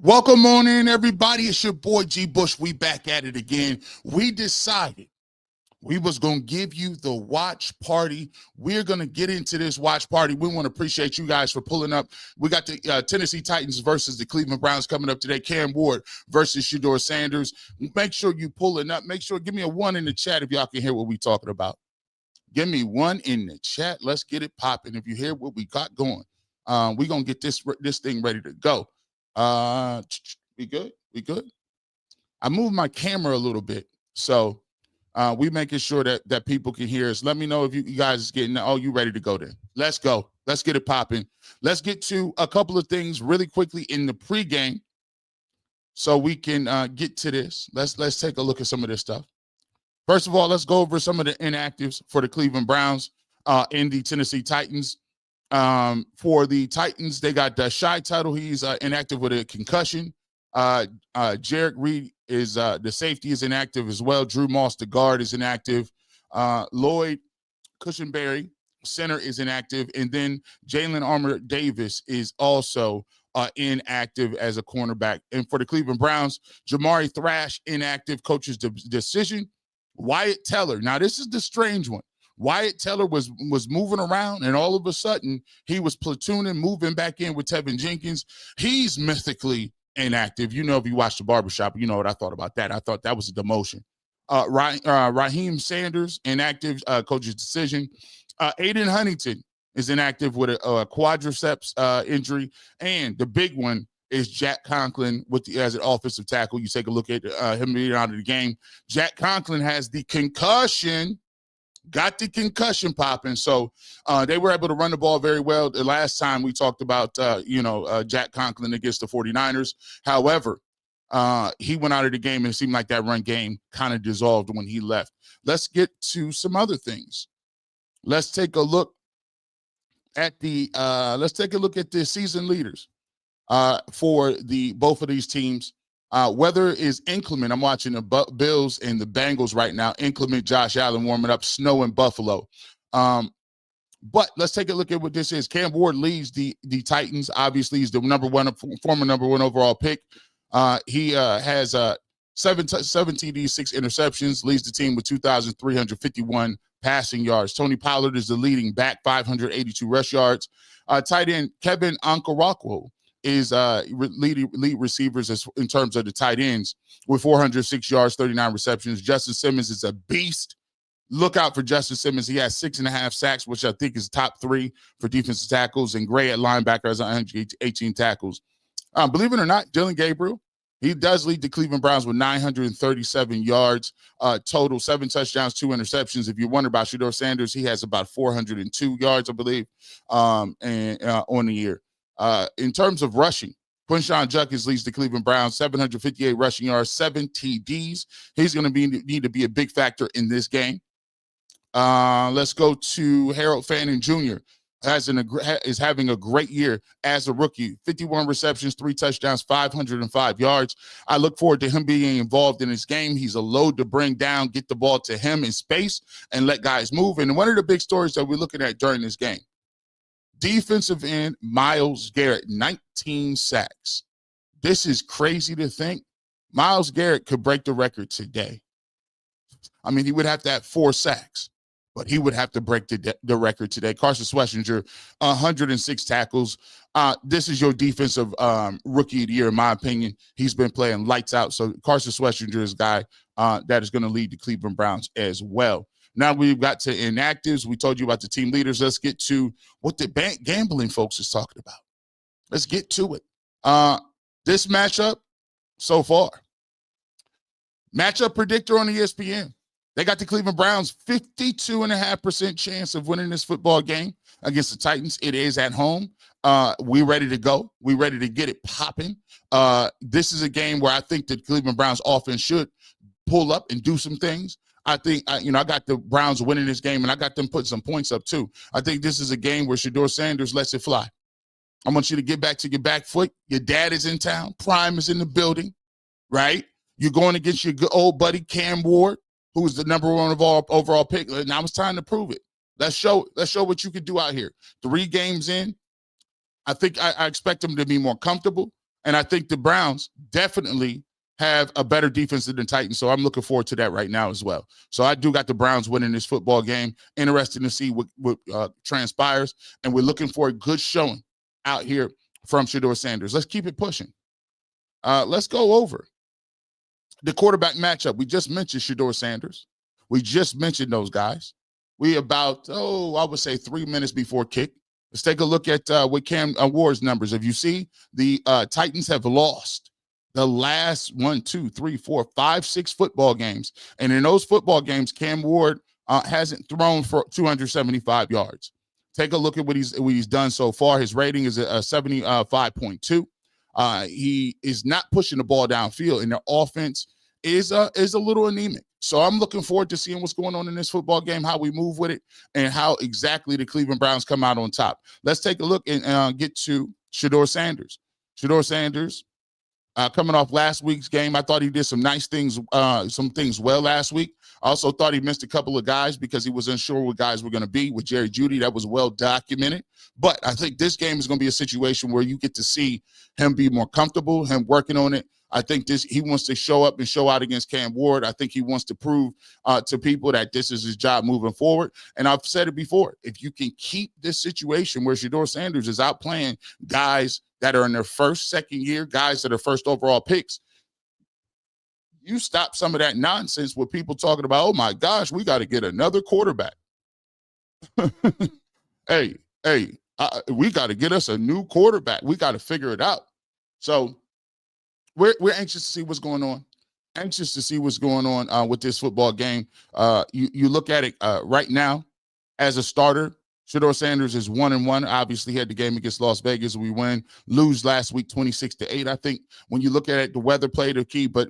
Welcome on in, everybody. It's your boy G Bush. We back at it again. We decided we was going to give you the watch party. We're going to get into this watch party. We want to appreciate you guys for pulling up. We got the Tennessee Titans versus the Cleveland Browns coming up today. Cam Ward versus Shedeur Sanders. Make sure you pulling up. Make sure, give me a 1 in the chat if y'all can hear what we talking about. Give me 1 in the chat. Let's get it popping. If you hear what we got going, we're going to get this thing ready to go. We good? We good? I moved my camera a little bit, so we making sure that people can hear us. Let me know if you guys is getting, oh, you ready to go then. Let's go. Let's get it popping. Let's get to a couple of things really quickly in the pregame so we can get to this. Let's take a look at some of this stuff. First of all, let's go over some of the inactives for the Cleveland Browns and the Tennessee Titans. For the Titans, they got Shy Tuttle. He's inactive with a concussion. Jarek Reed is the safety is inactive as well. Drew Moss, the guard, is inactive. Lloyd Cushenberry, center, is inactive. And then Jalen Armour Davis is also inactive as a cornerback. And for the Cleveland Browns, Jamari Thrash, inactive, coach's decision. Wyatt Teller. Now, this is the strange one. Wyatt Teller was moving around, and all of a sudden, he was platooning, moving back in with Tevin Jenkins. He's mythically inactive. You know, if you watch the Barbershop, you know what I thought about that. I thought that was a demotion. Raheem Sanders, inactive, coach's decision. Aiden Huntington is inactive with a quadriceps injury. And the big one is Jack Conklin as an offensive tackle. You take a look at him being out of the game. Jack Conklin has the concussion. Got the concussion popping. So they were able to run the ball very well. The last time we talked about, Jack Conklin against the 49ers. However, he went out of the game, and it seemed like that run game kind of dissolved when he left. Let's get to some other things. Let's take a look at the season leaders for both of these teams. Weather is inclement. I'm watching the Bills and the Bengals right now. Inclement, Josh Allen warming up, snow in Buffalo. But let's take a look at what this is. Cam Ward leads the Titans. Obviously, he's the former number one overall pick. He has 7 TDs, 6 interceptions, leads the team with 2,351 passing yards. Tony Pollard is the leading back, 582 rush yards. Tight end Kevin Ankarakwo is lead receivers in terms of the tight ends with 406 yards, 39 receptions. Justin Simmons is a beast. Look out for Justin Simmons. He has 6.5 sacks, which I think is top 3 for defensive tackles. And Gray at linebacker has 118 tackles. Believe it or not, Dylan Gabriel, he does lead the Cleveland Browns with 937 yards total, 7 touchdowns, 2 interceptions. If you wonder about Shedeur Sanders, he has about 402 yards, I believe, on the year. In terms of rushing, Quinshon Judkins leads the Cleveland Browns, 758 rushing yards, 7 TDs. He's going to need to be a big factor in this game. Let's go to Harold Fanning Jr. Is having a great year as a rookie. 51 receptions, 3 touchdowns, 505 yards. I look forward to him being involved in this game. He's a load to bring down, get the ball to him in space, and let guys move. And one of the big stories that we're looking at during this game, defensive end Myles Garrett, 19 sacks. This is crazy to think. Myles Garrett could break the record today. I mean, he would have to have 4 sacks, but he would have to break the record today. Carson Schlesinger, 106 tackles. This is your defensive rookie of the year, in my opinion. He's been playing lights out. So Carson Schlesinger is a guy that is going to lead the Cleveland Browns as well. Now we've got to inactives. We told you about the team leaders. Let's get to what the gambling folks is talking about. Let's get to it. This matchup so far. Matchup predictor on ESPN. They got the Cleveland Browns 52.5% chance of winning this football game against the Titans. It is at home. We ready to go. We ready to get it popping. This is a game where I think the Cleveland Browns offense should pull up and do some things. I think, I got the Browns winning this game, and I got them putting some points up too. I think this is a game where Shedeur Sanders lets it fly. I want you to get back to your back foot. Your dad is in town. Prime is in the building, right? You're going against your good old buddy Cam Ward, who is the number one overall pick. Now it's time to prove it. Let's show what you can do out here. 3 games in, I think I expect them to be more comfortable. And I think the Browns definitely have a better defense than the Titans. So I'm looking forward to that right now as well. So I do got the Browns winning this football game. Interesting to see what transpires. And we're looking for a good showing out here from Shedeur Sanders. Let's keep it pushing. Let's go over the quarterback matchup. We just mentioned Shedeur Sanders. We just mentioned those guys. We about, I would say 3 minutes before kick. Let's take a look at what Cam Ward's numbers. If you see, the Titans have lost the last 6 football games. And in those football games, Cam Ward hasn't thrown for 275 yards. Take a look at what he's done so far. His rating is a 75.2. He is not pushing the ball downfield, and their offense is a little anemic. So I'm looking forward to seeing what's going on in this football game, how we move with it, and how exactly the Cleveland Browns come out on top. Let's take a look and get to Shedeur Sanders. Shedeur Sanders, coming off last week's game, I thought he did some nice things, some things well last week. I also thought he missed a couple of guys because he was unsure what guys were going to be with Judy. That was well documented. But I think this game is going to be a situation where you get to see him be more comfortable, him working on it. I think he wants to show up and show out against Cam Ward. I think he wants to prove to people that this is his job moving forward. And I've said it before, if you can keep this situation where Shedeur Sanders is outplaying guys that are in their first, second year, guys that are first overall picks, you stop some of that nonsense with people talking about, oh my gosh, we got to get another quarterback. Hey, we got to get us a new quarterback. We got to figure it out. So we're anxious to see what's going on. Anxious to see what's going on with this football game. You look at it right now as a starter. Shedeur Sanders is 1-1. Obviously, he had the game against Las Vegas. We lose last week 26-8. I think when you look at it, the weather played a key, but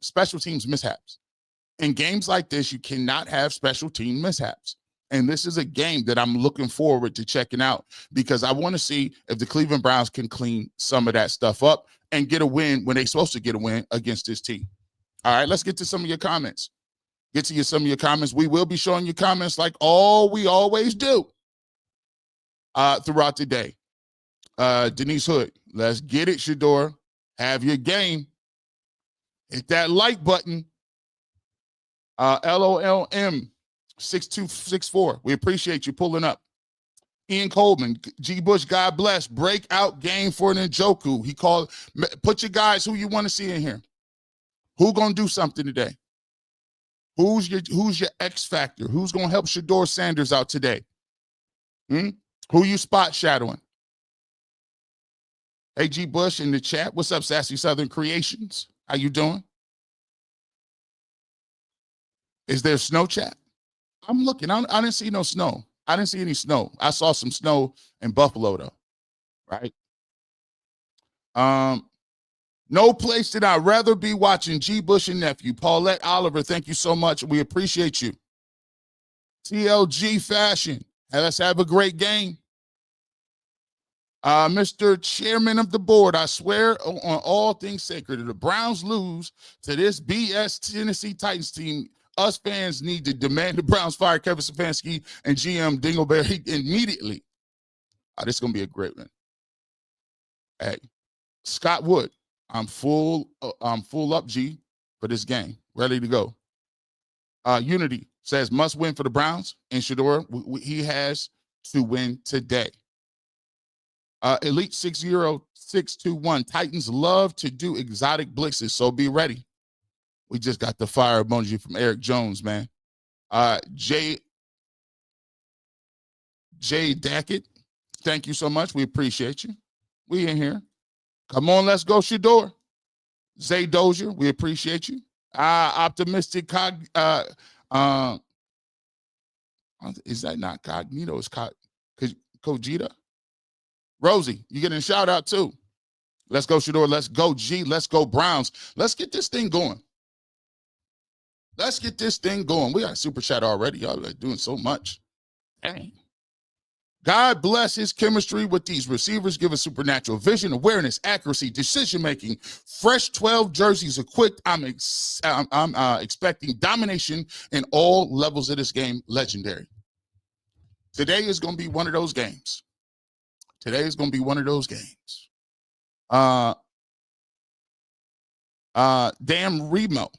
special teams mishaps. In games like this, you cannot have special team mishaps. And this is a game that I'm looking forward to checking out because I want to see if the Cleveland Browns can clean some of that stuff up and get a win when they're supposed to get a win against this team. All right, let's get to some of your comments. Some of your comments. We will be showing you comments like we always do throughout the day. Denise Hood, let's get it, Shedeur. Have your game. Hit that like button. LOLM 6264. We appreciate you pulling up. Ian Coleman, G. Bush, God bless. Breakout game for Njoku. He called. Put your guys who you want to see in here. Who gonna do something today? Who's your X factor? Who's gonna help Shedeur Sanders out today? Who you spot shadowing? Hey, G. Bush in the chat. What's up, Sassy Southern Creations? How you doing? Is there snow chat? I'm looking. I didn't see no snow. I didn't see any snow. I saw some snow in Buffalo, though. Right? No place that I'd rather be watching G. Bush and nephew. Paulette Oliver, thank you so much. We appreciate you. TLG Fashion. Let's have a great game. Mr. Chairman of the board, I swear on all things sacred, if the Browns lose to this BS Tennessee Titans team, us fans need to demand the Browns fire Kevin Stefanski and GM Dingleberry immediately. This is going to be a great one. Hey, Scott Wood, I'm full up, G, for this game. Ready to go. Unity says must win for the Browns. And Shedeur, he has to win today. Elite 60621. Titans love to do exotic blitzes, so be ready. We just got the fire emoji from Eric Jones, man. Jay Dackett, thank you so much. We appreciate you. We in here. Come on, let's go, Shedeur. Zay Dozier, we appreciate you. Optimistic is that not Cognito? It's Kojita. Rosie, you getting a shout out too. Let's go, Shedeur. Let's go, G. Let's go, Browns. Let's get this thing going. Let's get this thing going. We got a super chat already. Y'all are doing so much. Dang. God bless his chemistry with these receivers. Give us supernatural vision, awareness, accuracy, decision-making. Fresh 12 jerseys equipped. I'm expecting domination in all levels of this game. Legendary. Today is going to be one of those games. Damn Remo.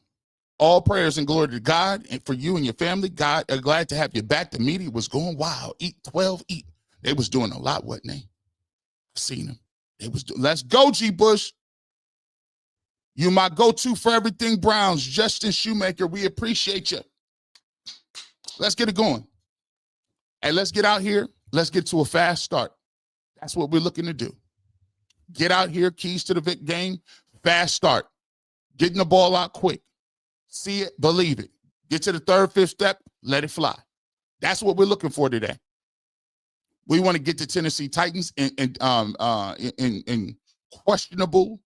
All prayers and glory to God and for you and your family. God, glad to have you back. The media was going wild. Eat 12, eat. They was doing a lot, wasn't they? I seen them. They was let's go, G. Bush. You my go-to for everything Browns. Justin Shoemaker, we appreciate you. Let's get it going. Hey, let's get out here. Let's get to a fast start. That's what we're looking to do. Get out here, keys to the Vic game, fast start. Getting the ball out quick. See it, believe it. Get to the third, fifth step, let it fly. That's what we're looking for today. We want to get the Tennessee Titans in questionable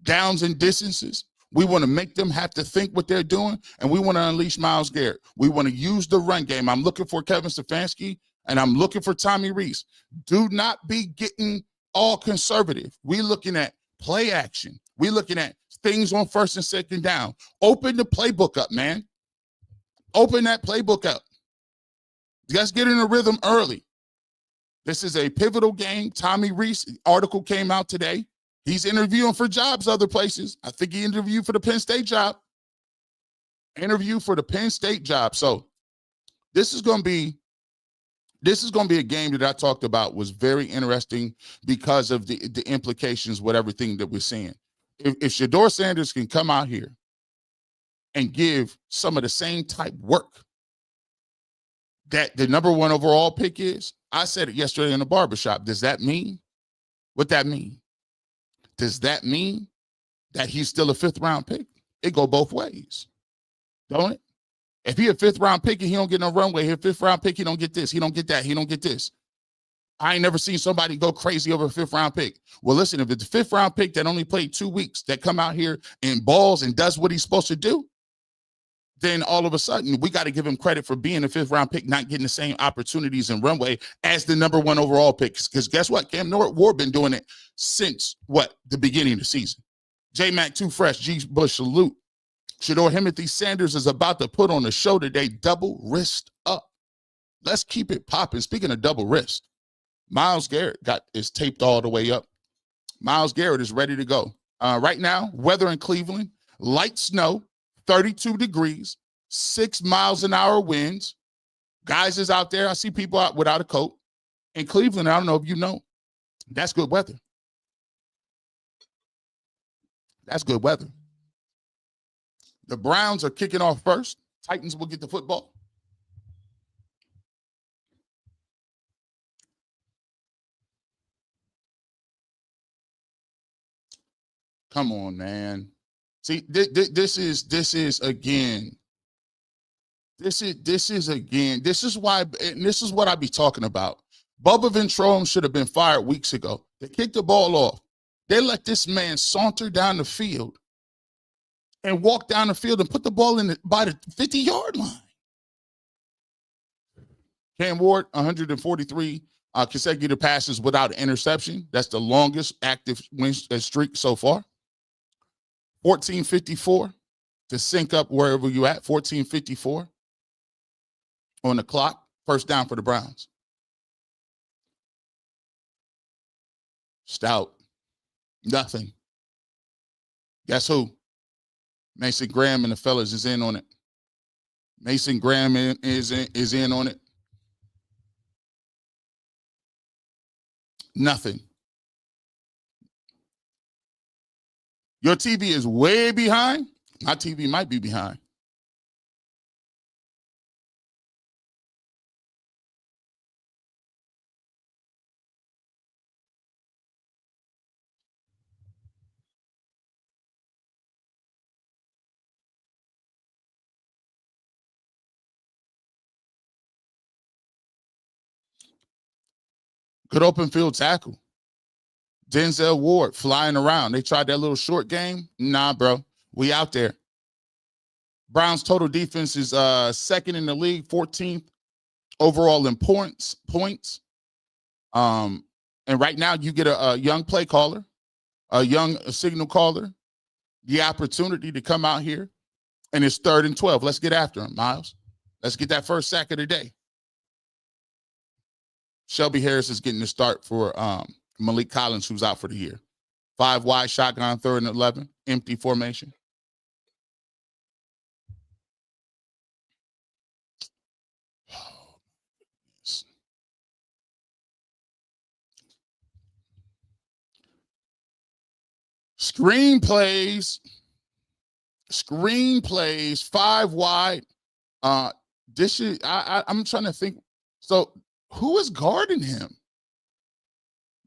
downs and distances. We want to make them have to think what they're doing, and we want to unleash Myles Garrett. We want to use the run game. I'm looking for Kevin Stefanski, and I'm looking for Tommy Rees. Do not be getting all conservative. We're looking at play action. We're looking at things on first and second down. Open the playbook up, man. Open that playbook up. Let's get in a rhythm early. This is a pivotal game. Tommy Rees article came out today. He's interviewing for jobs other places. I think he interviewed for the Penn State job. So this is going to be a game that I talked about was very interesting because of the implications with everything that we're seeing. If Shedeur Sanders can come out here and give some of the same type work that the number one overall pick is, I said it yesterday in the barbershop. Does that mean what that mean? Does that mean that he's still a fifth-round pick? It go both ways, don't it? If he a fifth-round pick and he don't get no runway, he a fifth-round pick, he don't get this, he don't get that, he don't get this. I ain't never seen somebody go crazy over a fifth-round pick. Well, listen, if it's a fifth-round pick that only played 2 weeks that come out here and balls and does what he's supposed to do, then all of a sudden we got to give him credit for being a fifth-round pick, not getting the same opportunities and runway as the number one overall pick. Because guess what? Cam Ward been doing it since, the beginning of the season. J-Mac, too fresh. G. Bush, salute. Shedeur Sanders is about to put on a show today, double wrist up. Let's keep it popping. Speaking of double wrist, Myles Garrett is taped all the way up. Myles Garrett is ready to go. Right now, weather in Cleveland, light snow, 32 degrees, 6 miles an hour winds. Guys is out there. I see people out without a coat. In Cleveland, I don't know if you know, that's good weather. That's good weather. The Browns are kicking off first. Titans will get the football. Come on, man. See, this is why, and this is what I be talking about. Bubba Ventrone should have been fired weeks ago. They kicked the ball off. They let this man saunter down the field and walk down the field and put the ball in by the 50-yard line. Cam Ward, 143 consecutive passes without an interception. That's the longest active win streak so far. 14:54 to sync up wherever you at. 14:54 on the clock. First down for the Browns. Stout. Nothing. Guess who? Mason Graham and the fellas is in on it. Mason Graham is in on it. Nothing. Your TV is way behind. My TV might be behind. Good open field tackle. Denzel Ward flying around. They tried that little short game. Nah, bro. We out there. Browns total defense is second in the league, 14th overall in points. And right now you get a young play caller, a young signal caller, the opportunity to come out here, and it's 3rd and 12. Let's get after him, Miles. Let's get that first sack of the day. Shelby Harris is getting the start for Malik Collins, who's out for the year. 5 wide shotgun, 3rd and 11, empty formation. Screenplays, 5 wide. This is I'm trying to think. So who is guarding him?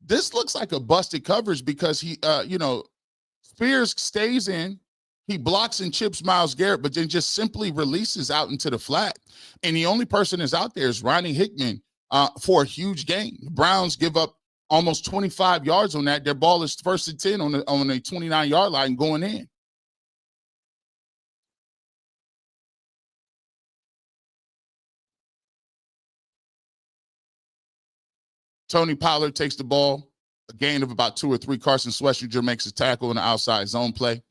This looks like a busted coverage because he, Spears stays in. He blocks and chips Myles Garrett, but then just simply releases out into the flat. And the only person that's out there is Ronnie Hickman for a huge gain. The Browns give up almost 25 yards on that. Their ball is 1st and 10 on the 29-yard line going in. Tony Pollard takes the ball, a gain of about 2 or 3. Carson Schwarzenegger makes a tackle in the outside zone play.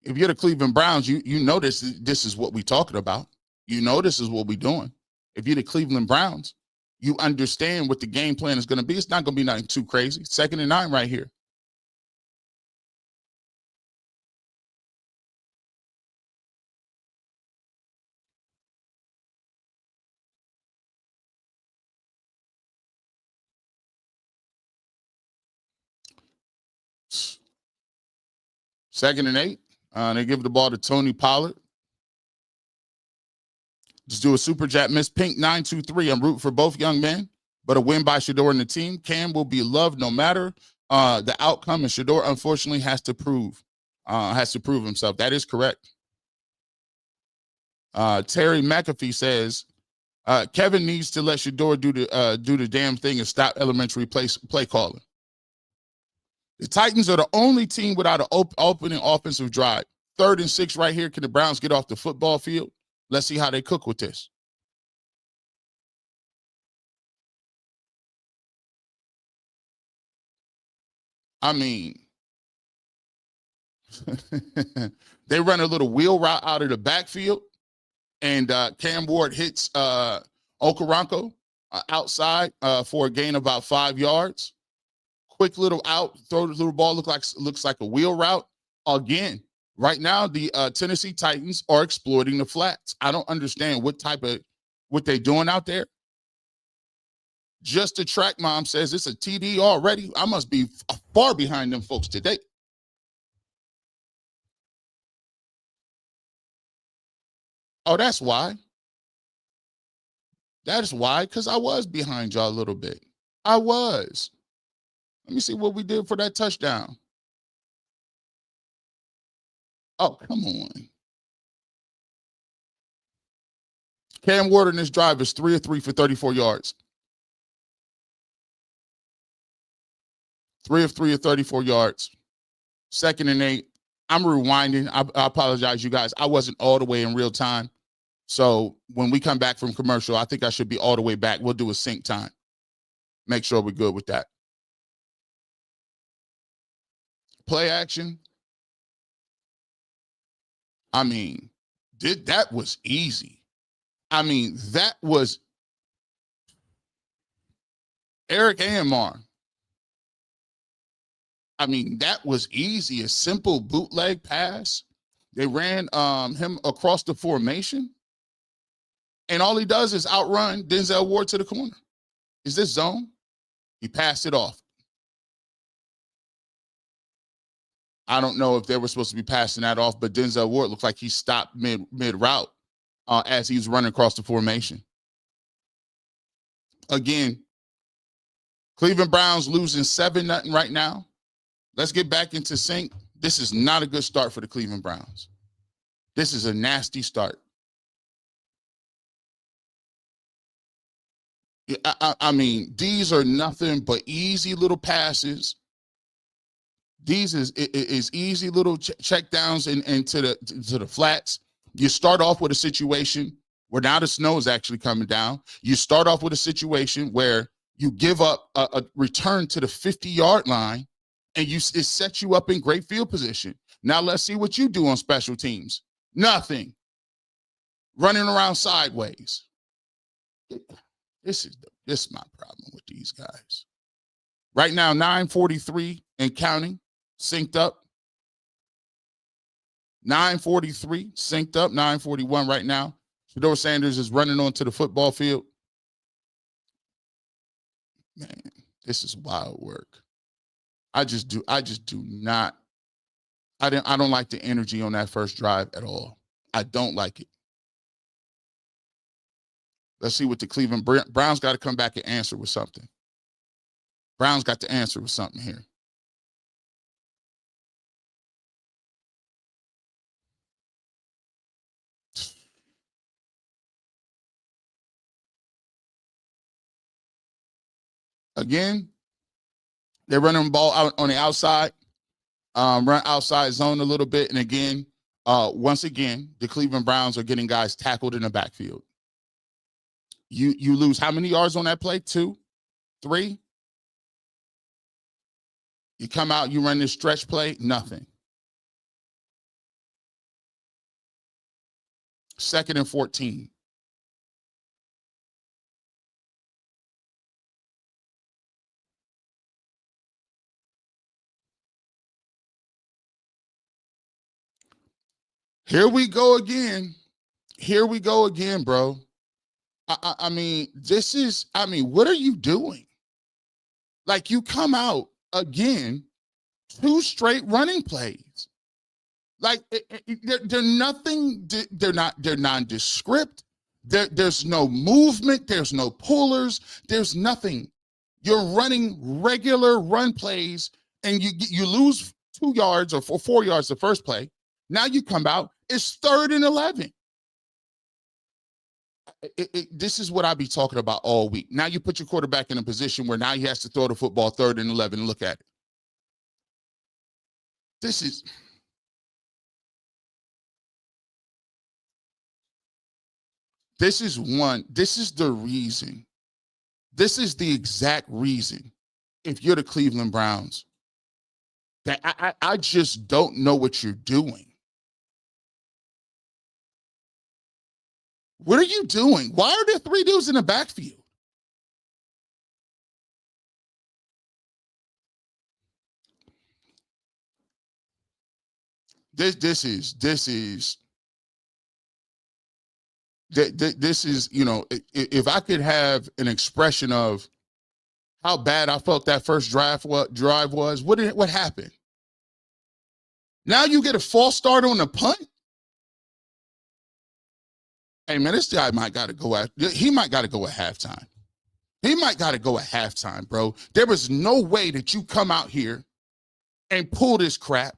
If you're the Cleveland Browns, you know this is what we're talking about. You know this is what we're doing. If you're the Cleveland Browns, you understand what the game plan is going to be. It's not going to be nothing too crazy. 2nd and 9 right here. Second and 8. They give the ball to Tony Pollard. Just do a super chat. Miss Pink 923. I'm rooting for both young men, but a win by Shedeur and the team. Cam will be loved no matter the outcome, and Shedeur unfortunately has to prove himself. That is correct. Terry McAfee says Kevin needs to let Shedeur do the damn thing and stop elementary play calling. The Titans are the only team without an opening offensive drive. 3rd and 6 right here. Can the Browns get off the football field? Let's see how they cook with this. I mean, they run a little wheel route out of the backfield, and Cam Ward hits Okoronkwo outside for a gain of about 5 yards. Quick little out, throw the little ball, looks like a wheel route. Again, right now, the Tennessee Titans are exploiting the flats. I don't understand what they're doing out there. Just the track mom says it's a TD already. I must be far behind them folks today. Oh, that's why. That is why, because I was behind y'all a little bit. I was. Let me see what we did for that touchdown. Oh, come on. Cam Ward in this drive is 3 of 3 for 34 yards. 3 of 3 of 34 yards. 2nd and 8. I'm rewinding. I apologize, you guys. I wasn't all the way in real time. So when we come back from commercial, I think I should be all the way back. We'll do a sync time. Make sure we're good with that. Play action. I mean, that was easy. I mean, that was Eric Amar. I mean, that was easy. A simple bootleg pass. They ran him across the formation. And all he does is outrun Denzel Ward to the corner. Is this zone? He passed it off. I don't know if they were supposed to be passing that off, but Denzel Ward looked like he stopped mid-route as he was running across the formation. Again, Cleveland Browns losing 7-0 right now. Let's get back into sync. This is not a good start for the Cleveland Browns. This is a nasty start. I mean, these are nothing but easy little passes. These is easy little check downs into the flats. You start off with a situation where now the snow is actually coming down. You start off with a situation where you give up a return to the 50-yard line, and it sets you up in great field position. Now let's see what you do on special teams. Nothing. Running around sideways. This is my problem with these guys. Right now, 9:43 and counting, synced up. 9:43, synced up, 9:41 right now. Shedeur Sanders is running onto the football field. Man, this is wild work. I just do not. I don't like the energy on that first drive at all. I don't like it. Let's see what the Cleveland Browns got to come back and answer with something. Browns got to answer with something here. Again, they're running the ball out on the outside, run outside zone a little bit. And again, once again, the Cleveland Browns are getting guys tackled in the backfield. You lose how many yards on that play? 2, 3? You come out, you run this stretch play, nothing. 2nd and 14. Here we go again. Here we go again, bro. I mean, what are you doing? Like, you come out again, 2 straight running plays. Like, they're nothing. They're nondescript. There's no movement. There's no pullers. There's nothing. You're running regular run plays, and you lose 2 yards or 4 yards the first play. Now you come out, it's 3rd and 11. This is what I be talking about all week. Now you put your quarterback in a position where now he has to throw the football 3rd and 11. Look at it. This is the reason. This is the exact reason, if you're the Cleveland Browns, that I just don't know what you're doing. What are you doing? Why are there 3 dudes in the backfield? This is, you know, if I could have an expression of how bad I felt that first drive was, what happened? Now you get a false start on the punt? Hey, man, this guy might got to go at halftime. He might got to go at halftime, bro. There was no way that you come out here and pull this crap.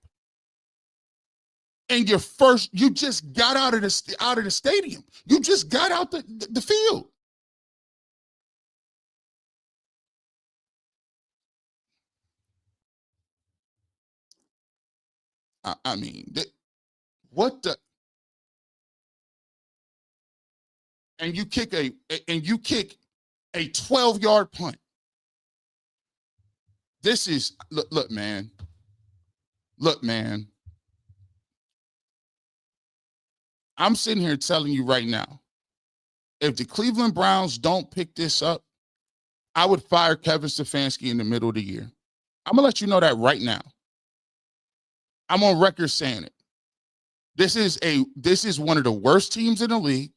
And you just got out of the stadium. You just got out the field. I mean, what the? And you kick a 12-yard punt. This is look, man. Look, man. I'm sitting here telling you right now, if the Cleveland Browns don't pick this up, I would fire Kevin Stefanski in the middle of the year. I'm gonna let you know that right now. I'm on record saying it. This is one of the worst teams in the league.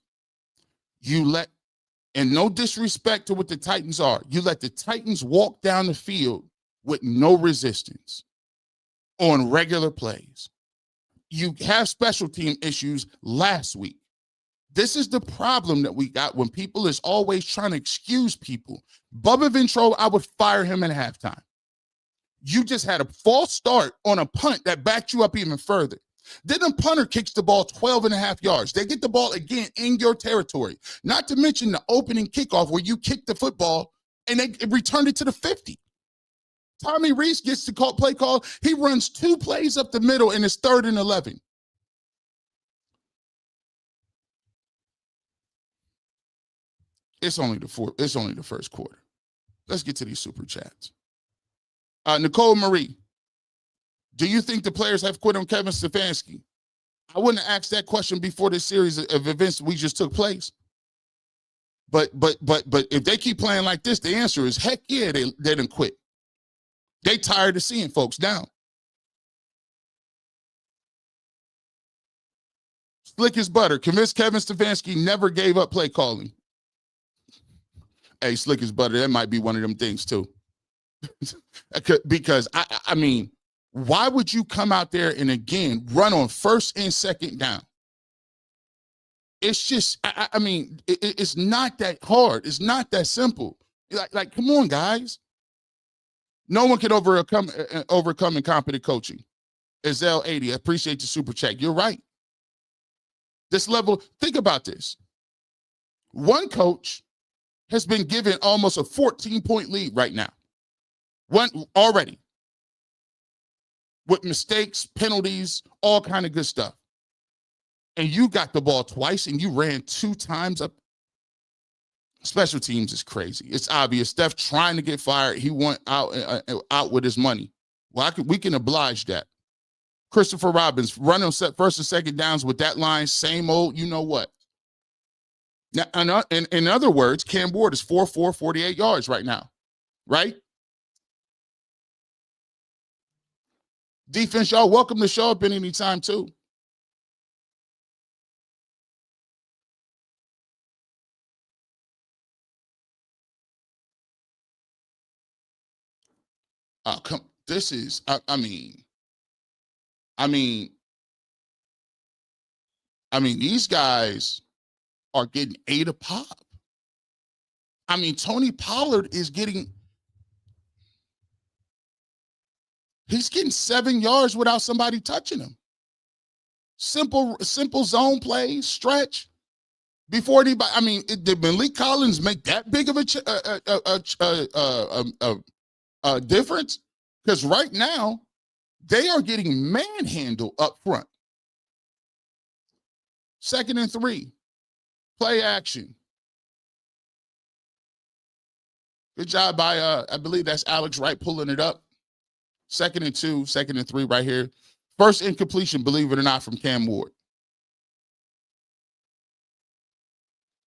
And no disrespect to what the Titans are, you let the Titans walk down the field with no resistance on regular plays. You have special team issues last week. This is the problem that we got when people is always trying to excuse people. Bubba Ventrone, I would fire him at halftime. You just had a false start on a punt that backed you up even further. Then the punter kicks the ball 12.5 yards. They get the ball again in your territory. Not to mention the opening kickoff where you kick the football and they returned it to the 50. Tommy Reese gets the play call. He runs 2 plays up the middle and it's 3rd and 11. It's only the first quarter. Let's get to these super chats. Nicole Marie. Do you think the players have quit on Kevin Stefanski? I wouldn't have asked that question before this series of events we just took place. But if they keep playing like this, the answer is heck yeah, they didn't quit. They tired of seeing folks down. Slick as butter. Convinced Kevin Stefanski never gave up play calling. Hey, slick as butter. That might be one of them things too. Because I mean, why would you come out there and again run on first and second down? It's just, I mean, it's not that hard. It's not that simple. Like, come on, guys. No one can overcome incompetent coaching. Ezel 80, I appreciate the super chat. You're right. This level, think about this. One coach has been given almost a 14-point lead right now. One already. With mistakes, penalties, all kind of good stuff. And you got the ball twice and you ran 2 times up. Special teams is crazy. It's obvious. Steph trying to get fired. He went out with his money. Well, we can oblige that. Christopher Robbins running first and second downs with that line. Same old, you know what? Now, in other words, Cam Ward is 4-4, 48 yards right now, right? Defense, y'all welcome to show up any time too. This is, I mean, these guys are getting 8 a pop. I mean, Tony Pollard is getting, he's getting 7 yards without somebody touching him. Simple zone play, stretch. Before anybody, I mean, did Malik Collins make that big of a difference? Because right now, they are getting manhandled up front. 2nd and 3. Play action. Good job by, I believe that's Alex Wright pulling it up. 2nd and 2, 2nd and 3 right here. First incompletion, believe it or not, from Cam Ward.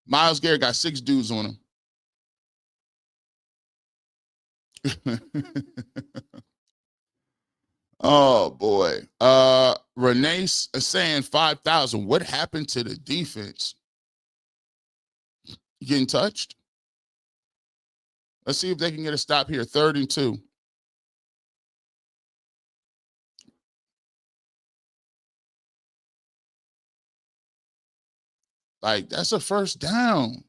Myles Garrett got 6 dudes on him. Oh, boy. Renee's saying 5,000. What happened to the defense? Getting touched? Let's see if they can get a stop here. 3rd and 2. Like, that's a first down.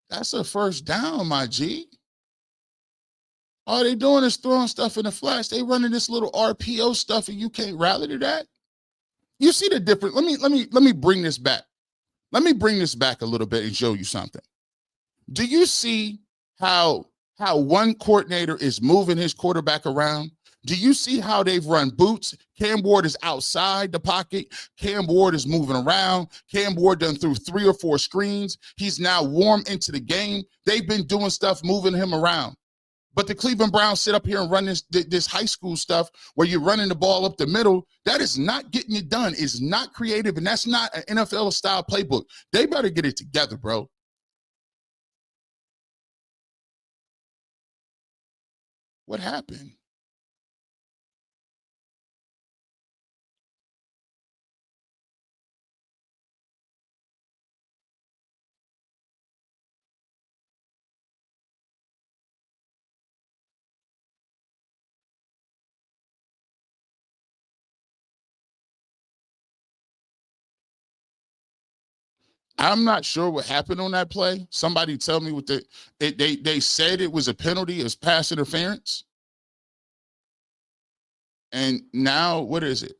That's a first down, my G. All they doing is throwing stuff in the flash. They running this little RPO stuff and you can't rally to that. You see the difference. Let me bring this back. Let me bring this back a little bit and show you something. Do you see how one coordinator is moving his quarterback around? Do you see how they've run boots? Cam Ward is outside the pocket. Cam Ward is moving around. Cam Ward done through 3 or 4 screens. He's now warm into the game. They've been doing stuff, moving him around. But the Cleveland Browns sit up here and run this high school stuff where you're running the ball up the middle. That is not getting it done. It's not creative, and that's not an NFL-style playbook. They better get it together, bro. What happened? I'm not sure what happened on that play. Somebody tell me what they said it was a penalty as pass interference. And now what is it?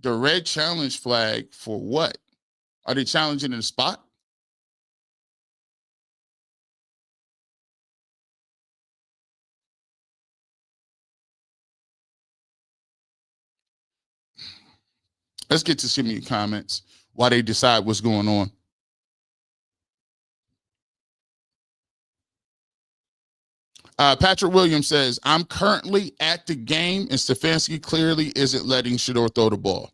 The red challenge flag for what? Are they challenging in the spot? Let's get to some of your comments while they decide what's going on. Patrick Williams says, I'm currently at the game, and Stefanski clearly isn't letting Shedeur throw the ball.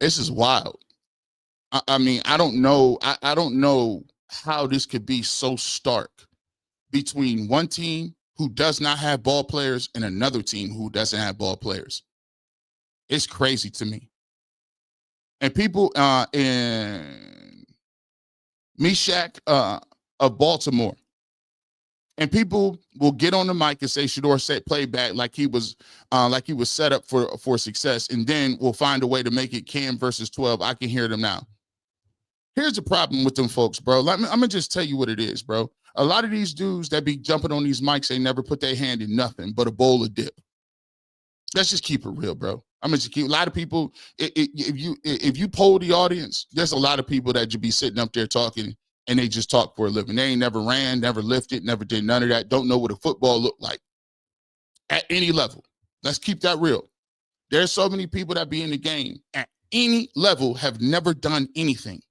This is wild. I mean, I don't know. I don't know how this could be so stark between one team who does not have ball players and another team who doesn't have ball players. It's crazy to me. And people in Mishap of Baltimore, and people will get on the mic and say Shedeur set playback like he was set up for success, and then we'll find a way to make it Cam versus 12. I can hear them now. Here's the problem with them folks, bro. I'm gonna just tell you what it is, bro. A lot of these dudes that be jumping on these mics, they never put their hand in nothing but a bowl of dip. Let's just keep it real, bro. I'm gonna just keep a lot of people. If you poll the audience, there's a lot of people that just be sitting up there talking and they just talk for a living. They ain't never ran, never lifted, never did none of that. Don't know what a football looked like at any level. Let's keep that real. There's so many people that be in the game at any level have never done anything.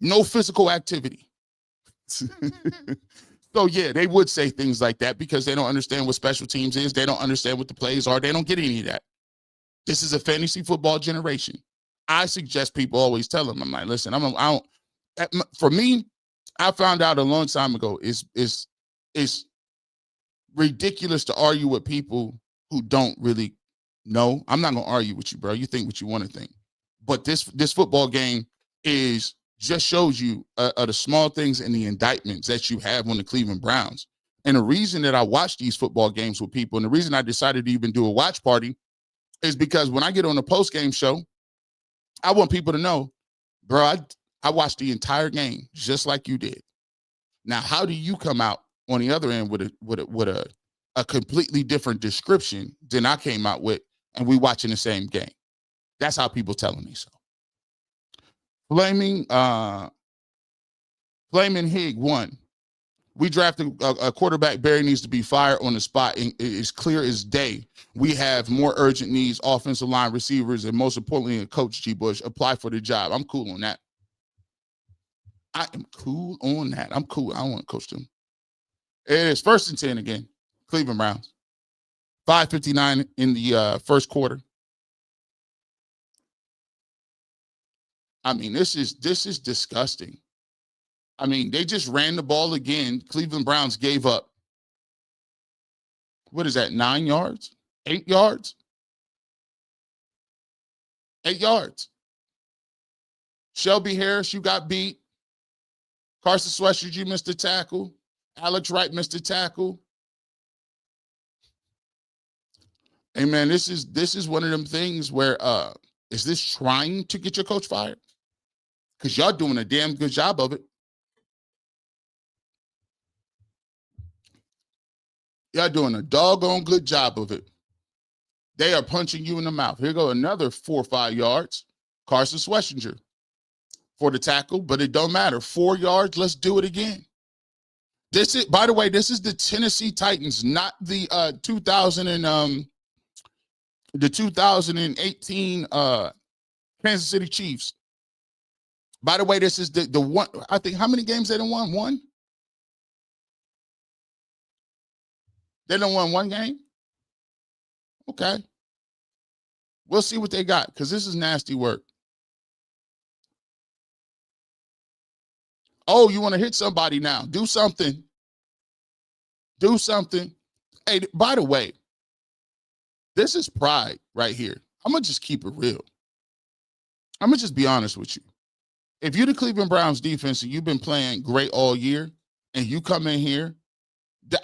No physical activity. So, yeah, they would say things like that because they don't understand what special teams is. They don't understand what the plays are. They don't get any of that. This is a fantasy football generation. I suggest people always tell them, I'm like, listen, for me, I found out a long time ago, it's ridiculous to argue with people who don't really know. I'm not going to argue with you, bro. You think what you want to think. But this football game just shows you the small things and the indictments that you have on the Cleveland Browns. And the reason that I watch these football games with people, and the reason I decided to even do a watch party, is because when I get on a post-game show, I want people to know, bro, I watched the entire game just like you did. Now, how do you come out on the other end with a completely different description than I came out with, and we watching the same game? That's how people telling me so. Flaming Hig won. We drafted a quarterback. Barry needs to be fired on the spot. And it's clear as day. We have more urgent needs, offensive line, receivers, and most importantly, a coach, G. Bush. Apply for the job. I'm cool on that. I am cool on that. I'm cool. I don't want to coach them. It is 1st and 10 again. Cleveland Browns. 5:59 in the first quarter. I mean, this is disgusting. I mean, they just ran the ball again. Cleveland Browns gave up. What is that, 9 yards? 8 yards? 8 yards. Shelby Harris, you got beat. Carson Sweatshirts, you missed the tackle. Alex Wright missed the tackle. Hey, man, this is one of them things where is this trying to get your coach fired? Because y'all doing a damn good job of it. Y'all doing a doggone good job of it. They are punching you in the mouth. Here go another 4 or 5 yards. Carson Sweatshirts for the tackle, but it don't matter. 4 yards, let's do it again. This is, by the way, this is the Tennessee Titans, not the 2018 Kansas City Chiefs. By the way, this is the one. I think how many games they done won? One. They done won one game. Okay. We'll see what they got because this is nasty work. Oh, you want to hit somebody now? Do something. Do something. Hey, by the way, this is pride right here. I'm going to just keep it real. I'm going to just be honest with you. If you're the Cleveland Browns defense and you've been playing great all year and you come in here,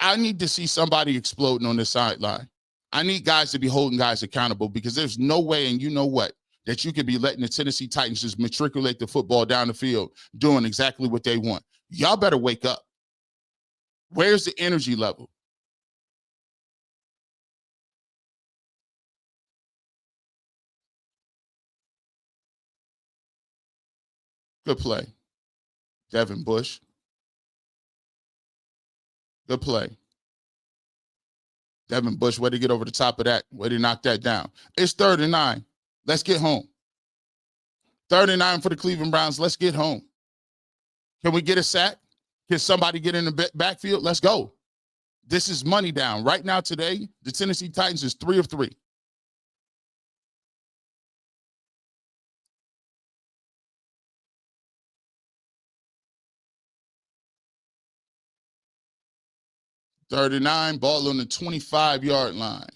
I need to see somebody exploding on the sideline. I need guys to be holding guys accountable because there's no way, and you know what, that you could be letting the Tennessee Titans just matriculate the football down the field doing exactly what they want. Y'all better wake up. Where's the energy level? Good play. Devin Bush. Good play. Devin Bush, way to get over the top of that, way to knock that down. It's 3rd and 9. Let's get home. 3rd and 9 for the Cleveland Browns. Let's get home. Can we get a sack? Can somebody get in the backfield? Let's go. This is money down. Right now today, the Tennessee Titans is 3 of 3. 3rd and 9, ball on the 25-yard line.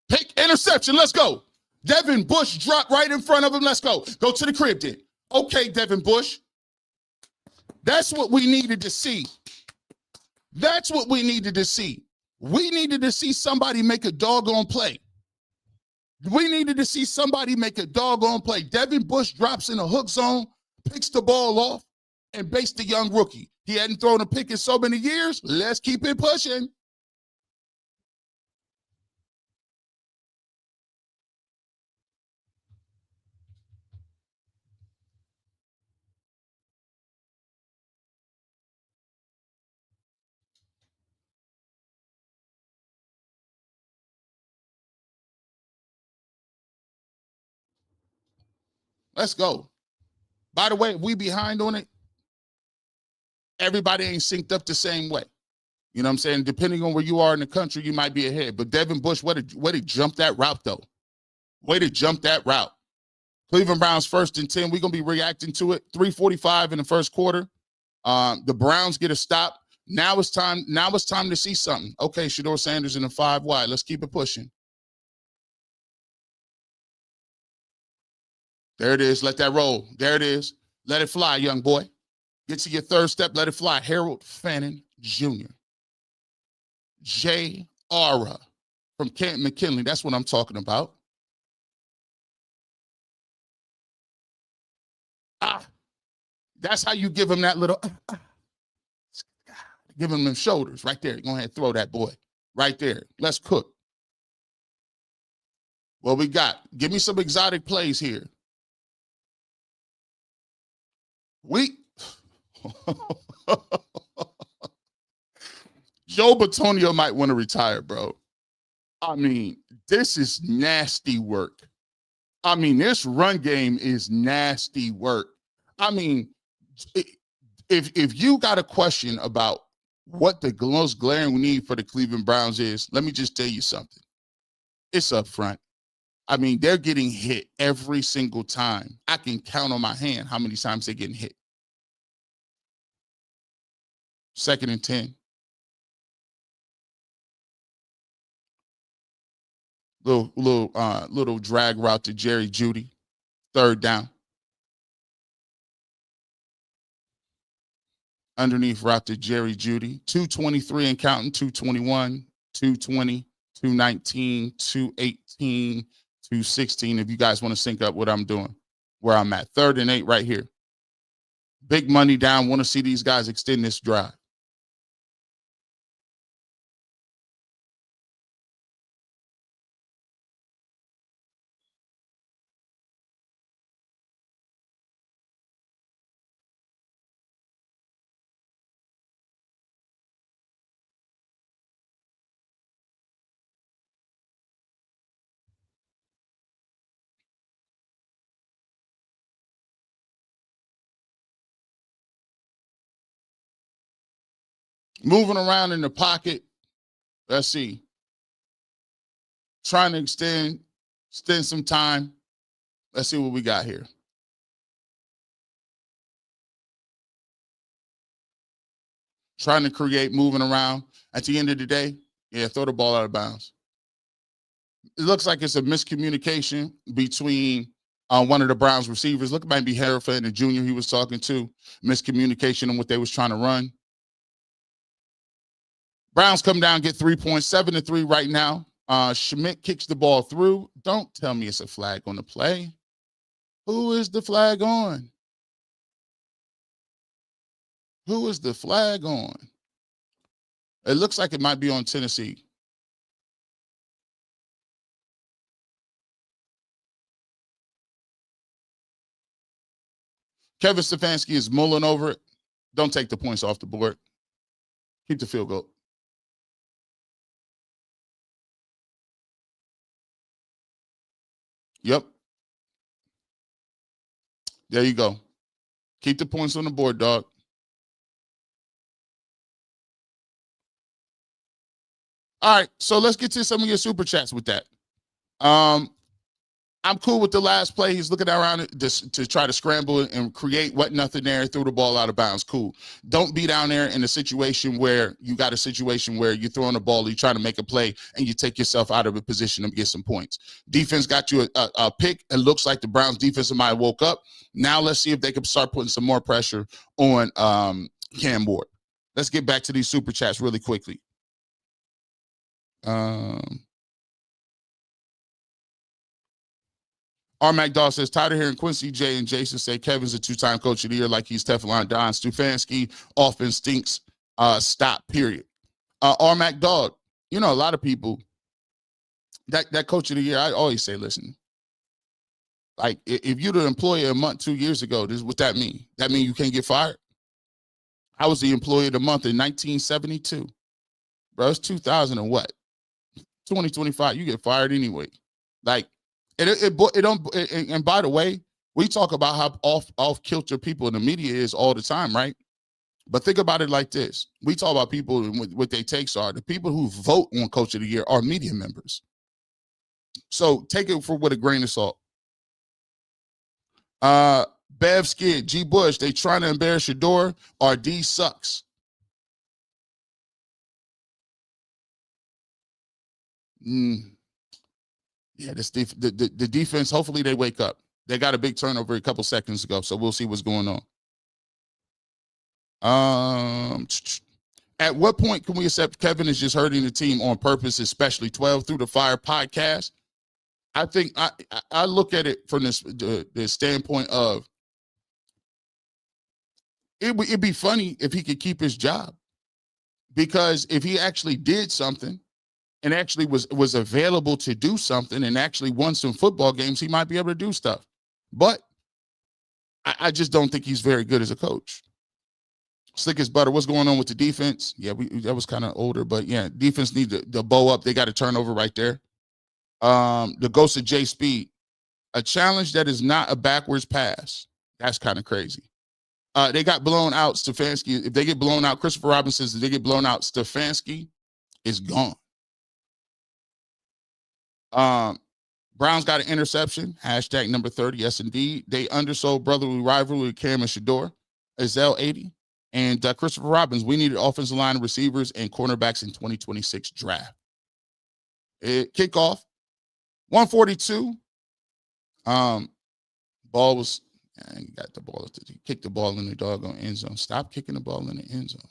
Pick, interception, let's go. Devin Bush dropped right in front of him, let's go. Go to the crib then. Okay, Devin Bush. That's what we needed to see. That's what we needed to see. We needed to see somebody make a doggone play. We needed to see somebody make a doggone play. Devin Bush drops in a hook zone, picks the ball off, and baits the young rookie. He hadn't thrown a pick in so many years. Let's keep it pushing. Let's go. By the way, if we behind on it, everybody ain't synced up the same way. You know what I'm saying? Depending on where you are in the country, you might be ahead. But Devin Bush, way to jump that route, though. Way to jump that route. Cleveland Browns 1st and 10. We're going to be reacting to it. 3:45 in the first quarter. The Browns get a stop. Now it's time to see something. Okay, Shedeur Sanders in the 5 wide. Let's keep it pushing. There it is. Let that roll. There it is. Let it fly, young boy. Get to your 3rd step. Let it fly. Harold Fannin Jr. J. Aura from Kent McKinley. That's what I'm talking about. That's how you give him that little, give him them shoulders right there. Go ahead and throw that boy right there. Let's cook. What we got? Give me some exotic plays here. Joe Batonio might want to retire, bro. I mean, this is nasty work. I mean, this run game is nasty work. I mean, if you got a question about what the most glaring need for the Cleveland Browns is, let me just tell you something. It's up front. I mean, they're getting hit every single time. I can count on my hand how many times they're getting hit. 2nd and 10. Little drag route to Jerry Judy. 3rd down. Underneath route to Jerry Judy. 2:23 and counting. 2:21, 2:20, 2:19, 2:18, 2:16. If you guys want to sync up what I'm doing, where I'm at. 3rd and 8 right here. Big money down. Want to see these guys extend this drive. Moving around in the pocket. Let's see. Trying to extend some time. Let's see what we got here. Trying to create, moving around. At the end of the day, yeah, throw the ball out of bounds. It looks like it's a miscommunication between one of the Browns receivers. Look, it might be Harold Fannin Jr. he was talking to. Miscommunication on what they was trying to run. Browns come down, get 3 points, 7-3 right now. Schmidt kicks the ball through. Don't tell me it's a flag on the play. Who is the flag on? Who is the flag on? It looks like it might be on Tennessee. Kevin Stefanski is mulling over it. Don't take the points off the board. Keep the field goal. Yep. There you go. Keep the points on the board, dog. All right, so let's get to some of your super chats with that. I'm cool with the last play. He's looking around to try to scramble and create what nothing there, throw the ball out of bounds. Cool. Don't be down there in a situation where you got a situation where you're throwing the ball, you're trying to make a play, and you take yourself out of a position to get some points. Defense got you a pick. It looks like the Browns defense might have woke up. Now let's see if they can start putting some more pressure on Cam Ward. Let's get back to these super chats really quickly. R. McDowell says, tired of hearing Quincy, Jay, and Jason say Kevin's a two-time coach of the year like he's Teflon Don. Stefanski offense stinks. Stop, period. R. McDowell, you know, a lot of people, that coach of the year, I always say, listen, like, if you're the employee a month, 2 years ago, this is what that mean. That mean you can't get fired? I was the employee of the month in 1972. Bro, it's 2000 and what? 2025, you get fired anyway. Like, and by the way, we talk about how off kilter people in the media is all the time, right? But think about it like this. We talk about people and what their takes are. The people who vote on Coach of the Year are media members. So take it with a grain of salt. Bev Skid, G. Bush, they trying to embarrass Shedeur, or D sucks. Yeah, the defense, hopefully they wake up. They got a big turnover a couple seconds ago, so we'll see what's going on. At what point can we accept Kevin is just hurting the team on purpose, especially 12 Through the Fire podcast? I think I look at it from the standpoint of it'd be funny if he could keep his job, because if he actually did something and actually was available to do something and actually won some football games, he might be able to do stuff. But I just don't think he's very good as a coach. Slick as butter. What's going on with the defense? Yeah, that was kind of older, but yeah, defense needs to bow up. They got a turnover right there. The ghost of J Speed, a challenge that is not a backwards pass. That's kind of crazy. They got blown out. Stefanski, if they get blown out, Christopher Robinson says if they get blown out, Stefanski is gone. Browns got an interception. Hashtag number 30. Yes, indeed. They undersold brotherly rivalry with Cam and Shedeur. Azell 80. And Christopher Robbins, we needed offensive line receivers and cornerbacks in 2026 draft. Kickoff. 142. Ball was, he got the ball. He kicked the ball in the doggone end zone. Stop kicking the ball in the end zone.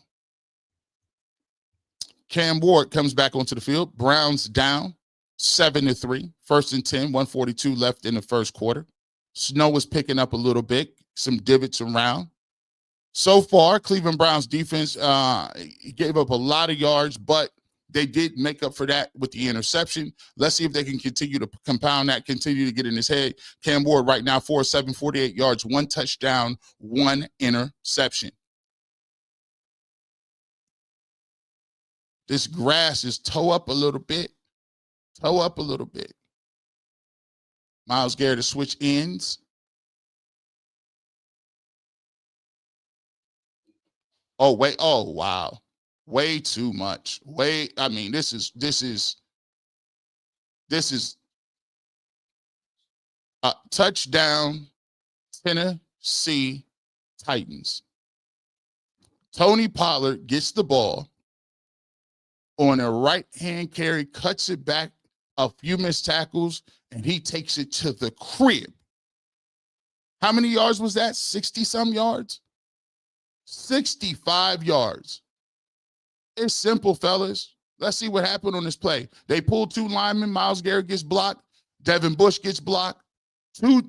Cam Ward comes back onto the field. Browns down 7-3. 1st and 10. 142 left in the first quarter. Snow was picking up a little bit. Some divots around. So far, Cleveland Browns defense gave up a lot of yards, but they did make up for that with the interception. Let's see if they can continue to compound that, continue to get in his head. Cam Ward right now, 4-7, 48 yards, 1 touchdown, 1 interception. This grass is toe up a little bit. Toe up a little bit. Myles Garrett to switch ends. Oh, wait. Oh, wow. Way too much. I mean, this is a touchdown, Tennessee Titans. Tony Pollard gets the ball on a right-hand carry, cuts it back a few missed tackles, and he takes it to the crib. How many yards was that? 60-some yards? 65 yards. It's simple, fellas. Let's see what happened on this play. They pull 2 linemen. Myles Garrett gets blocked. Devin Bush gets blocked. Two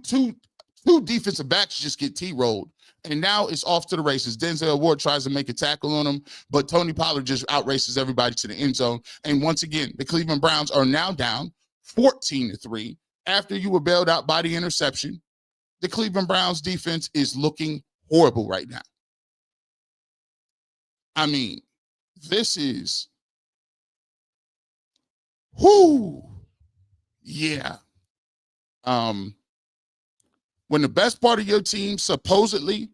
defensive backs just get T-rolled. And now it's off to the races. Denzel Ward tries to make a tackle on him, but Tony Pollard just outraces everybody to the end zone. And once again, the Cleveland Browns are now down 14-3 after you were bailed out by the interception. The Cleveland Browns defense is looking horrible right now. I mean, this is, yeah. When the best part of your team supposedly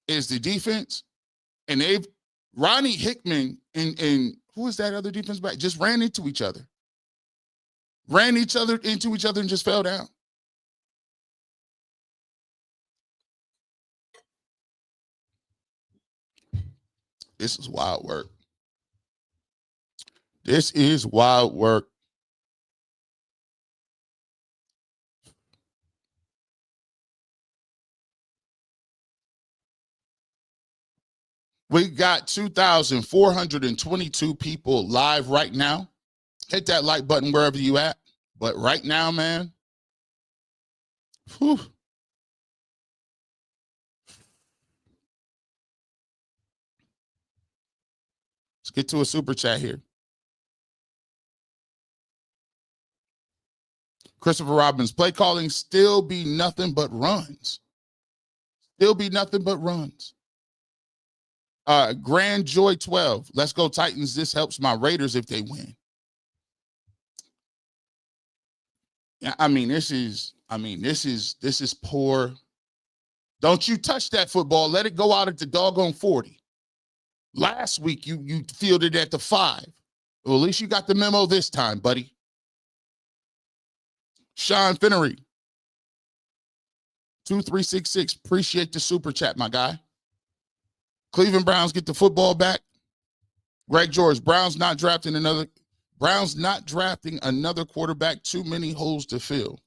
is the defense, and Ronnie Hickman and who is that other defense back, just ran into each other and just fell down. This is wild work. This is wild work. We got 2,422 people live right now. Hit that like button wherever you at. But right now, man, whew. Let's get to a super chat here. Christopher Robbins, play calling still be nothing but runs. Still be nothing but runs. Grand Joy 12. Let's go Titans. This helps my Raiders if they win. Yeah, this is poor. Don't you touch that football. Let it go out at the doggone 40. Last week you fielded at the 5. Well, at least you got the memo this time, buddy. Sean Finnery. 2366. Appreciate the super chat, my guy. Cleveland Browns get the football back. Greg George, Browns not drafting another quarterback. Too many holes to fill.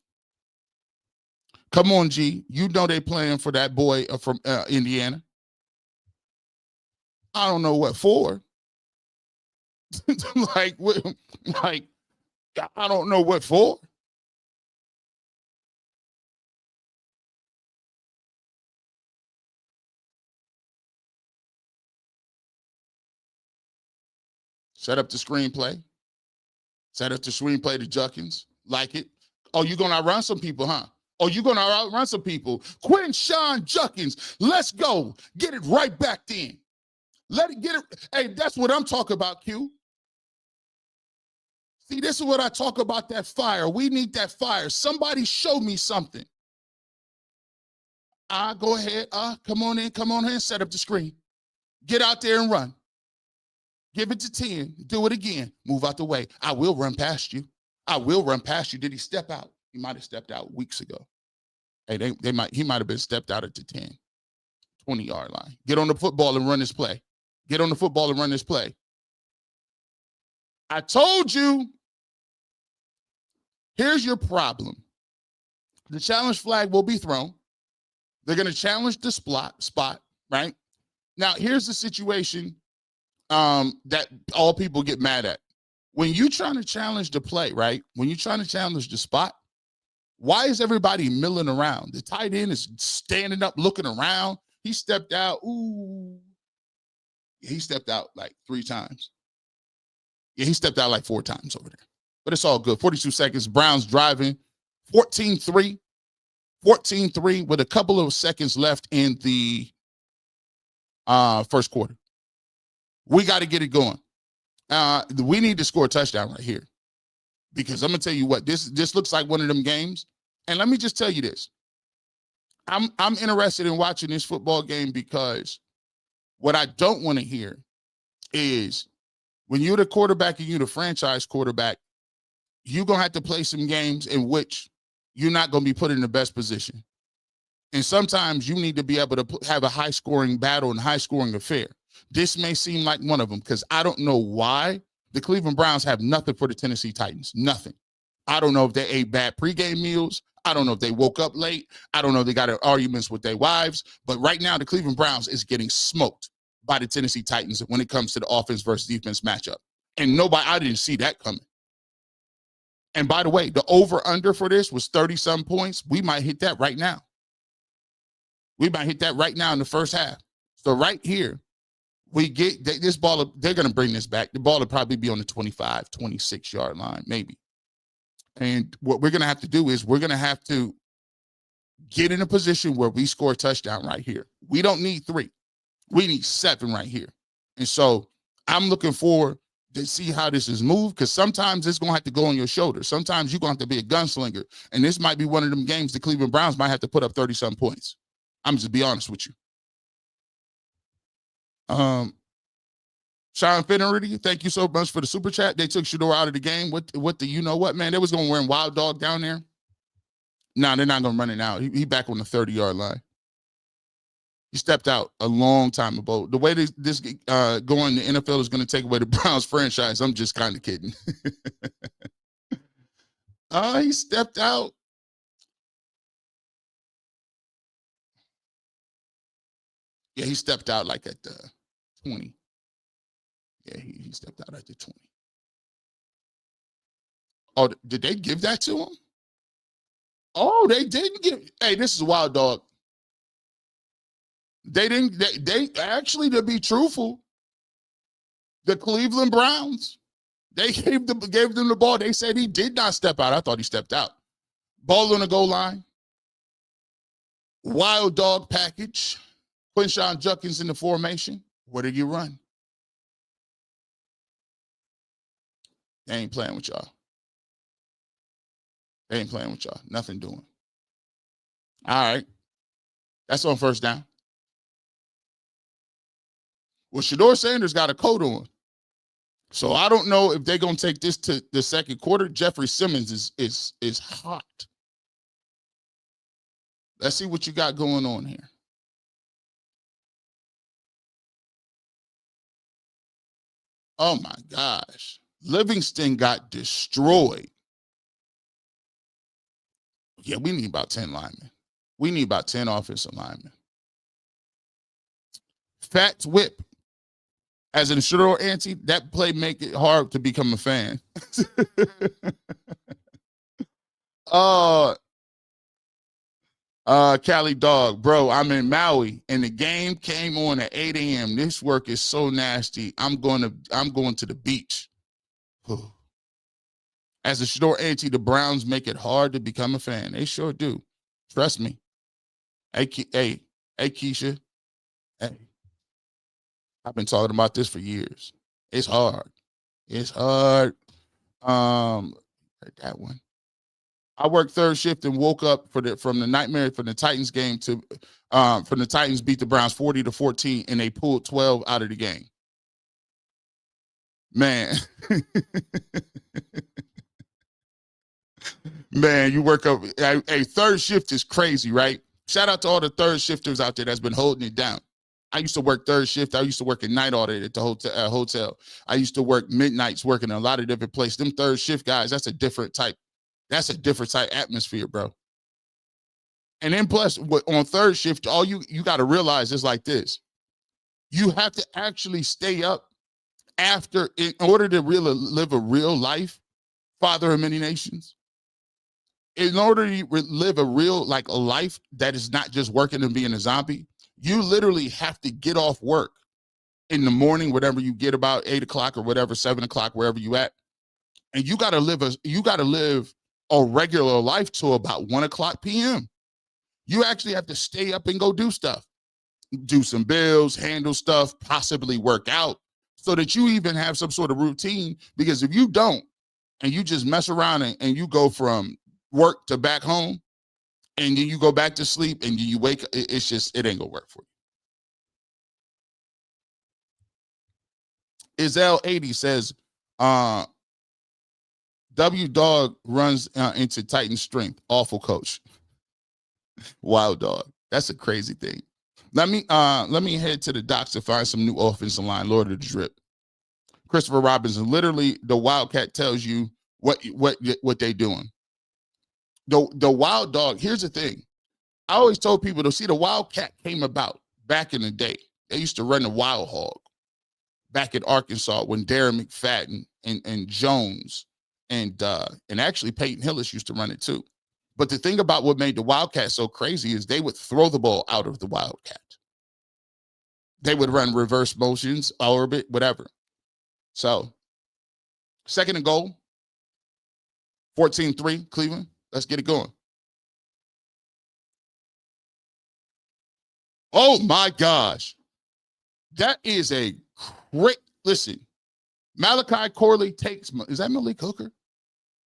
Come on, G. You know they playing for that boy from Indiana. I don't know what for. I don't know what for. Set up the screenplay. Set up the screenplay to Juckins. Like it. Oh, you're going to outrun some people, huh? Oh, you're going to outrun some people. Quinshon Juckins, let's go. Get it right back then. Let it get it. Hey, that's what I'm talking about, Q. See, this is what I talk about, that fire. We need that fire. Somebody show me something. Go ahead. Come on in, set up the screen. Get out there and run. Give it to 10. Do it again. Move out the way. I will run past you. Did he step out? He might have stepped out weeks ago. Hey, he might have been stepped out at the 10, 20-yard line. Get on the football and run this play. I told you. Here's your problem. The challenge flag will be thrown. They're going to challenge the spot, right? Now, here's the situation that all people get mad at. When you're trying to challenge the play, right? When you're trying to challenge the spot, why is everybody milling around? The tight end is standing up, looking around. He stepped out. Ooh. He stepped out like 3 times. Yeah, he stepped out like 4 times over there. But it's all good. 42 seconds. Browns driving. 14-3. 14-3 with a couple of seconds left in the first quarter. We got to get it going. We need to score a touchdown right here. Because I'm going to tell you what, this looks like one of them games. And let me just tell you this. I'm interested in watching this football game because what I don't want to hear is when you're the quarterback and you're the franchise quarterback, you're going to have to play some games in which you're not going to be put in the best position. And sometimes you need to be able to have a high-scoring battle and high-scoring affair. This may seem like one of them because I don't know why the Cleveland Browns have nothing for the Tennessee Titans. Nothing. I don't know if they ate bad pregame meals. I don't know if they woke up late. I don't know if they got in arguments with their wives. But right now, the Cleveland Browns is getting smoked by the Tennessee Titans when it comes to the offense versus defense matchup. And I didn't see that coming. And by the way, the over-under for this was 30-some points. We might hit that right now. We might hit that right now in the first half. So right here, we get this ball. They're going to bring this back. The ball will probably be on the 25, 26-yard line, maybe. And what we're going to have to do is we're going to have to get in a position where we score a touchdown right here. We don't need 3. We need 7 right here. And so I'm looking forward to see how this is moved because sometimes it's going to have to go on your shoulders. Sometimes you're going to have to be a gunslinger. And this might be one of them games the Cleveland Browns might have to put up 30-some points. I'm just be honest with you. Sean Finnery, thank you so much for the super chat. They took Shedeur out of the game. What the you know what, man? They was going to wear Wild Dog down there. No, they're not going to run it out. He back on the 30-yard line. He stepped out a long time ago. The way this going, the NFL is going to take away the Browns franchise. I'm just kind of kidding. He stepped out. Yeah, he stepped out like at the 20. Yeah, he stepped out at the 20. Oh, did they give that to him? Oh, they didn't give. Hey, this is wild, dog. They didn't. They actually, to be truthful, the Cleveland Browns, they gave them the ball. They said he did not step out. I thought he stepped out. Ball on the goal line. Wild dog package. Quinshon Judkins in the formation. Where did you run? They ain't playing with y'all. They ain't playing with y'all. Nothing doing. All right. That's on first down. Well, Shedeur Sanders got a coat on. So I don't know if they're going to take this to the second quarter. Jeffrey Simmons is hot. Let's see what you got going on here. Oh, my gosh. Livingston got destroyed. Yeah, we need about 10 linemen. We need about 10 offensive linemen. Fats whip. As an Shedeur anti, that play make it hard to become a fan. Cali dog, bro, I'm in Maui and the game came on at 8 a.m. This work is so nasty. I'm going to the beach. As a Shedeur anti, the Browns make it hard to become a fan. They sure do. Trust me. Hey, Keisha. Hey, I've been talking about this for years. It's hard. It's hard. That one. I worked third shift and woke up from the nightmare from the Titans game to from the Titans beat the Browns 40-14 and they pulled 12 out of the game. Man. Man, you work up. A third shift is crazy, right? Shout out to all the third shifters out there that's been holding it down. I used to work third shift. I used to work at night audit at the hotel. I used to work midnights working in a lot of different places. Them third shift guys, that's a different type. That's a different type atmosphere, bro. And then plus on third shift, all you got to realize is like this. You have to actually stay up after in order to really live a real life, father of many nations. In order to live a real, like a life that is not just working and being a zombie, you literally have to get off work in the morning, whatever you get about 8 o'clock or whatever, 7 o'clock, wherever you at. And you got to live a regular life till about 1 o'clock p.m. You actually have to stay up and go do stuff, do some bills, handle stuff, possibly work out so that you even have some sort of routine. Because if you don't, and you just mess around and you go from work to back home, and then you go back to sleep and you wake, it's just, it ain't gonna work for you. Izelle 80 says, W Dog runs into Titan strength. Awful coach. Wild dog. That's a crazy thing. Let me head to the docs to find some new offensive line. Lord of the drip. Christopher Robinson. Literally, the Wildcat tells you what they doing. The wild dog. Here's the thing. I always told people to see the Wildcat came about back in the day. They used to run the Wild Hog back in Arkansas when Darren McFadden and Jones and actually Peyton Hillis used to run it too. But the thing about what made the Wildcat so crazy is they would throw the ball out of the Wildcat. They would run reverse motions, orbit, whatever. So, second and goal, 14-3, Cleveland. Let's get it going. Oh, my gosh. That is a great, listen, Malachi Corley takes, is that Malik Hooker?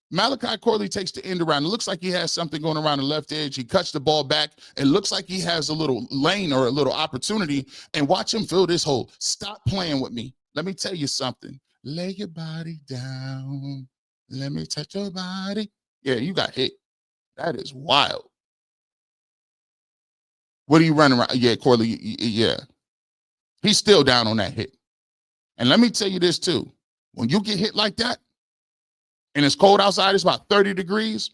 Malachi Corley takes the end around. It looks like he has something going around the left edge. He cuts the ball back. It looks like he has a little lane or a little opportunity. And watch him fill this hole. Stop playing with me. Let me tell you something. Lay your body down. Let me touch your body. Yeah, you got hit. That is wild. What are you running around? Yeah, Corley, yeah. He's still down on that hit. And let me tell you this too. When you get hit like that, and it's cold outside, it's about 30 degrees,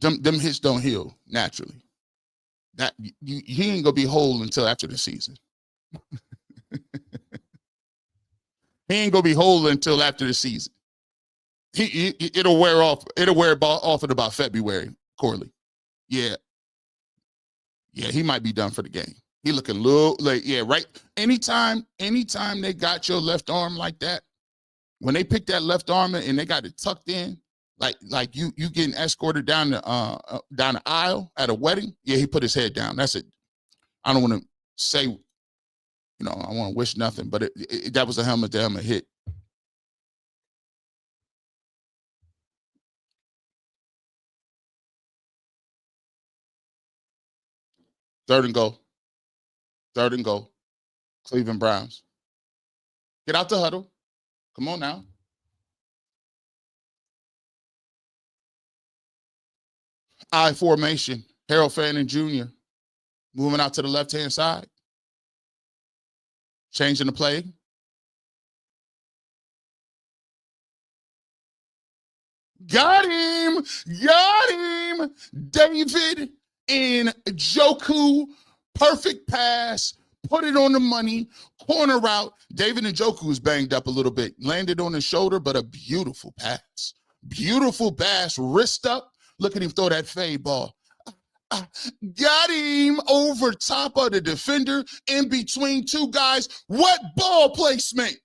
them hits don't heal naturally. That he ain't gonna be whole until after the season. He ain't gonna be whole until after the season. It'll wear off. It'll wear off in about February, Corley. Yeah. Yeah, he might be done for the game. He looking a little like, yeah, right. Anytime they got your left arm like that, when they pick that left arm and they got it tucked in, like you getting escorted down the aisle at a wedding. Yeah, he put his head down. That's it. I don't want to say, I want to wish nothing, but that was a helmet to helmet hit. Third and goal. Cleveland Browns. Get out the huddle. Come on now. I formation. Harold Fannin Jr. moving out to the left-hand side. Changing the play. Got him. David Njoku. Perfect pass. Put it on the money. Corner route. David Njoku is banged up a little bit. Landed on his shoulder, but a beautiful pass. Wrist up. Look at him throw that fade ball. Got him over top of the defender in between two guys. What ball placement?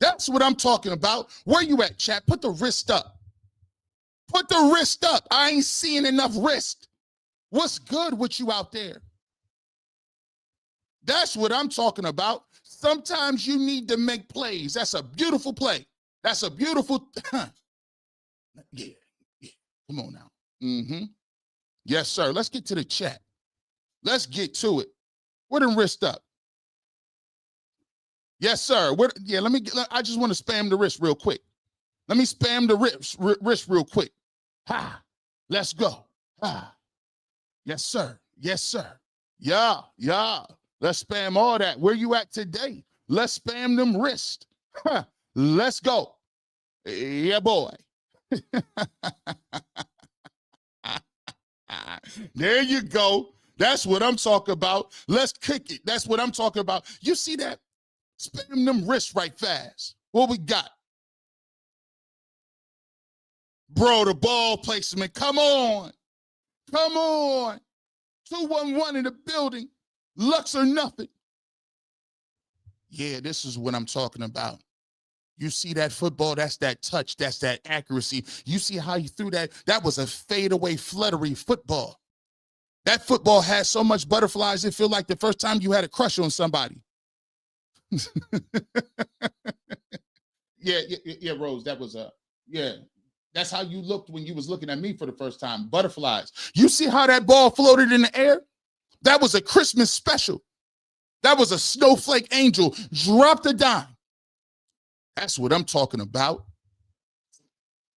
That's what I'm talking about. Where you at, chat? Put the wrist up. I ain't seeing enough wrist. What's good with you out there? That's what I'm talking about. Sometimes you need to make plays. That's a beautiful play. That's a beautiful. Yeah. Come on now. Yes, sir. Let's get to the chat. Let's get to it. Where them wrist up? Yes, sir. I just want to spam the wrist real quick. Let me spam the wrist real quick. Ha. Let's go. Ha. Yes, sir. Yeah. Let's spam all that. Where you at today? Let's spam them wrists. Huh. Let's go. Yeah, boy. There you go. That's what I'm talking about. Let's kick it. That's what I'm talking about. You see that? Spam them wrists right fast. What we got? Bro, the ball placement. Come on. 211 in the building. Lux or nothing. Yeah, this is what I'm talking about. You see that football, that's that touch, that's that accuracy. You see how he threw that? That was a fadeaway, fluttery football. That football had so much butterflies, it feel like the first time you had a crush on somebody. Yeah, Rose, that was yeah. That's how you looked when you was looking at me for the first time. Butterflies. You see how that ball floated in the air? That was a Christmas special. That was a snowflake angel. Dropped a dime. That's what I'm talking about.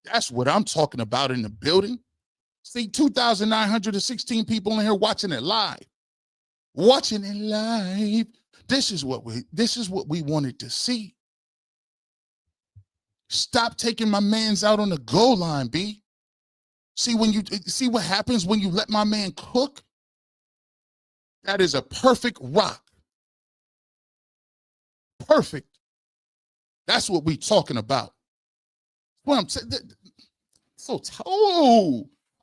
That's what I'm talking about in the building. See, 2,916 people in here watching it live. This is what we wanted to see. Stop taking my mans out on the goal line, B. See what happens when you let my man cook? That is a perfect rock. Perfect. That's what we talking about. Well, I'm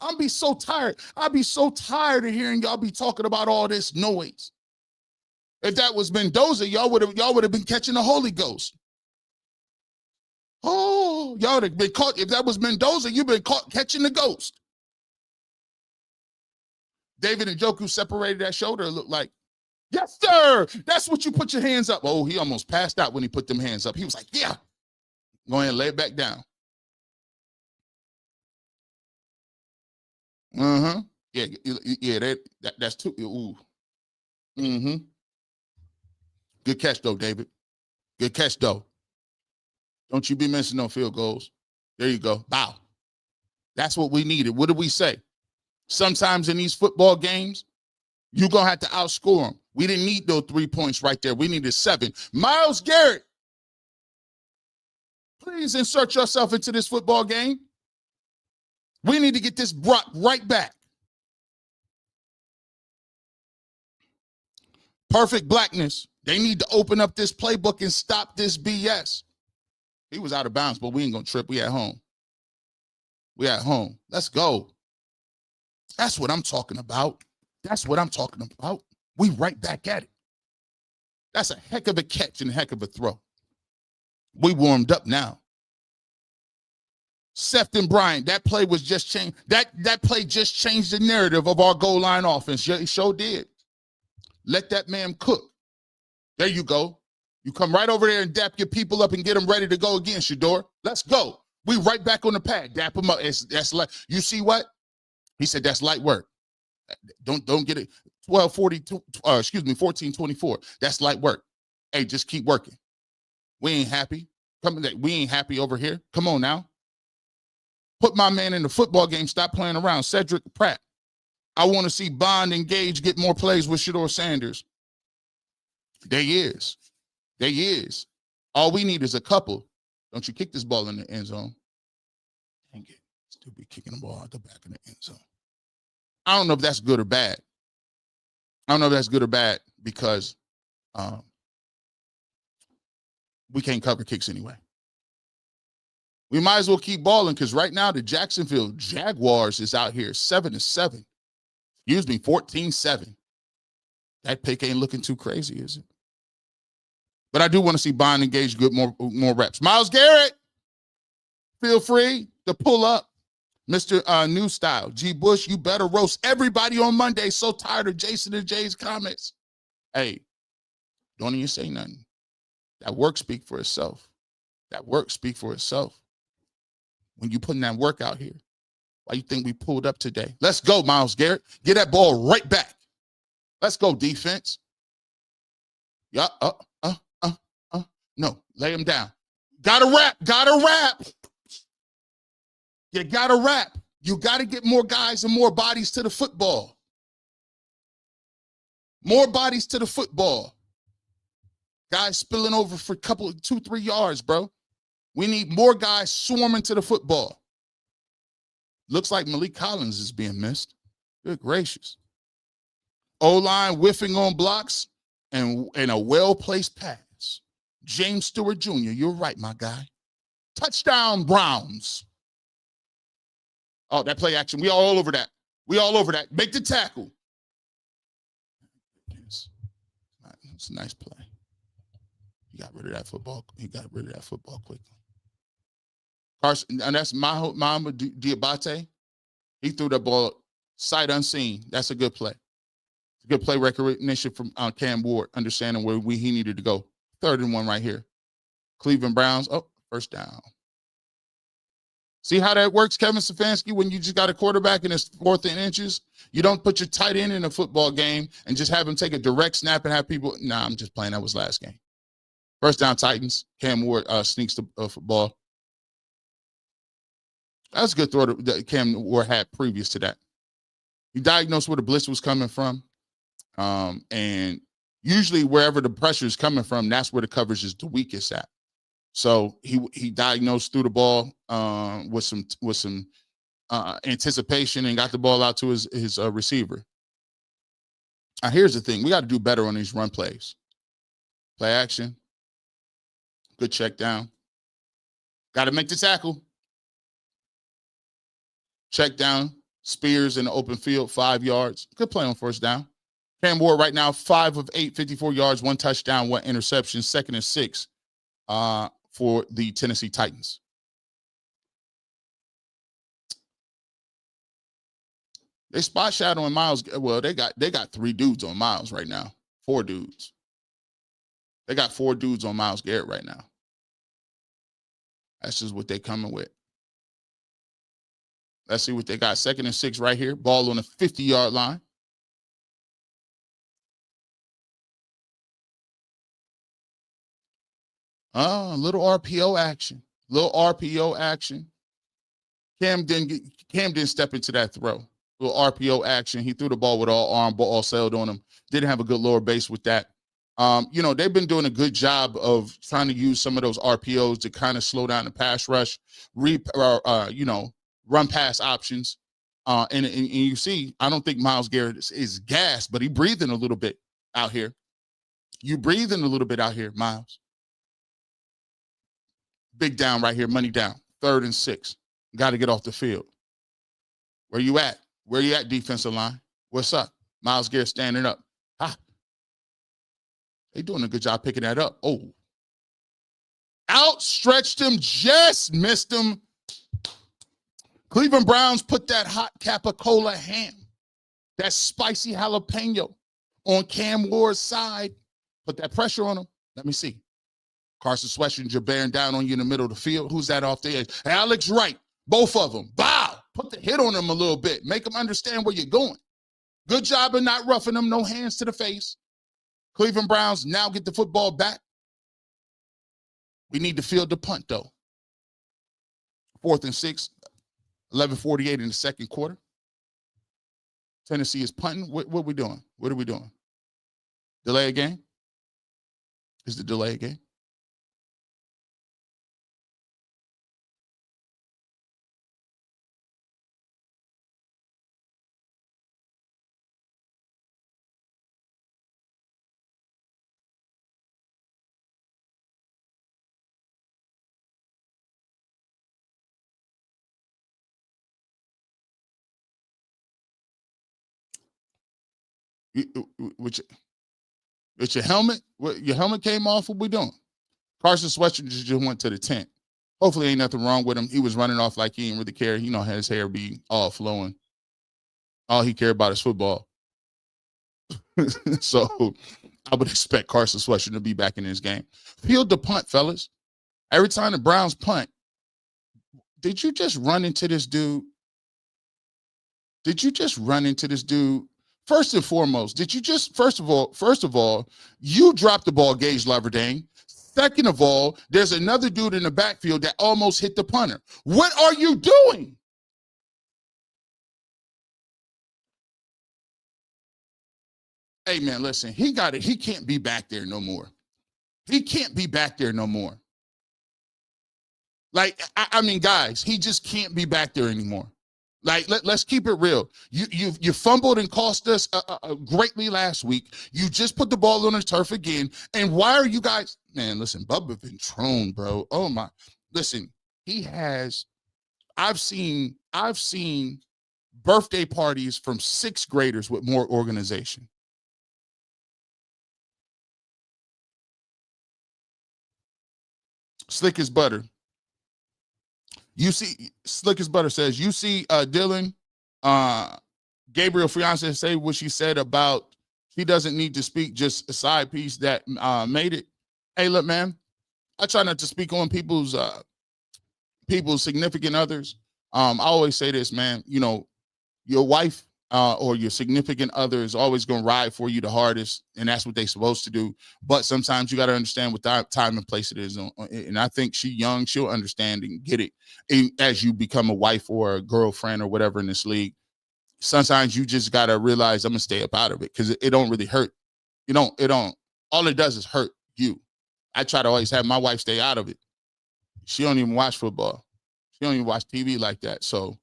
I'll be so tired. I'll be so tired of hearing y'all be talking about all this noise. If that was Mendoza, y'all would have been catching the Holy Ghost. Oh, y'all would have been caught. If that was Mendoza, you've been caught catching the ghost. David Njoku separated that shoulder. It looked like, yes, sir. That's what you put your hands up. Oh, he almost passed out when he put them hands up. He was like, yeah. Go ahead and lay it back down. Yeah, that's too. Ooh. Good catch, though, David. Good catch, though. Don't you be missing no field goals. There you go. Bow. That's what we needed. What did we say? Sometimes in these football games, you're going to have to outscore them. We didn't need those 3 points right there. We needed 7. Myles Garrett, please insert yourself into this football game. We need to get this brought right back. Perfect Blackness. They need to open up this playbook and stop this BS. He was out of bounds, but we ain't going to trip. We at home. We at home. Let's go. That's what I'm talking about. That's what I'm talking about. We right back at it. That's a heck of a catch and a heck of a throw. We warmed up now. Sefton Bryant, that play was just changed. That play just changed the narrative of our goal line offense. It sure did. Let that man cook. There you go. You come right over there and dap your people up and get them ready to go again, Shedeur. Let's go. We right back on the pad. Dap them up. That's like, you see what? He said that's light work. Don't get it. 14-24. That's light work. Hey, just keep working. We ain't happy. We ain't happy over here. Come on now. Put my man in the football game. Stop playing around. Cedric Pratt. I want to see Bond and Gage get more plays with Shedeur Sanders. There he is. There he is. All we need is a couple. Don't you kick this ball in the end zone. Dang it. Still be kicking the ball out the back of the end zone. I don't know if that's good or bad. I don't know if that's good or bad because we can't cover kicks anyway. We might as well keep balling because right now the Jacksonville Jaguars is out here 7-7. Excuse me, 14-7. That pick ain't looking too crazy, is it? But I do want to see Bond engage good more reps. Myles Garrett, feel free to pull up. Mr. New Style, G. Bush, you better roast everybody on Monday. So tired of Jason and Jay's comments. Hey, don't even say nothing. That work speak for itself. That work speak for itself. When you putting that work out here, why you think we pulled up today? Let's go, Myles Garrett. Get that ball right back. Let's go, defense. Yeah, no, lay him down. Gotta wrap. You gotta wrap. You gotta get more guys and more bodies to the football. More bodies to the football. Guys spilling over for a couple of 2-3 yards, bro. We need more guys swarming to the football. Looks like Malik Collins is being missed. Good gracious. O-line whiffing on blocks and a well-placed pass. James Stewart Jr., you're right, my guy. Touchdown, Browns. Oh, that play action. We all over that. Make the tackle. It's a nice play. He got rid of that football quickly. Carson, and that's Mahama Diabate. He threw that ball sight unseen. That's a good play. It's a good play recognition from Cam Ward, understanding where he needed to go. 3rd and 1 right here. Cleveland Browns. Oh, first down. See how that works, Kevin Stefanski, when you just got a quarterback and it's 4th and inches? You don't put your tight end in a football game and just have him take a direct snap and have people. Nah, I'm just playing. That was last game. First down, Titans. Cam Ward sneaks the football. That's a good throw that Cam Ward had previous to that. He diagnosed where the blitz was coming from. And usually wherever the pressure is coming from, that's where the coverage is the weakest at. So he diagnosed through the ball with some anticipation and got the ball out to his receiver. Now, here's the thing. We got to do better on these run plays. Play action. Good check down. Got to make the tackle. Check down. Spears in the open field, 5 yards. Good play on first down. Cam Ward right now, 5 of 8, 54 yards, 1 touchdown, 1 interception, 2nd and 6 for the Tennessee Titans. They spot shadowing Myles. Well, they got 3 dudes on Myles right now. 4 dudes. They got 4 dudes on Myles Garrett right now. That's just what they coming with. Let's see what they got. 2nd and 6 right here. Ball on the 50-yard line. Little RPO action. Cam didn't step into that throw. Little RPO action. He threw the ball with all arm, but all sailed on him. Didn't have a good lower base with that. They've been doing a good job of trying to use some of those RPOs to kind of slow down the pass rush, run pass options. And you see, I don't think Myles Garrett is gassed, but he breathing a little bit out here. You breathing a little bit out here, Myles. Big down right here, money down. 3rd and 6. Got to get off the field. Where you at? Where you at, defensive line? What's up? Myles Garrett standing up. They doing a good job picking that up. Oh. Outstretched him, just missed him. Cleveland Browns put that hot capicola ham, that spicy jalapeno on Cam Ward's side. Put that pressure on him. Let me see. Carson Schlesinger bearing down on you in the middle of the field. Who's that off the edge? Alex Wright. Both of them. Bow. Put the hit on him a little bit. Make him understand where you're going. Good job of not roughing him. No hands to the face. Cleveland Browns now get the football back. We need to field the punt, though. 4th and 6. 11:48 in the second quarter. Tennessee is punting. What are we doing? What are we doing? Delay a game? Is the delay a game? With your helmet? Your helmet came off? What we doing? Carson Schlesinger just went to the tent. Hopefully ain't nothing wrong with him. He was running off like he didn't really care. Had his hair be all flowing. All he cared about is football. So I would expect Carson Schlesinger to be back in this game. Field the punt, fellas. Every time the Browns punt, did you just run into this dude? First and foremost, first of all, you dropped the ball, Gage Laverdane. Second of all, there's another dude in the backfield that almost hit the punter. What are you doing? Hey, man, listen, he got it. He can't be back there no more. Like, I mean, guys, he just can't be back there anymore. Like, let's keep it real. You fumbled and cost us greatly last week. You just put the ball on the turf again. And why are you guys, man, listen, Bubba Ventrone, bro. Oh my, listen, I've seen birthday parties from 6th graders with more organization. Slick as butter. You see, Slick as butter says, you see Dylan, Gabriel fiance say what she said about she doesn't need to speak, just a side piece that made it. Hey, look, man, I try not to speak on people's significant others. I always say this, man, your wife or your significant other is always going to ride for you the hardest, and that's what they're supposed to do. But sometimes you got to understand what time and place it is. And I think she's young. She'll understand and get it. And as you become a wife or a girlfriend or whatever in this league, sometimes you just got to realize I'm going to stay up out of it because it don't really hurt. It don't. All it does is hurt you. I try to always have my wife stay out of it. She don't even watch football. She don't even watch TV like that. So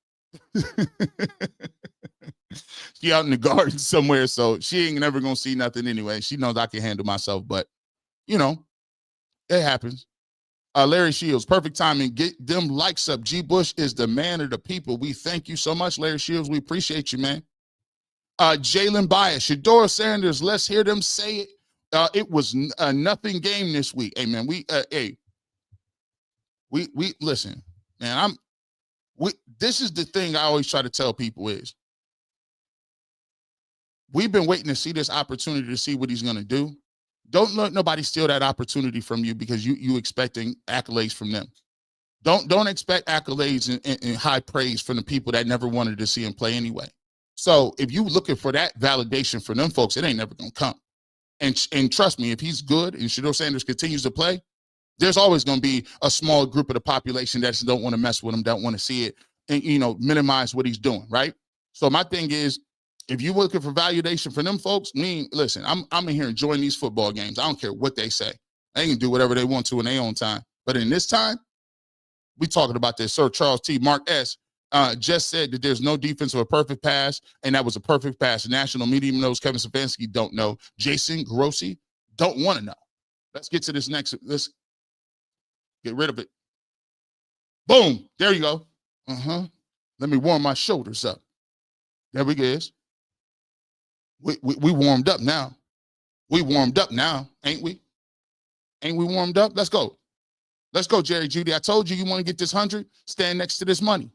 she out in the garden somewhere, so she ain't never gonna see nothing anyway. She knows I can handle myself, but it happens. Larry Shields, perfect timing. Get them likes up. G. Bush is the man of the people. We thank you so much, Larry Shields. We appreciate you, man. Jalen Bias, Shedeur Sanders. Let's hear them say it. It was a nothing game this week. Hey, man, we listen, man. This is the thing I always try to tell people is we've been waiting to see this opportunity to see what he's going to do. Don't let nobody steal that opportunity from you because you expecting accolades from them. Don't expect accolades and high praise from the people that never wanted to see him play anyway. So if you looking for that validation from them folks, it ain't never going to come. And trust me, if he's good and Shedeur Sanders continues to play, there's always going to be a small group of the population that don't want to mess with him, don't want to see it. and minimize what he's doing, right? So my thing is, if you're looking for validation for them folks, listen, I'm in here enjoying these football games. I don't care what they say. They can do whatever they want to in their own time. But in this time, we talking about this. Sir Charles T. Mark S. Just said that there's no defense of a perfect pass, and that was a perfect pass. National media knows. Kevin Stefanski don't know. Jason Grossi don't want to know. Let's get to this next. Let's get rid of it. Boom. There you go. Let me warm my shoulders up. There we go. We warmed up now. We warmed up now, ain't we? Ain't we warmed up? Let's go. Let's go, Jerry Judy. I told you want to get this 100. Stand next to this money.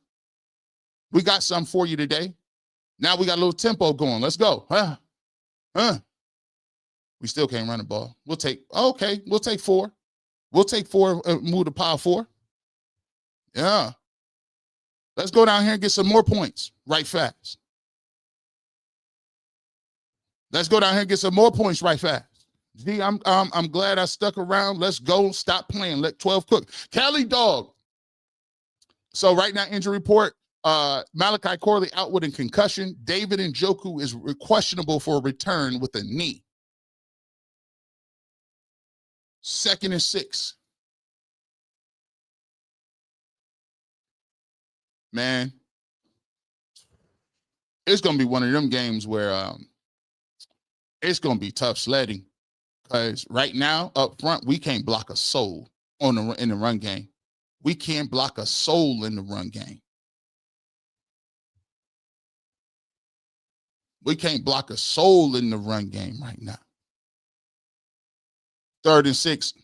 We got something for you today. Now we got a little tempo going. Let's go. We still can't run the ball. We'll take 4. We'll take 4 and move to power 4. Yeah. Let's go down here and get some more points right fast. Let's go down here and get some more points right fast. Gee, I'm glad I stuck around. Let's go. Stop playing. Let 12 cook. Cali Dog. So right now, injury report. Malachi Corley out with a concussion. David Njoku is questionable for a return with a knee. 2nd and 6. Man, it's going to be one of them games where it's going to be tough sledding. Because right now, up front, we can't block a soul in the run game. We can't block a soul in the run game. We can't block a soul in the run game right now. 3rd and 6.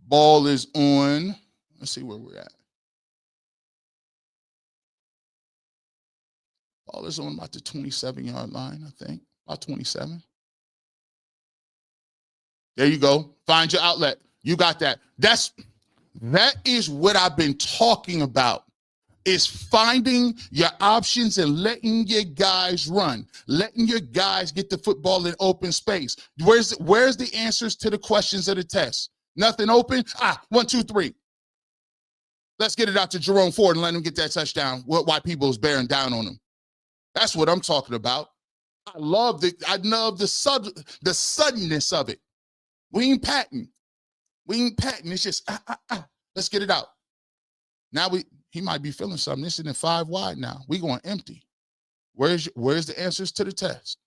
Ball is on. Let's see where we're at. Ball is on about the 27-yard line, I think. About 27. There you go. Find your outlet. You got that. That is what I've been talking about, is finding your options and letting your guys run, letting your guys get the football in open space. Where's the answers to the questions of the test? Nothing open? 1, 2, 3. Let's get it out to Jerome Ford and let him get that touchdown while people is bearing down on him. That's what I'm talking about. I love the suddenness of it. We ain't patting. It's just let's get it out. Now he might be feeling something. This is in 5 wide now. We going empty. Where's the answers to the test?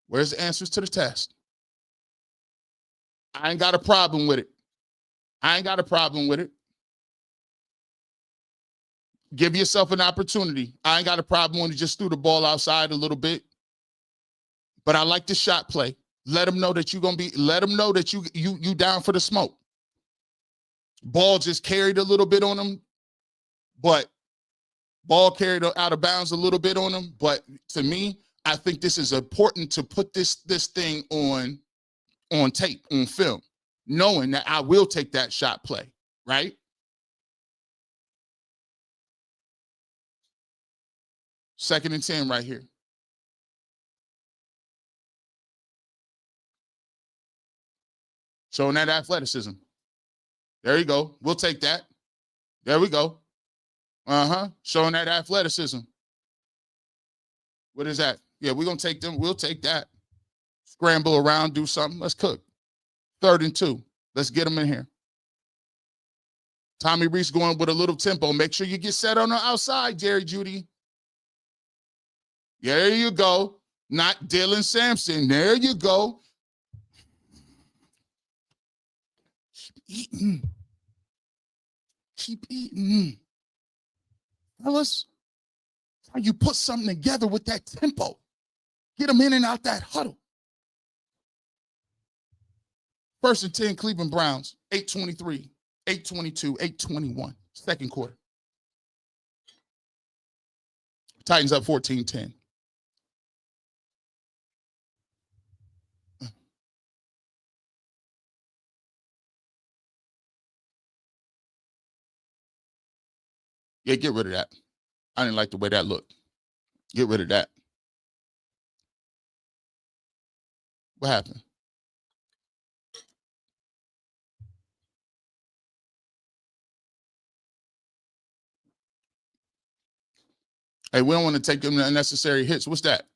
Where's the answers to the test? I ain't got a problem with it. Give yourself an opportunity. I ain't got a problem when you just threw the ball outside a little bit. But I like the shot play. Let them know that you down for the smoke. Ball just carried a little bit on them, but ball carried out of bounds a little bit on them. But to me, I think this is important to put this thing on tape, on film, knowing that I will take that shot play, right? Second and 10 right here. Showing that athleticism. There you go. We'll take that. There we go. Showing that athleticism. What is that? Yeah, we're going to take them. We'll take that. Scramble around, do something. Let's cook. 3rd and 2. Let's get them in here. Tommy Reese going with a little tempo. Make sure you get set on the outside, Jerry Judy. There you go. Not Dylan Sampson. There you go. Keep eating. Fellas, how you put something together with that tempo. Get them in and out that huddle. 1st and 10, Cleveland Browns, 8:23, 8:22, 8:21, 2nd quarter. Titans up 14-10. Yeah, get rid of that. I didn't like the way that looked. Get rid of that. What happened? Hey, we don't want to take them unnecessary hits. What's that?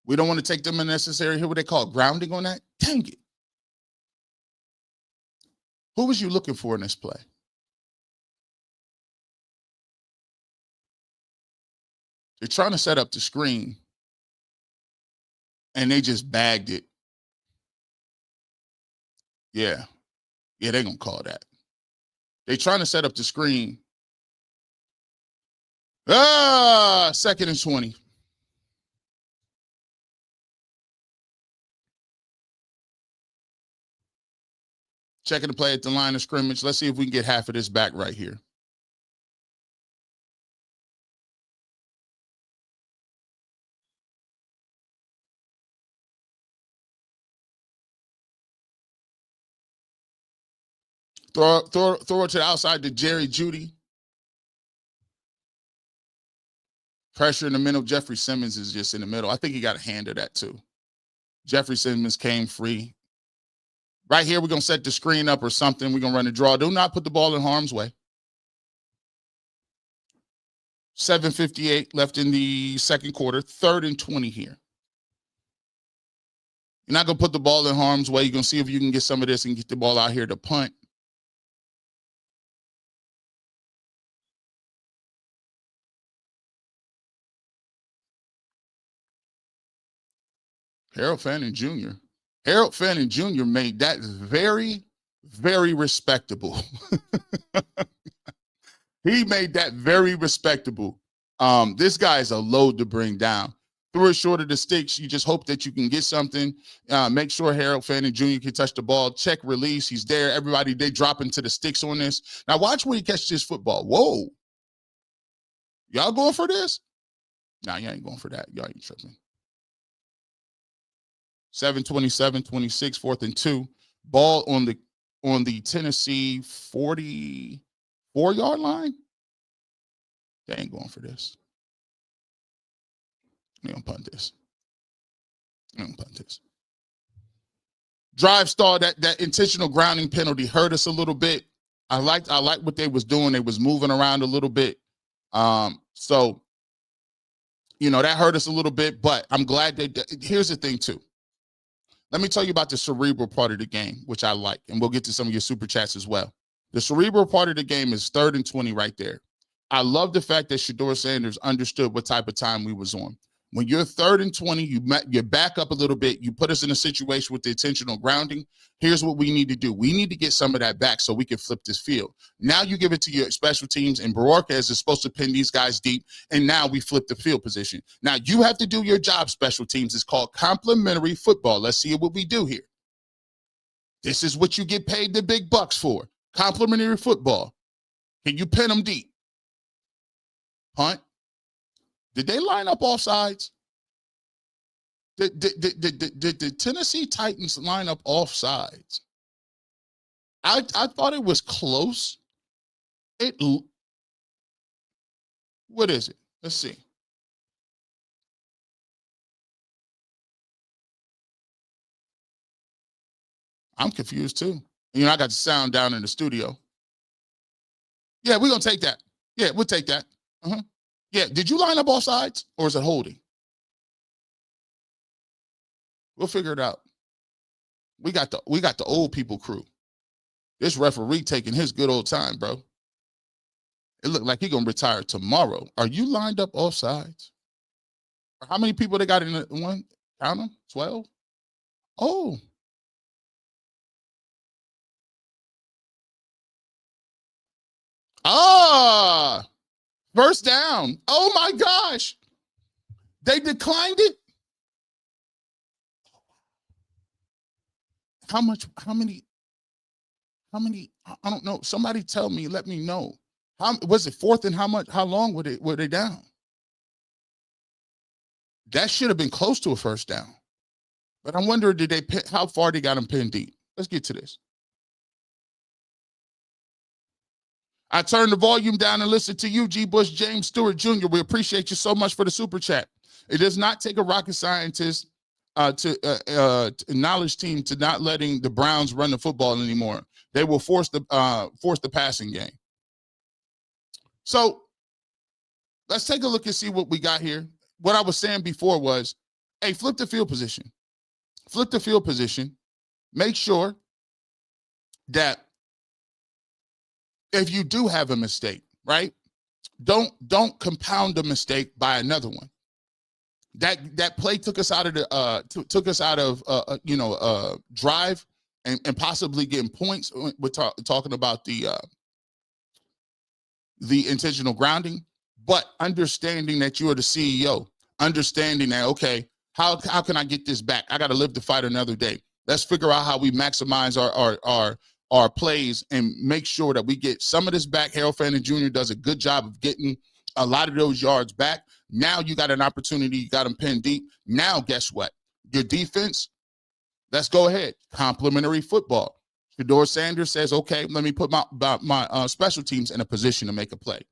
We don't want to take them unnecessary hit. What they call grounding on that? Dang it. Who was you looking for in this play? They're trying to set up the screen, and they just bagged it. Yeah. Yeah, they're going to call that. They're trying to set up the screen. 2nd and 20. Checking the play at the line of scrimmage. Let's see if we can get half of this back right here. Throw it to the outside to Judy. Pressure in the middle. Jeffrey Simmons is just in the middle. I think he got a hand of that too. Jeffrey Simmons came free. Right here, we're going to set the screen up or something. We're going to run a draw. Do not put the ball in harm's way. 7:58 left in the second quarter. 3rd and 20 here. You're not going to put the ball in harm's way. You're going to see if you can get some of this and get the ball out here to punt. Harold Fannin Jr. Harold Fannin Jr. made that very, very respectable. He made that very respectable. This guy is a load to bring down. Threw it short of the sticks. You just hope that you can get something. Make sure Harold Fannin Jr. can touch the ball. Check release. He's there. Everybody, they drop into the sticks on this. Now watch where he catches this football. Whoa. Y'all going for this? Nah, you ain't going for that. Y'all ain't tripping. 7:27, 26, 4th and 2. Ball on the Tennessee 44-yard line. They ain't going for this. They don't punt this. They don't punt this. Drive stall, that intentional grounding penalty hurt us a little bit. I liked what they was doing. They was moving around a little bit. So, you know, that hurt us a little bit, but I'm glad here's the thing too. Let me tell you about the cerebral part of the game, which I like, and we'll get to some of your super chats as well. The cerebral part of the game is 3rd and 20 right there. I love the fact that Shedeur Sanders understood what type of time we was on. When you're 3rd and 20, you back up a little bit. You put us in a situation with the intentional grounding. Here's what we need to do. We need to get some of that back so we can flip this field. Now you give it to your special teams, and Barbershop is supposed to pin these guys deep, and now we flip the field position. Now you have to do your job, special teams. It's called complementary football. Let's see what we do here. This is what you get paid the big bucks for. Complementary football. Can you pin them deep? Punt. Did they line up off sides? Did the Tennessee Titans line up off sides? I thought it was close. What is it? Let's see. I'm confused too. You know, I got the sound down in the studio. Yeah, we're going to take that. Yeah, we'll take that. Uh-huh. Yeah, did you line up all sides, or is it holding? We'll figure it out. We got the old people crew. This referee taking his good old time, bro. It looked like he's gonna retire tomorrow. Are you lined up all sides? How many people they got in the one? Count them. 12. Oh. First down. Oh my gosh. They declined it. How many? I don't know. Somebody tell me, let me know. How was it 4th and how long were they down? That should have been close to a first down. But I'm wondering, how far they got them pinned deep? Let's get to this. I turn the volume down and listen to you, G. Bush, James Stewart Jr. We appreciate you so much for the super chat. It does not take a rocket scientist to acknowledge team to not letting the Browns run the football anymore. They will force the passing game. So let's take a look and see what we got here. What I was saying before was, hey, flip the field position. Flip the field position. Make sure that if you do have a mistake, right? Don't compound the mistake by another one. That play took us out of the drive and possibly getting points. We're talking about the intentional grounding, but understanding that you are the CEO, understanding that, okay, how can I get this back? I got to live to fight another day. Let's figure out how we maximize our plays and make sure that we get some of this back. Harold Fannin Jr. does a good job of getting a lot of those yards back. Now you got an opportunity. You got them pinned deep. Now, guess what? Your defense, let's go ahead. Complimentary football. Shedeur Sanders says, okay, let me put my special teams in a position to make a play.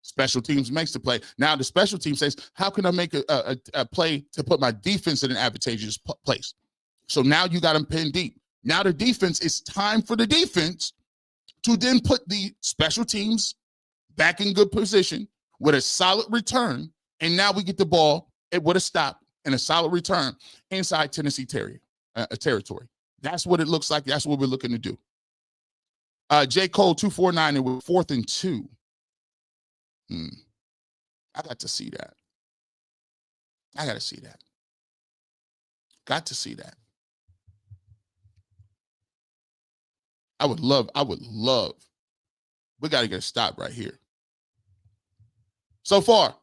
Special teams makes the play. Now the special team says, how can I make a play to put my defense in an advantageous place? So now you got them pinned deep. Now the defense, it's time for the defense to then put the special teams back in good position with a solid return. And now we get the ball with a stop and a solid return inside Tennessee territory. That's what it looks like. That's what we're looking to do. J. Cole 249, and we're 4th and 2. I got to see that. I got to see that. Got to see that. I would love. We got to get a stop right here. So far,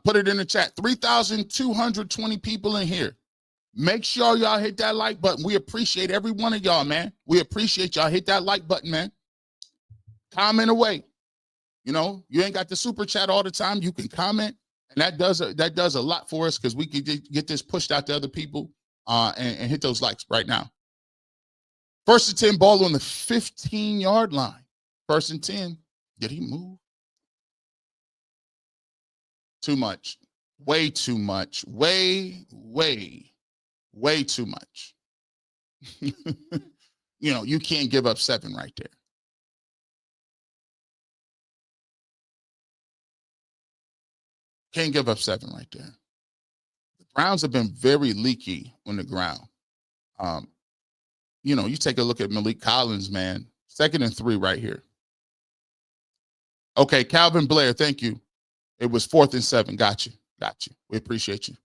put it in the chat. 3,220 people in here. Make sure y'all hit that like button. We appreciate every one of y'all, man. We appreciate y'all. Hit that like button, man. Comment away. You know, you ain't got the super chat all the time. You can comment, and that does a lot for us because we can get this pushed out to other people and hit those likes right now. 1st and 10, ball on the 15-yard line. 1st and 10. Did he move? Too much. Way too much. Way too much. You know, you can't give up 7 right there. Can't give up 7 right there. The Browns have been very leaky on the ground. You know, you take a look at Malik Collins, man. 2nd and 3 right here. Okay, Calvin Blair, thank you. It was 4th and 7. Got you. We appreciate you.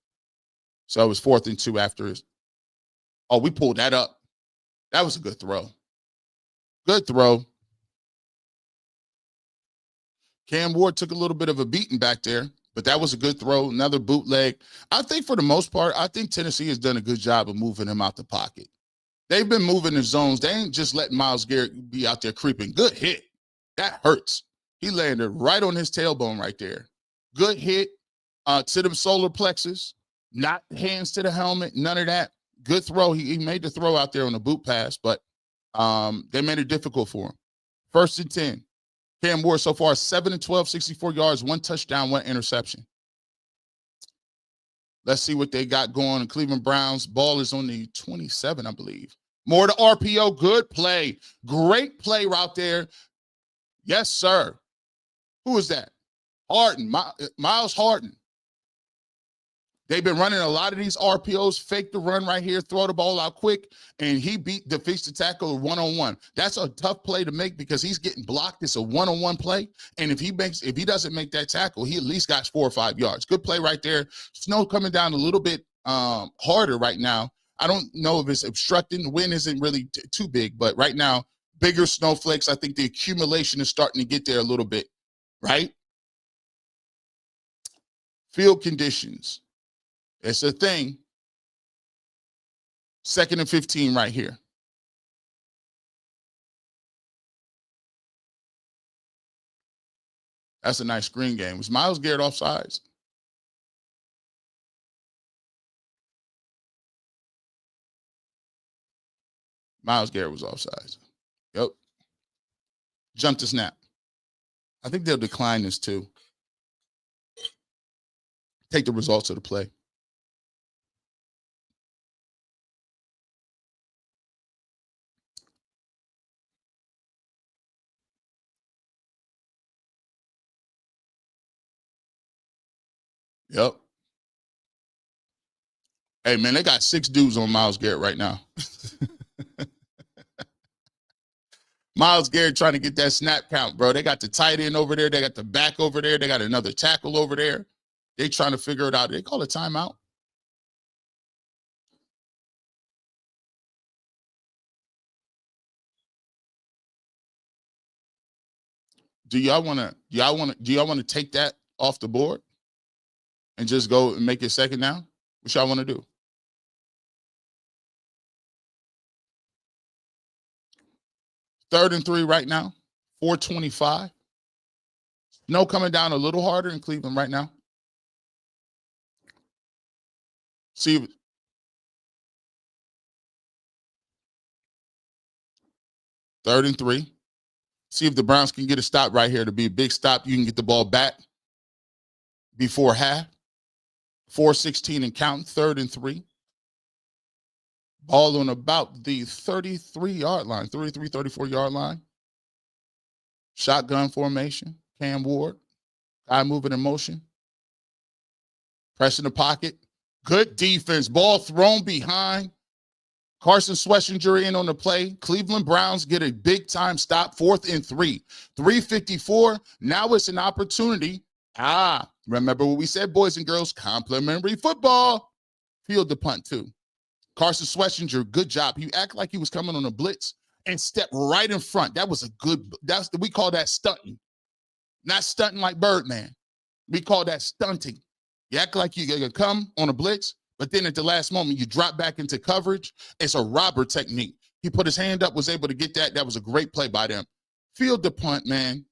So it was 4th and 2 after his. Oh, we pulled that up. That was a good throw. Good throw. Cam Ward took a little bit of a beating back there, but that was a good throw. Another bootleg. I think for the most part, I think Tennessee has done a good job of moving him out the pocket. They've been moving the zones. They ain't just letting Myles Garrett be out there creeping. Good hit. That hurts. He landed right on his tailbone right there. Good hit to the solar plexus. Not hands to the helmet. None of that. Good throw. He made the throw out there on the boot pass, but they made it difficult for him. 1st and 10. Cam Ward so far 7 and 12, 64 yards, 1 touchdown, 1 interception. Let's see what they got going. The Cleveland Browns ball is on the 27, I believe. More to RPO. Good play. Great play right there. Yes, sir. Who is that? Harden. Miles Harden. They've been running a lot of these RPOs, fake the run right here, throw the ball out quick, and he defeats the tackle one-on-one. That's a tough play to make because he's getting blocked. It's a one-on-one play, and if he doesn't make that tackle, he at least got 4 or 5 yards. Good play right there. Snow coming down a little bit harder right now. I don't know if it's obstructing. The wind isn't really too big, but right now, bigger snowflakes. I think the accumulation is starting to get there a little bit, right? Field conditions. It's a thing. 2nd and 15 right here. That's a nice screen game. Was Myles Garrett offsides? Myles Garrett was offsides. Yep. Jumped the snap. I think they'll decline this too. Take the results of the play. Yep. Hey, man, they got 6 dudes on Myles Garrett right now. Myles Garrett trying to get that snap count, bro. They got the tight end over there. They got the back over there. They got another tackle over there. They trying to figure it out. They call a timeout. Do y'all want to take that off the board and just go and make it second down? What y'all want to do? Third and 3 right now. 4:25. Snow coming down a little harder in Cleveland right now. See, third and 3. See if the Browns can get a stop right here to be a big stop. You can get the ball back before half. 4:16 and counting. Third and 3. Ball on about the 33-yard line, 33, 34-yard line. Shotgun formation. Cam Ward. Guy moving in motion. Press in the pocket. Good defense. Ball thrown behind. Carson Schlesinger in on the play. Cleveland Browns get a big-time stop. 4th and 3. 3:54. Now it's an opportunity. Remember what we said, boys and girls? Complimentary football. Field the punt, too. Carson Schlesinger, good job. He acted like he was coming on a blitz and stepped right in front. That was a good, we call that stunting. Not stunting like Birdman. We call that stunting. You act like you're going to come on a blitz, but then at the last moment, you drop back into coverage. It's a robber technique. He put his hand up, was able to get that. That was a great play by them. Field the punt, man.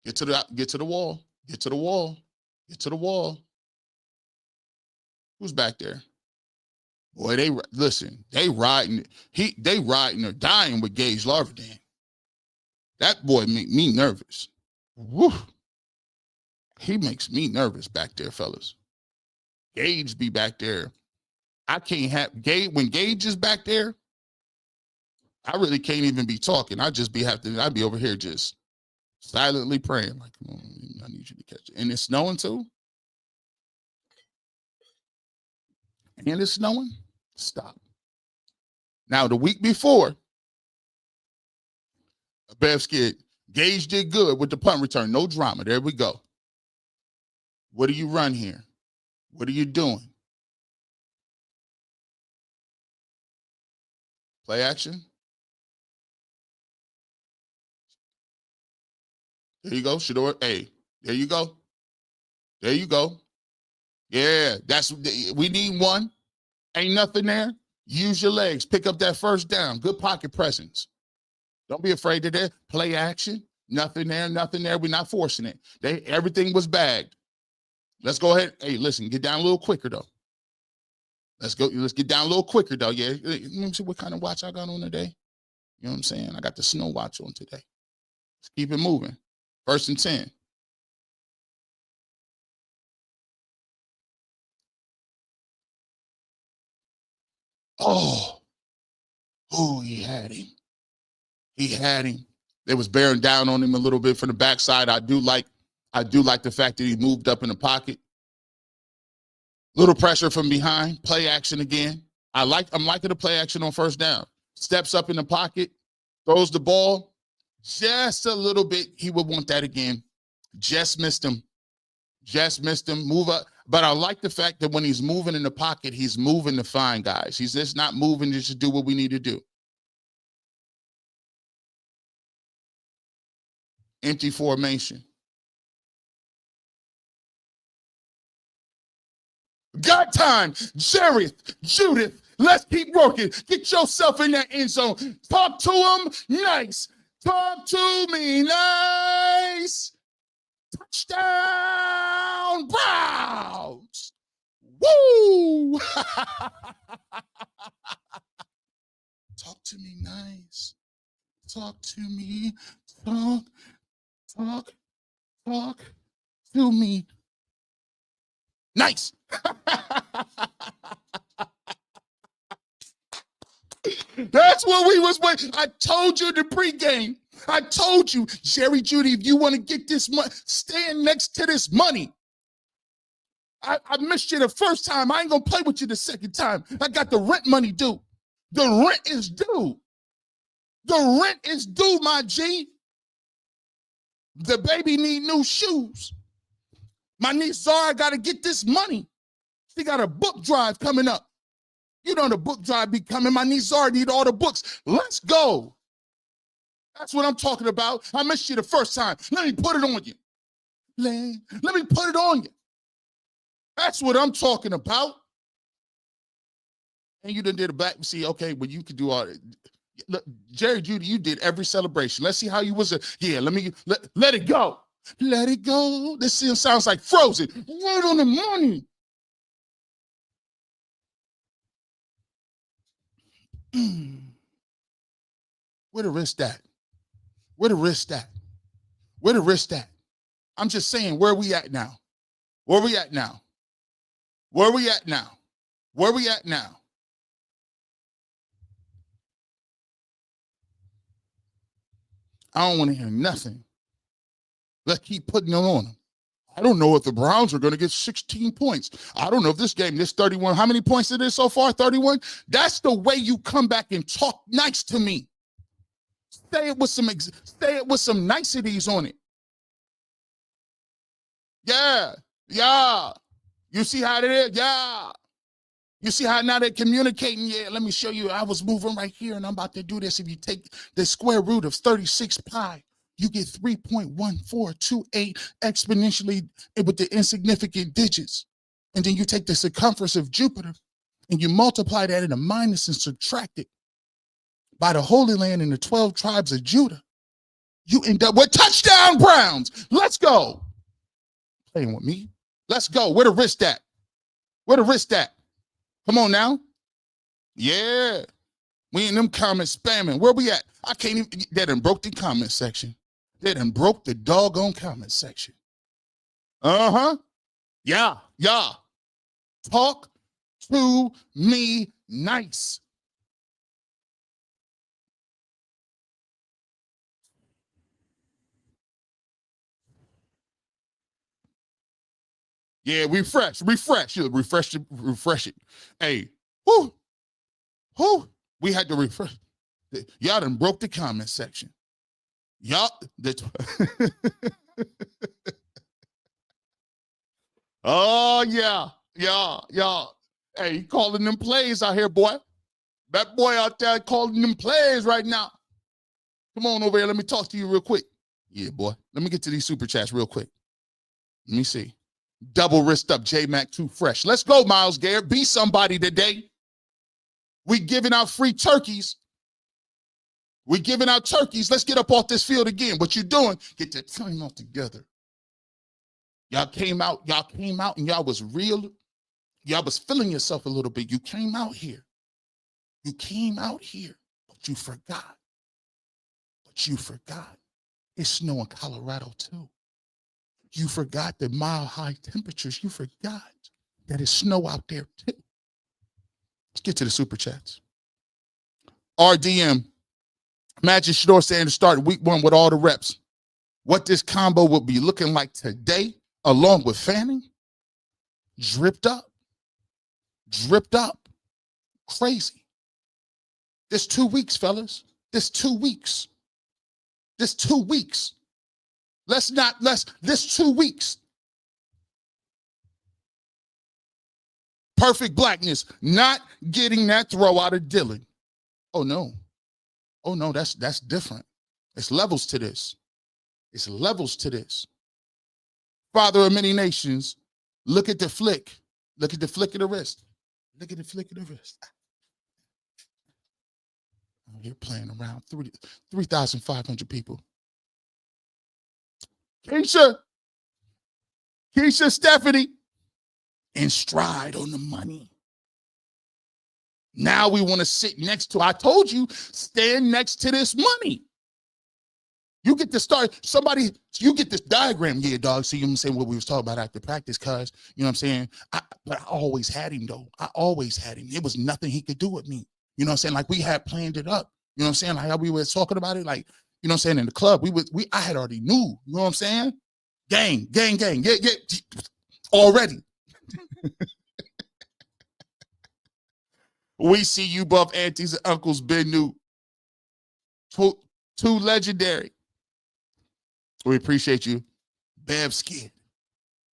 Get to the wall. Get to the wall. Get to the wall. Who's back there? Boy, they riding or dying with Gage Larverdin. That boy make me nervous. Woo. He makes me nervous back there, fellas. Gage be back there. I can't have Gage when Gage is back there. I really can't even be talking. I'd be over here just silently praying. Like, come on, I need you to catch it. And it's snowing too. And it's snowing. Stop. Now, the week before, Bev scared. Gage did good with the punt return. No drama. There we go. What do you run here? What are you doing? Play action. There you go, Shedeur. Hey, there you go. There you go. Yeah, we need one. Ain't nothing there. Use your legs. Pick up that first down. Good pocket presence. Don't be afraid of that. Play action. Nothing there. We're not forcing it. Everything was bagged. Let's go ahead. Hey, listen, get down a little quicker, though. Let's get down a little quicker, though. Yeah. Let me see what kind of watch I got on today. You know what I'm saying? I got the snow watch on today. Let's keep it moving. 1st and 10. Oh, he had him. They was bearing down on him a little bit from the backside. I do like the fact that he moved up in the pocket. Little pressure from behind. Play action again. I'm liking the play action on 1st down. Steps up in the pocket, throws the ball just a little bit. He would want that again. Just missed him. Move up. But I like the fact that when he's moving in the pocket, he's moving to find guys. He's just not moving just to do what we need to do. Empty formation. Got time. Judith, let's keep working. Get yourself in that end zone. Talk to him nice. Talk to me nice. Touchdown, Browns. Woo! Talk to me nice. Talk to me. Talk to me. Nice. That's what we was waiting. I told you the pregame. I told you, Jerry Judy, if you want to get this money, stand next to this money. I missed you the first time. I ain't going to play with you the second time. I got the rent money due. The rent is due. The rent is due, my G. The baby need new shoes. My niece Zara got to get this money. She got a book drive coming up. You know the book drive be coming. My niece Zara need all the books. Let's go. That's what I'm talking about. I missed you the first time. Let me put it on you. Let me put it on you. That's what I'm talking about. And you done did a back. See, okay, but you could do all that. Look, Jerry Judy, you did every celebration. Let's see how you was. Yeah, let it go. Let it go. This sounds like Frozen. Right on the money. Where the wrist at? Where the wrist at? Where the wrist at? I'm just saying, where are we at now? Where are we at now? Where are we at now? Where are we at now? I don't want to hear nothing. Let's keep putting it on them. I don't know if the Browns are going to get 16 points. I don't know if this game, this 31, how many points it is so far? 31? That's the way you come back and talk nice to me. Say it with some niceties on it. Yeah. You see how it is? Yeah. You see how now they're communicating? Yeah, let me show you. I was moving right here, and I'm about to do this. If you take the square root of 36 pi, you get 3.1428 exponentially with the insignificant digits. And then you take the circumference of Jupiter, and you multiply that in a minus and subtract it by the Holy Land and the 12 tribes of Judah. You end up with touchdown Browns. Let's go. Playing with me. Let's go. Where the wrist at? Where the wrist at? Come on now. Yeah. We in them comments spamming. Where we at? I can't even. They done broke the comment section. They done broke the doggone comment section. Uh-huh. Yeah. Talk to me nice. Yeah, refresh. You refresh it. Hey, whoo. We had to refresh. Y'all done broke the comment section. Y'all, oh yeah. Hey, he calling them plays out here, boy. That boy out there calling them plays right now. Come on over here. Let me talk to you real quick. Yeah, boy. Let me get to these super chats real quick. Let me see. Double wrist up, J-Mac too fresh. Let's go, Miles Garrett. Be somebody today. We giving out free turkeys. We giving out turkeys. Let's get up off this field again. What you doing? Get that time all together. Y'all came out and y'all was real. Y'all was feeling yourself a little bit. You came out here. But you forgot. It's snow in Colorado too. You forgot the mile-high temperatures. You forgot that it's snow out there too. Let's get to the super chats. RDM. Imagine Shedeur Sanders started week 1 with all the reps. What this combo will be looking like today, along with Fanning. Dripped up. Crazy. This 2 weeks, fellas. This 2 weeks. This 2 weeks. This 2 weeks. Perfect blackness. Not getting that throw out of Dylan. Oh no, that's different. It's levels to this. Father of many nations, look at the flick. Look at the flick of the wrist. You're playing around 3,500 people. Keisha, Stephanie, in stride on the money. Now we want to sit next to, I told you, stand next to this money. You get to start, you get this diagram. Yeah, dog, see, I'm saying what we was talking about after practice, cuz, you know what I'm saying? But I always had him, though. It was nothing he could do with me. You know what I'm saying? Like, we had planned it up. You know what I'm saying? Like, how we were talking about it, like, you know what I'm saying, in the club, I had already knew, you know what I'm saying? Gang. Yeah. Already. We see you buff aunties and uncles been new. Too legendary. We appreciate you. Bev Skid.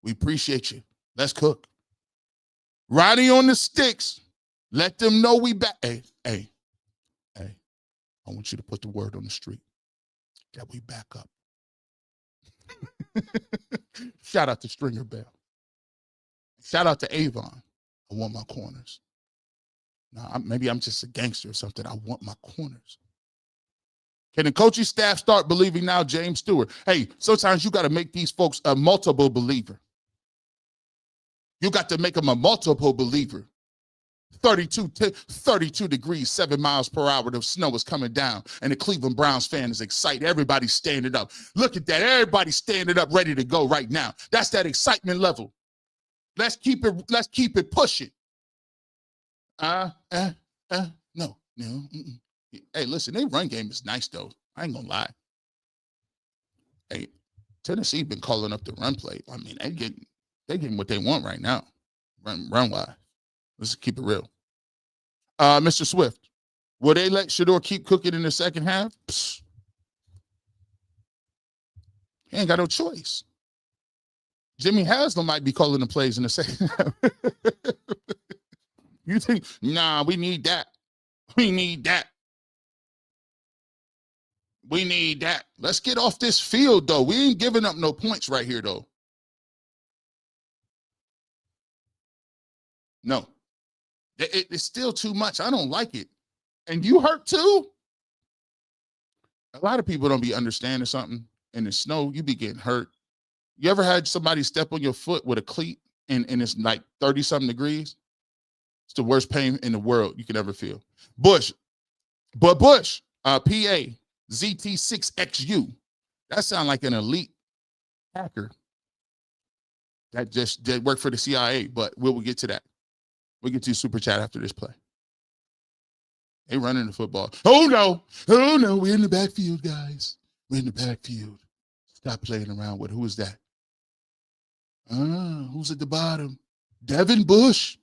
We appreciate you. Let's cook. Riding on the sticks. Let them know we back. Hey. I want you to put the word on the street that we back up. Shout out to Stringer Bell. Shout out to Avon. I want my corners. Now, maybe I'm just a gangster or something. I want my corners. Can the coaching staff start believing now, James Stewart? Hey, sometimes you got to make these folks a multiple believer. You got to make them a multiple believer. 32 degrees, 7 miles per hour. The snow is coming down, and the Cleveland Browns fan is excited. Everybody's standing up. Look at that. Everybody's standing up, ready to go right now. That's that excitement level. Let's keep it pushing. No. Hey, listen, their run game is nice, though. I ain't gonna lie. Hey, Tennessee been calling up the run play. I mean, they getting what they want right now. Run wise. Let's keep it real. Mr. Swift, will they let Shedeur keep cooking in the second half? Psst. He ain't got no choice. Jimmy Haslam might be calling the plays in the second half. You think, nah, we need that. We need that. We need that. Let's get off this field, though. We ain't giving up no points right here, though. No. It's still too much. I don't like it. And you hurt, too? A lot of people don't be understanding something. In the snow, you be getting hurt. You ever had somebody step on your foot with a cleat and it's like 30-something degrees? It's the worst pain in the world you could ever feel. Bush, PA, ZT6XU. That sounds like an elite hacker that worked for the CIA, but we'll get to that. We'll get to super chat after this play. They running the football. Oh, no. We're in the backfield, guys. We're in the backfield. Stop playing around with who is that? Who's at the bottom? Devin Bush.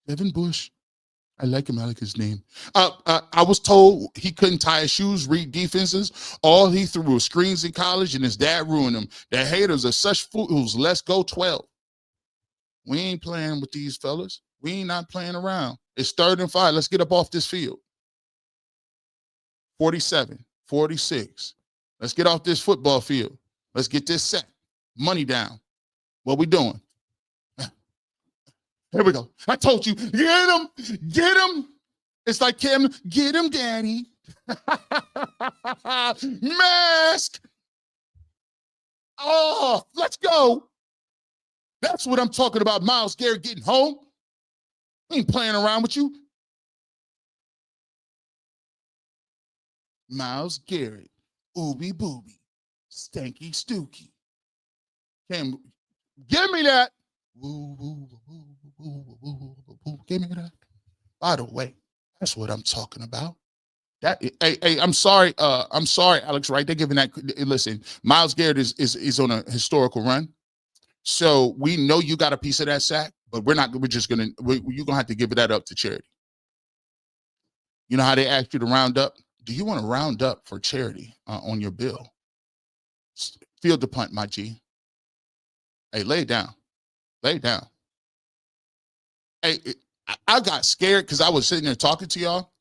I like him. I like his name. I was told he couldn't tie his shoes, read defenses. All he threw was screens in college, and his dad ruined him. The haters are such fools. Let's go 12. We ain't playing with these fellas. We ain't not playing around. It's 3rd and 5. Let's get up off this field. 47, 46. Let's get off this football field. Let's get this set. Money down. What we doing? Here we go. I told you, get him. It's like Kim, get him, daddy. Mask. Oh, let's go. That's what I'm talking about. Myles Garrett getting home. I ain't playing around with you. Myles Garrett, ooby booby, stanky stooky. Kim, give me that. Give me that. By the way, that's what I'm talking about. Hey, I'm sorry, Alex, right? They're giving that. Listen, Myles Garrett is on a historical run. So we know you got a piece of that sack, but you're gonna have to give that up to charity. You know how they ask you to round up? Do you want to round up for charity on your bill? Field the punt, my G. Hey, lay it down. Lay it down. Hey, I got scared because I was sitting there talking to y'all,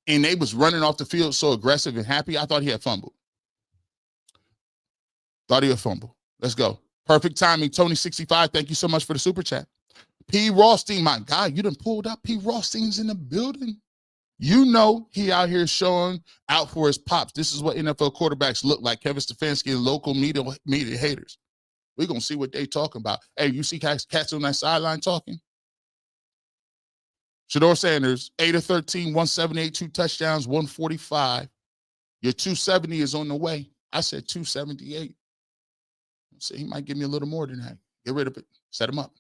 and they was running off the field so aggressive and happy. I thought he had fumbled. Let's go. Perfect timing, Tony65. Thank you so much for the super chat. P. Rothstein, my guy, you done pulled up. P. Rothstein's in the building. You know he out here showing out for his pops. This is what NFL quarterbacks look like. Kevin Stefanski and local media haters. We're going to see what they talking about. Hey, you see cats on that sideline talking? Shedeur Sanders, 8 of 13, 178, 2 touchdowns, 145. Your 270 is on the way. I said 278. So he might give me a little more than that. Get rid of it. Set him up.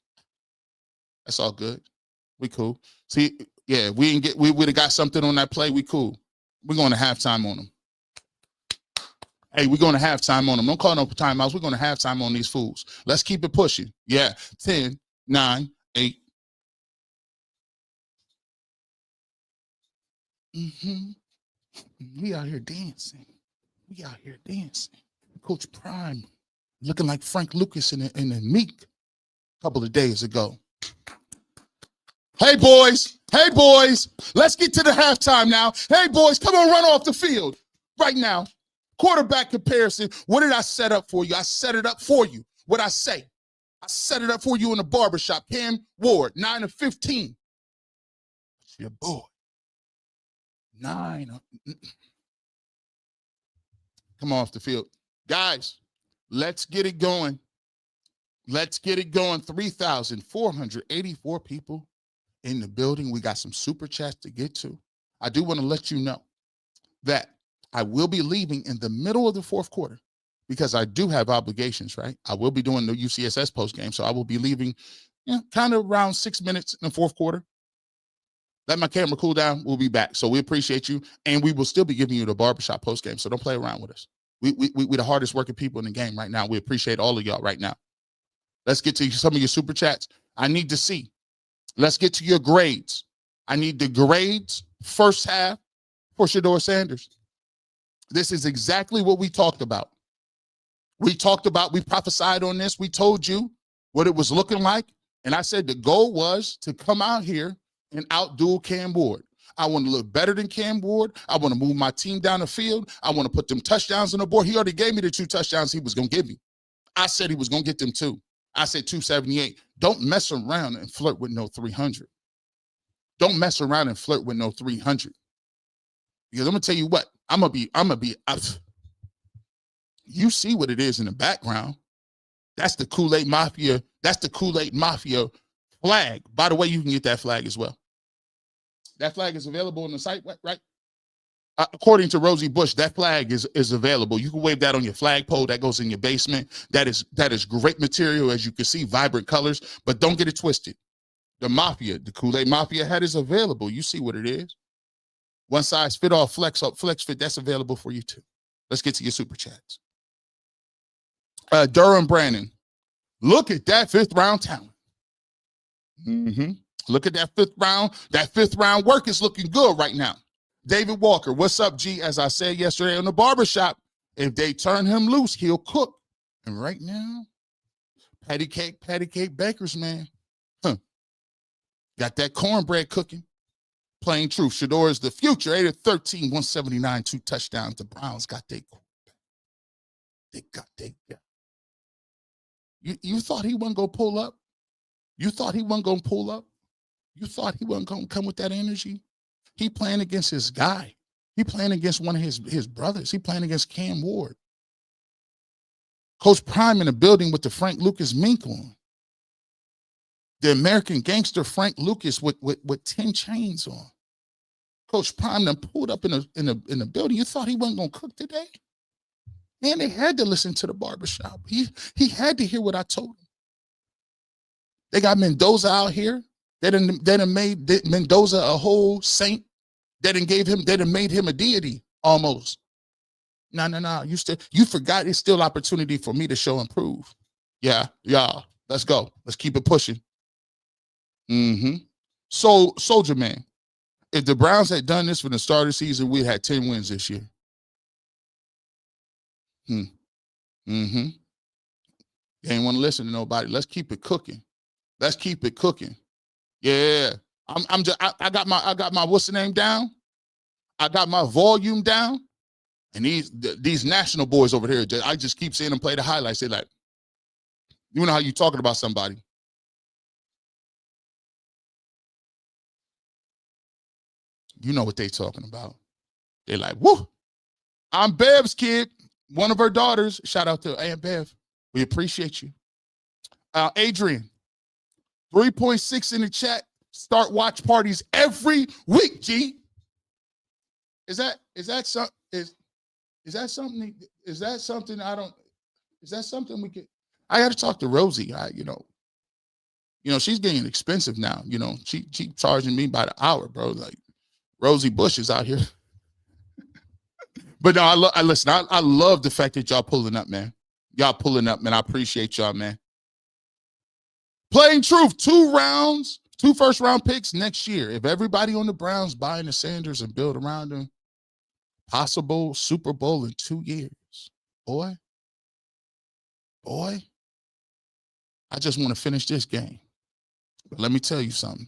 That's all good. We cool. See, yeah, we would have got something on that play. We cool. We're going to halftime on them. Hey, we're going to halftime on them. Don't call no timeouts. We're going to halftime on these fools. Let's keep it pushing. Yeah. 10, 9, 8. We out here dancing. We out here dancing. Coach Prime looking like Frank Lucas in the Meek a couple of days ago. Hey, boys. Hey, boys. Let's get to the halftime now. Hey, boys, come on, run off the field right now. Quarterback comparison. What did I set up for you? I set it up for you. What I say? I set it up for you in the barbershop. Cam Ward, 9 of 15. That's your boy. 9. Come off the field. Guys, let's get it going. Let's get it going. 3,484 people in the building. We got some super chats to get to. I do want to let you know that I will be leaving in the middle of the fourth quarter because I do have obligations, right? I will be doing the UCSS post game, so I will be leaving kind of around 6 minutes in the fourth quarter. Let my camera cool down. We'll be back. So we appreciate you, and we will still be giving you the barbershop post game, so don't play around with us. We the hardest working people in the game right now. We appreciate all of y'all right now. Let's get to some of your super chats. I need to see. Let's get to your grades. I need the grades first half for Shedeur Sanders. This is exactly what we talked about. We prophesied on this. We told you what it was looking like. And I said the goal was to come out here and outdo Cam Ward. I want to look better than Cam Ward. I want to move my team down the field. I want to put them touchdowns on the board. He already gave me the 2 touchdowns he was going to give me. I said he was going to get them 2. I said 278. Don't mess around and flirt with no 300. Don't mess around and flirt with no 300. Because I'm going to tell you what, I'm going to be, you see what it is in the background. That's the Kool-Aid Mafia. That's the Kool-Aid Mafia flag. By the way, you can get that flag as well. That flag is available on the site, right? According to Rosie Bush, that flag is available. You can wave that on your flagpole that goes in your basement. That is great material, as you can see, vibrant colors, but don't get it twisted. The Mafia, the Kool-Aid Mafia hat is available. You see what it is. One size fit all, flex fit, that's available for you too. Let's get to your super chats. Durham Brandon, look at that 5th round talent. Look at that 5th round. That 5th round work is looking good right now. David Walker, what's up, G? As I said yesterday on the barbershop, if they turn him loose, he'll cook. And right now, patty cake bakers, man. Got that cornbread cooking. Plain truth. Shedeur is the future. 8 of 13, 179, 2 touchdowns. The Browns got their quarterback. They got. You thought he wasn't going to pull up? You thought he wasn't going to pull up? You thought he wasn't going to come with that energy? He playing against his guy. He playing against one of his brothers. He playing against Cam Ward. Coach Prime in the building with the Frank Lucas mink on. The American gangster Frank Lucas with 10 chains on. Coach Prime done pulled up in the building. You thought he wasn't going to cook today? Man, they had to listen to the barbershop. He had to hear what I told him. They got Mendoza out here. They done made Mendoza a whole saint. They done made him a deity almost. No. You forgot it's still opportunity for me to show and prove. Yeah. Let's go. Let's keep it pushing. So, Soldier Man, if the Browns had done this for the start of the season, we'd had 10 wins this year. You ain't want to listen to nobody. Let's keep it cooking. Let's keep it cooking. Yeah. I got my what's the name down? I got my volume down. And these national boys over here, I just keep seeing them play the highlights. They like, you know how you talking about somebody. You know what they talking about. They like, woo, I'm Bev's kid. One of her daughters. Shout out to Aunt Bev. We appreciate you. Adrian, 3.6 in the chat. Start watch parties every week, G. Is that something we could? I got to talk to Rosie. She's getting expensive now. She charging me by the hour, bro. Like Rosie Bush is out here But no, I love the fact that y'all pulling up, man. Y'all pulling up, man. I appreciate y'all, man. Plain truth, 2 first-round picks next year. If everybody on the Browns buying the Sanders and build around them, possible Super Bowl in 2 years. Boy, I just want to finish this game. But let me tell you something.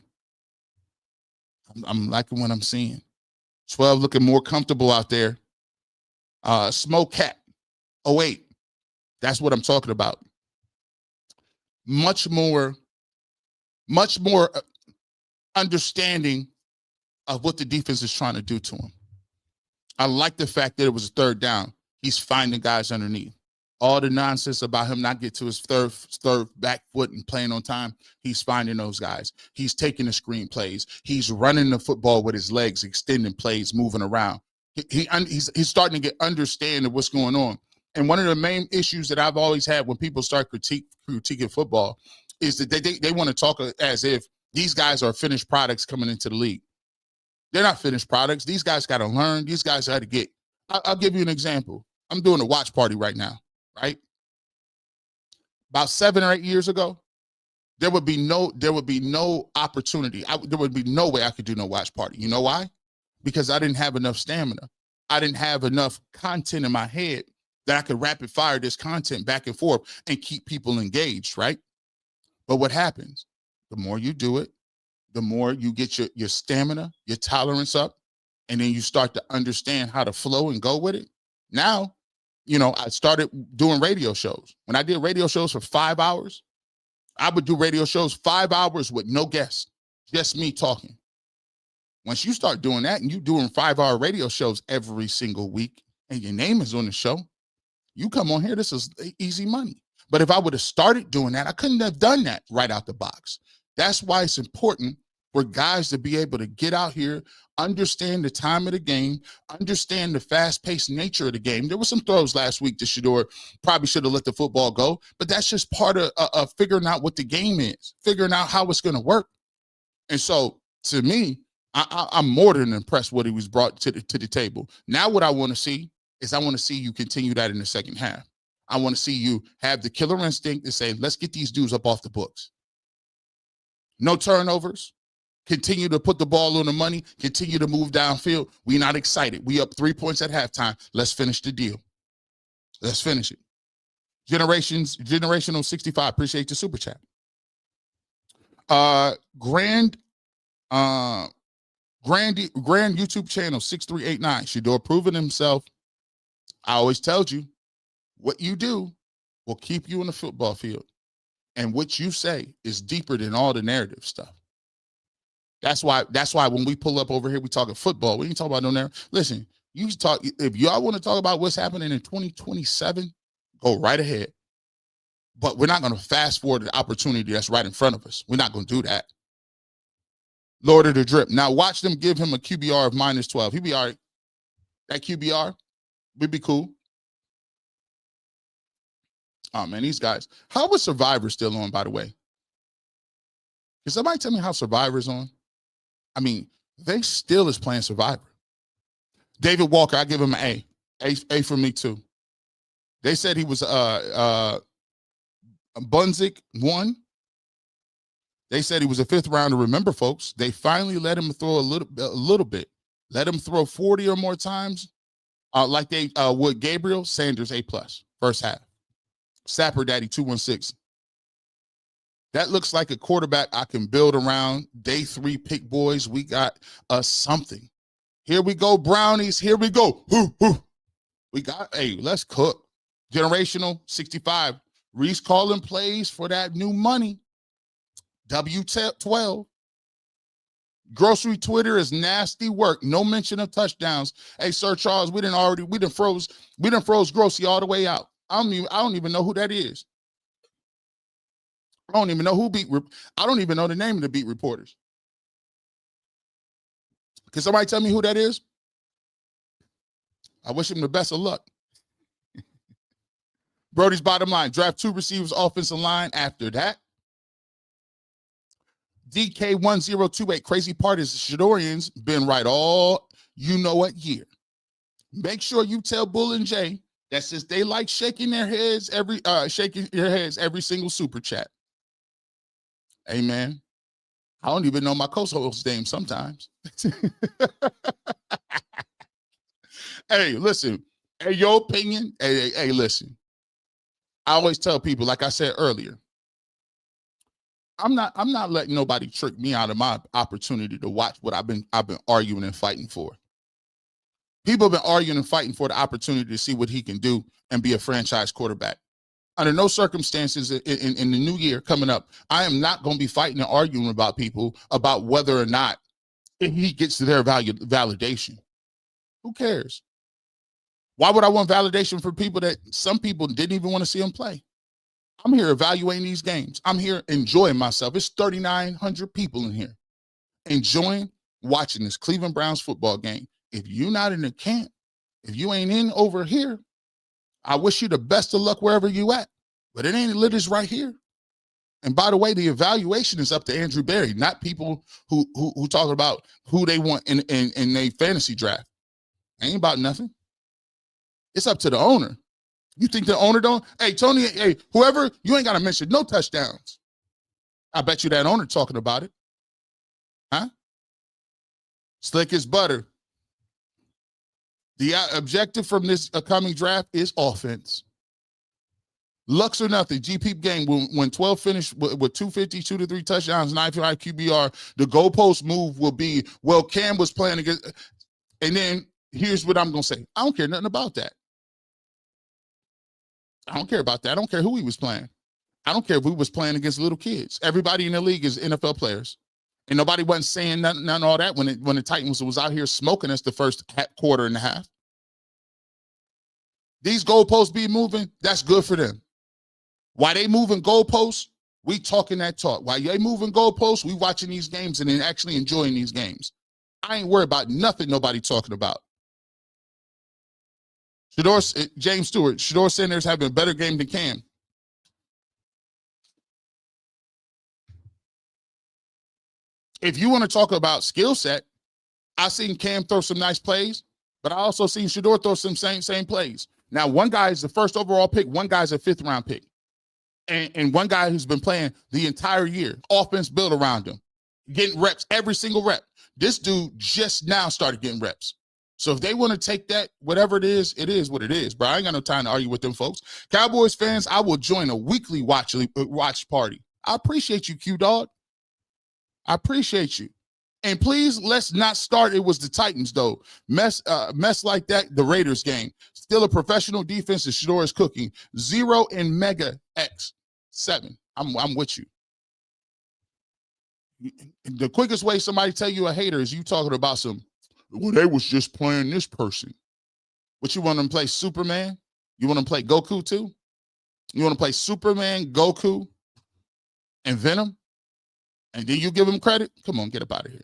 I'm liking what I'm seeing. 12 looking more comfortable out there. Smoke Cat, 08. That's what I'm talking about. Much more understanding of what the defense is trying to do to him. I like the fact that it was a 3rd down. He's finding guys underneath. All the nonsense about him not get to his third back foot and playing on time, he's finding those guys. He's taking the screen plays. He's running the football with his legs, extending plays, moving around. He's starting to get understanding of what's going on. And one of the main issues that I've always had when people start critiquing football is that they want to talk as if these guys are finished products coming into the league. They're not finished products. These guys got to learn. These guys got to get. I'll give you an example. I'm doing a watch party right now, right? About 7 or 8 years ago, there would be no opportunity. There would be no way I could do no watch party. You know why? Because I didn't have enough stamina. I didn't have enough content in my head that I could rapid fire this content back and forth and keep people engaged, right? But what happens? The more you do it, the more you get your stamina, your tolerance up, and then you start to understand how to flow and go with it. Now, I started doing radio shows. When I did radio shows for 5 hours, I would do radio shows 5 hours with no guests, just me talking. Once you start doing that and you doing 5-hour radio shows every single week and your name is on the show, you come on here, this is easy money. But if I would have started doing that, I couldn't have done that right out the box. That's why it's important for guys to be able to get out here, understand the time of the game, understand the fast-paced nature of the game. There were some throws last week that Shedeur probably should have let the football go, but that's just part of figuring out what the game is, figuring out how it's going to work. And so, to me, I'm more than impressed what he was brought to the table. Now what I want to see is I want to see you continue that in the second half. I want to see you have the killer instinct to say, let's get these dudes up off the books. No turnovers. Continue to put the ball on the money. Continue to move downfield. We're not excited. We up 3 points at halftime. Let's finish the deal. Let's finish it. Generational 65. Appreciate the super chat. Grand YouTube channel 6389. Shedeur proving himself. I always told you, what you do will keep you in the football field. And what you say is deeper than all the narrative stuff. That's why when we pull up over here, we talking football. We ain't talking about no narrative. Listen, if y'all want to talk about what's happening in 2027, go right ahead. But we're not going to fast forward the opportunity that's right in front of us. We're not going to do that. Lord of the Drip. Now watch them give him a QBR of -12. He'll be all right. That QBR, we'd be cool. Oh, man, these guys. How was Survivor still on, by the way? Can somebody tell me how Survivor's on? I mean, they still is playing Survivor. David Walker, I give him an A. A for me, too. They said he was Bunzik 1. They said he was a 5th rounder. Remember, folks, they finally let him throw a little bit. Let him throw 40 or more times like they would Gabriel. Sanders, A+, first half. Sapper Daddy 216. That looks like a quarterback I can build around. Day 3 pick boys. We got something. Here we go, Brownies. Here we go. We got, let's cook. Generational 65. Reese calling plays for that new money. W12. Grocery Twitter is nasty work. No mention of touchdowns. Hey, Sir Charles, we done froze Grocery all the way out. I don't even know who that is. I don't even know I don't even know the name of the beat reporters. Can somebody tell me who that is? I wish him the best of luck. Brody's bottom line. Draft 2 receivers, offensive line. After that, DK1028. Crazy part is the Shedeurians been right all you know what year. Make sure you tell Bull and Jay that since they like shaking their heads every single super chat. Amen. I don't even know my co-host's name sometimes. Hey, listen. Hey, your opinion. Hey, listen. I always tell people, like I said earlier, I'm not letting nobody trick me out of my opportunity to watch what I've been arguing and fighting for. People have been arguing and fighting for the opportunity to see what he can do and be a franchise quarterback. Under no circumstances in the new year coming up, I am not going to be fighting and arguing about people about whether or not he gets to their validation. Who cares? Why would I want validation for people that some people didn't even want to see him play? I'm here evaluating these games. I'm here enjoying myself. It's 3,900 people in here enjoying watching this Cleveland Browns football game. If you're not in the camp, if you ain't in over here, I wish you the best of luck wherever you at. But it ain't lit is right here. And by the way, the evaluation is up to Andrew Berry, not people who talk about who they want in a fantasy draft. Ain't about nothing. It's up to the owner. You think the owner don't? Hey, Tony, hey, whoever, you ain't got to mention no touchdowns. I bet you that owner talking about it. Huh? Slick as butter. The objective from this upcoming draft is offense. Lux or nothing. GP game when 12 finished with 250, 2 to 3 touchdowns, 95 QBR. The goalpost move will be, well, Cam was playing against, and then here's what I'm going to say. I don't care nothing about that. I don't care about that. I don't care who he was playing. I don't care if we was playing against little kids. Everybody in the league is NFL players. And nobody wasn't saying none all that when the Titans was out here smoking us the first quarter and a half. These goalposts be moving, that's good for them. While they moving goalposts, we talking that talk. While they moving goalposts, we watching these games and then actually enjoying these games. I ain't worried about nothing nobody talking about. James Stewart, Shedeur Sanders having a better game than Cam. If you want to talk about skill set, I seen Cam throw some nice plays, but I also seen Shedeur throw some same plays. Now, one guy is the first overall pick, one guy's a 5th round pick. And one guy who's been playing the entire year, offense built around him, getting reps, every single rep. This dude just now started getting reps. So if they want to take that, whatever it is what it is, bro. I ain't got no time to argue with them folks. Cowboys fans, I will join a weekly watch party. I appreciate you, Q-Dog. I appreciate you. And please, let's not start. It was the Titans, though. Mess like that, the Raiders game. Still a professional defense that Shedeur is cooking. 0 in Mega X 7. I'm with you. The quickest way somebody tell you a hater is you talking about some, well, they was just playing this person. What, you want them to play Superman? You want them to play Goku too? You want to play Superman, Goku, and Venom? And then you give them credit? Come on, get up out of here.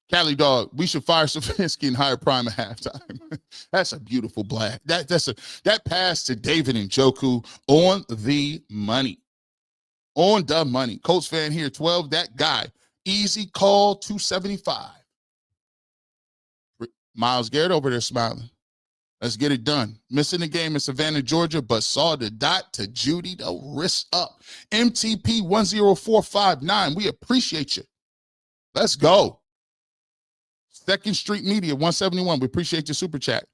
Cali Dog, we should fire Stefanski and hire Prime at halftime. That's a beautiful black. That pass to David Njoku on the money. On the money. Colts fan here, 12, that guy. Easy call, 275. Miles Garrett over there smiling. Let's get it done. Missing the game in Savannah, Georgia, but saw the dot to Judy, the wrist up. MTP 10459. We appreciate you. Let's go. 2nd Street Media 171. We appreciate your super chat.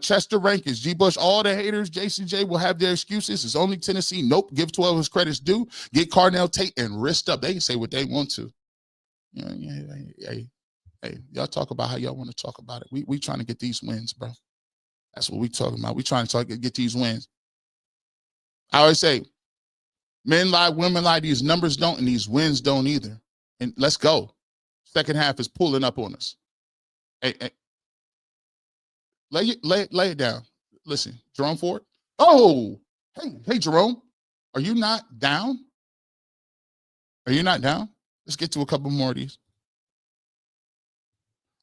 Chester Rankins, G. Bush, all the haters, Jason J will have their excuses. It's only Tennessee. Nope. Give 12 his credits due. Get Carnell Tate and wrist up. They can say what they want to. Hey, y'all talk about how y'all want to talk about it. We trying to get these wins, bro. That's what we talking about. We trying to get these wins. I always say, men lie, women lie. These numbers don't, and these wins don't either. And let's go. Second half is pulling up on us. Hey, lay it down. Listen, Jerome Ford. Oh, hey, Jerome. Are you not down? Are you not down? Let's get to a couple more of these.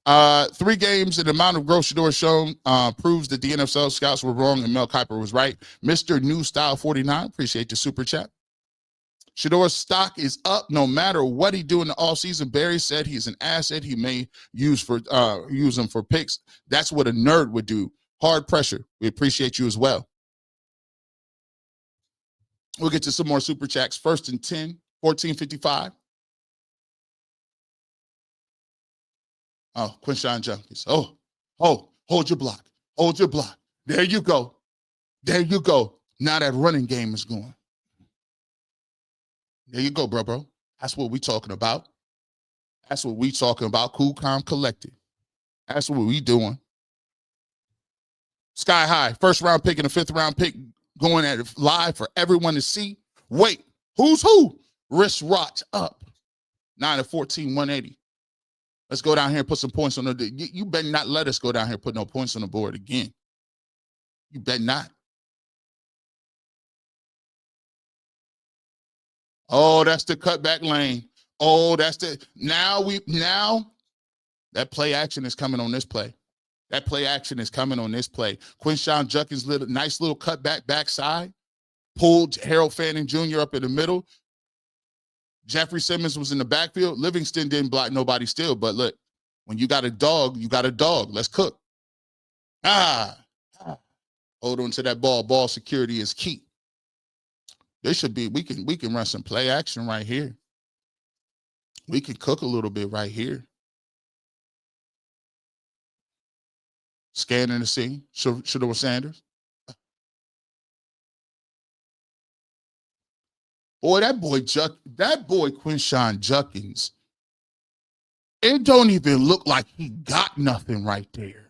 3 games and the amount of growth Shedeur shown proves that the NFL scouts were wrong and Mel Kiper was right. Mr. New Style 49, appreciate the super chat. Shedeur's stock is up no matter what he do in the offseason. Barry said he's an asset he may use him for picks. That's what a nerd would do. Hard pressure. We appreciate you as well. We'll get to some more super chats. 1st and 10, 14:55. Oh, Quinshawn Junkies. Oh, hold your block. Hold your block. There you go. There you go. Now that running game is going. There you go, bro. That's what we talking about. That's what we talking about. Cool, calm, collected. That's what we doing. Sky high. 1st round pick and a 5th round pick going at it live for everyone to see. Wait, who's who? Wrist rot up. 9-14, 180. Let's go down here and put some points on the. You better not let us go down here and put no points on the board again. You better not. Oh, that's the cutback lane. Oh, that's the now that play action is coming on this play. That play action is coming on this play. Quinshawn Judkins nice little cutback backside. Pulled Harold Fanning Jr. up in the middle. Jeffrey Simmons was in the backfield. Livingston didn't block nobody still. But look, when you got a dog, you got a dog. Let's cook. Hold on to that ball. Ball security is key. There should be, we can run some play action right here. We can cook a little bit right here. Scanning the scene. Shedeur Sanders. Boy, that boy Quinshawn Judkins, it don't even look like he got nothing right there.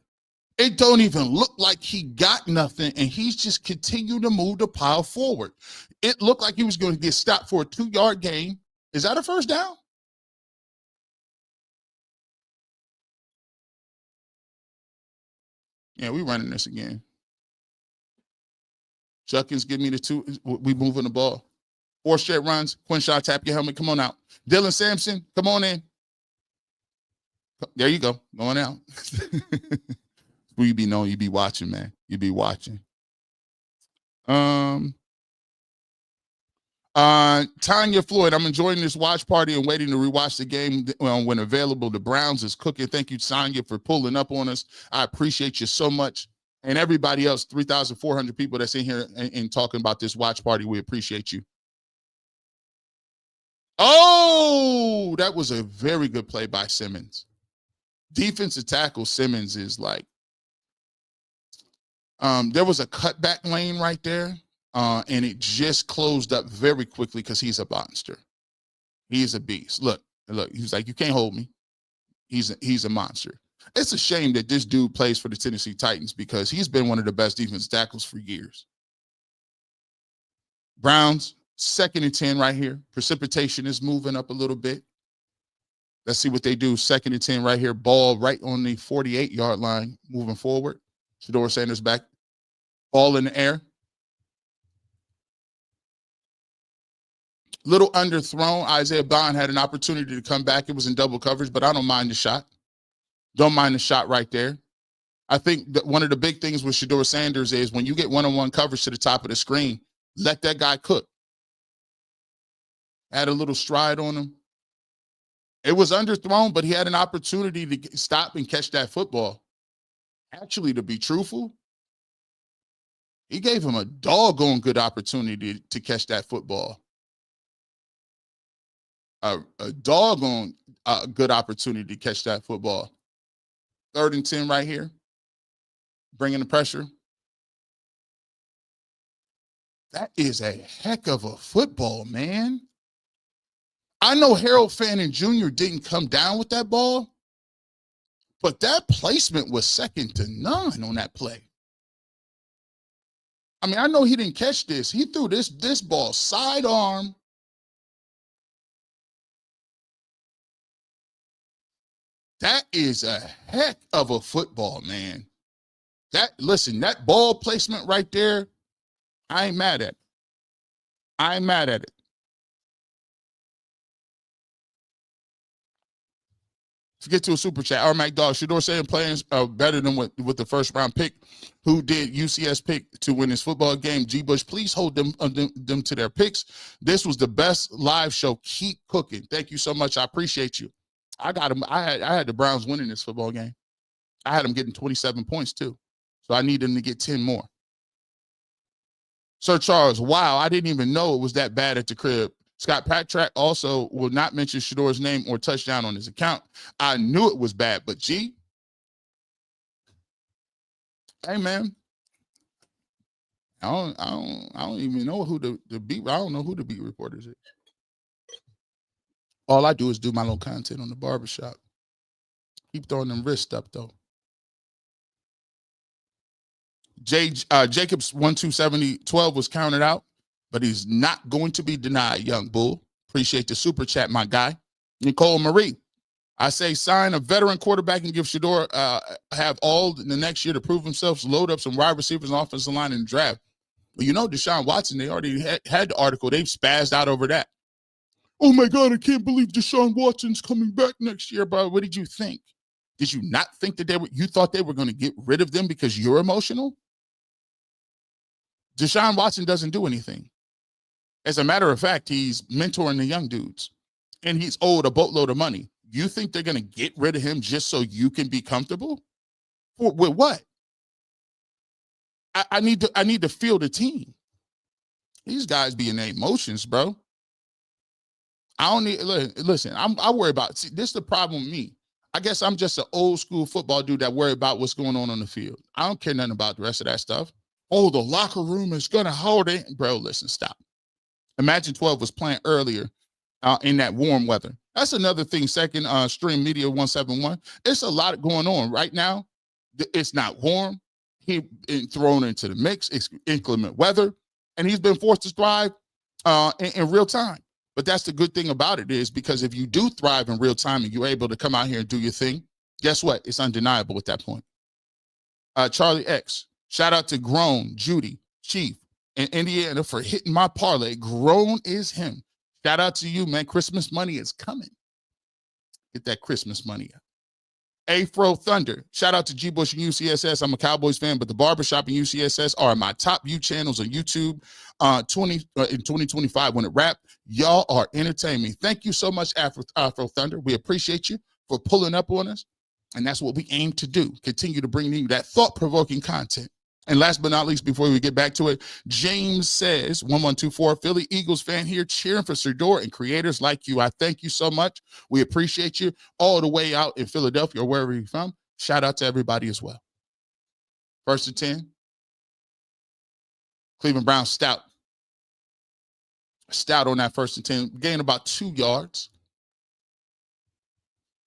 It don't even look like he got nothing, and he's just continued to move the pile forward. It looked like he was going to get stopped for a 2-yard gain. Is that a 1st down? Yeah, we running this again. Judkins, give me the 2. We moving the ball. 4 straight runs. Quinshawn, tap your helmet. Come on out. Dylan Sampson, come on in. There you go. Going out. You be knowing, you be watching, man. You be watching. Tanya Floyd, I'm enjoying this watch party and waiting to rewatch the game when available. The Browns is cooking. Thank you, Tanya, for pulling up on us. I appreciate you so much. And everybody else, 3,400 people that's in here and talking about this watch party, we appreciate you. Oh, that was a very good play by Simmons. Defensive tackle Simmons is like, there was a cutback lane right there, and it just closed up very quickly because he's a monster. He's a beast. Look, he's like, you can't hold me. He's a monster. It's a shame that this dude plays for the Tennessee Titans because he's been one of the best defensive tackles for years. Browns, 2nd and 10 right here. Precipitation is moving up a little bit. Let's see what they do. 2nd and 10 right here. Ball right on the 48-yard line moving forward. Shedeur Sanders back. Ball in the air. Little underthrown. Isaiah Bond had an opportunity to come back. It was in double coverage, but I don't mind the shot. Don't mind the shot right there. I think that one of the big things with Shedeur Sanders is when you get one-on-one coverage to the top of the screen, let that guy cook. Had a little stride on him. It was underthrown, but he had an opportunity to stop and catch that football. Actually, to be truthful, he gave him a doggone good opportunity to catch that football. A doggone good opportunity to catch that football. 3rd and 10 right here. Bringing the pressure. That is a heck of a football, man. I know Harold Fanning Jr. didn't come down with that ball, but that placement was second to none on that play. I mean, I know he didn't catch this. He threw this ball sidearm. That is a heck of a football, man. Listen, that ball placement right there, I ain't mad at it. I ain't mad at it. Let's get to a super chat. Our Mac Dog, Shedeur Sanders playing better than with the first round pick. Who did UCS pick to win his football game? G. Bush, please hold them to their picks. This was the best live show. Keep cooking. Thank you so much. I appreciate you. I got him. I had the Browns winning this football game. I had them getting 27 points too. So I need them to get 10 more. Sir Charles, wow, I didn't even know it was that bad at the crib. Scott Patrick also will not mention Shedeur's name or touchdown on his account. I knew it was bad, but G, hey man, I don't even know who the beat. I don't know who the beat reporters is. All I do is do my little content on the barbershop. Keep throwing them wrists up though. Jacobs 1-270-12 was counted out, but he's not going to be denied, young bull. Appreciate the super chat, my guy. Nicole Marie, I say sign a veteran quarterback and give Shedeur have all the next year to prove himself, load up some wide receivers and offensive line in the draft. Well, you know, Deshaun Watson, they already had the article. They've spazzed out over that. Oh, my God, I can't believe Deshaun Watson's coming back next year, bro. What did you think? Did you not think that you thought they were going to get rid of them because you're emotional? Deshaun Watson doesn't do anything. As a matter of fact, he's mentoring the young dudes, and he's owed a boatload of money. You think they're going to get rid of him just so you can be comfortable? With what? I need to feel the team. These guys be in their emotions, bro. I don't need, listen, I worry about, see, this is the problem with me. I guess I'm just an old school football dude that worry about what's going on the field. I don't care nothing about the rest of that stuff. Oh, the locker room is going to hold it. Bro, listen, stop. Imagine 12 was playing earlier in that warm weather. That's another thing. Second stream media 171. It's a lot going on right now. It's not warm. He's been thrown into the mix. It's inclement weather, and he's been forced to thrive in real time. But that's the good thing about it is because if you do thrive in real time and you're able to come out here and do your thing, guess what? It's undeniable at that point. Charlie X, shout out to Grown, Judy, Chief, in Indiana for hitting my parlay. Grown is him. Shout out to you, man. Christmas money is coming. Get that Christmas money out. Afro Thunder. Shout out to G. Bush and UCSS. I'm a Cowboys fan, but the Barbershop and UCSS are my top view channels on YouTube in 2025 when it wrapped. Y'all are entertaining me. Thank you so much, Afro Thunder. We appreciate you for pulling up on us, and that's what we aim to do. Continue to bring you that thought-provoking content. And last but not least, before we get back to it, James says, 1124, Philly Eagles fan here, cheering for Shedeur and creators like you. I thank you so much. We appreciate you all the way out in Philadelphia or wherever you're from. Shout out to everybody as well. First and 10, Cleveland Browns stout. Stout on that first and 10, gained about 2 yards.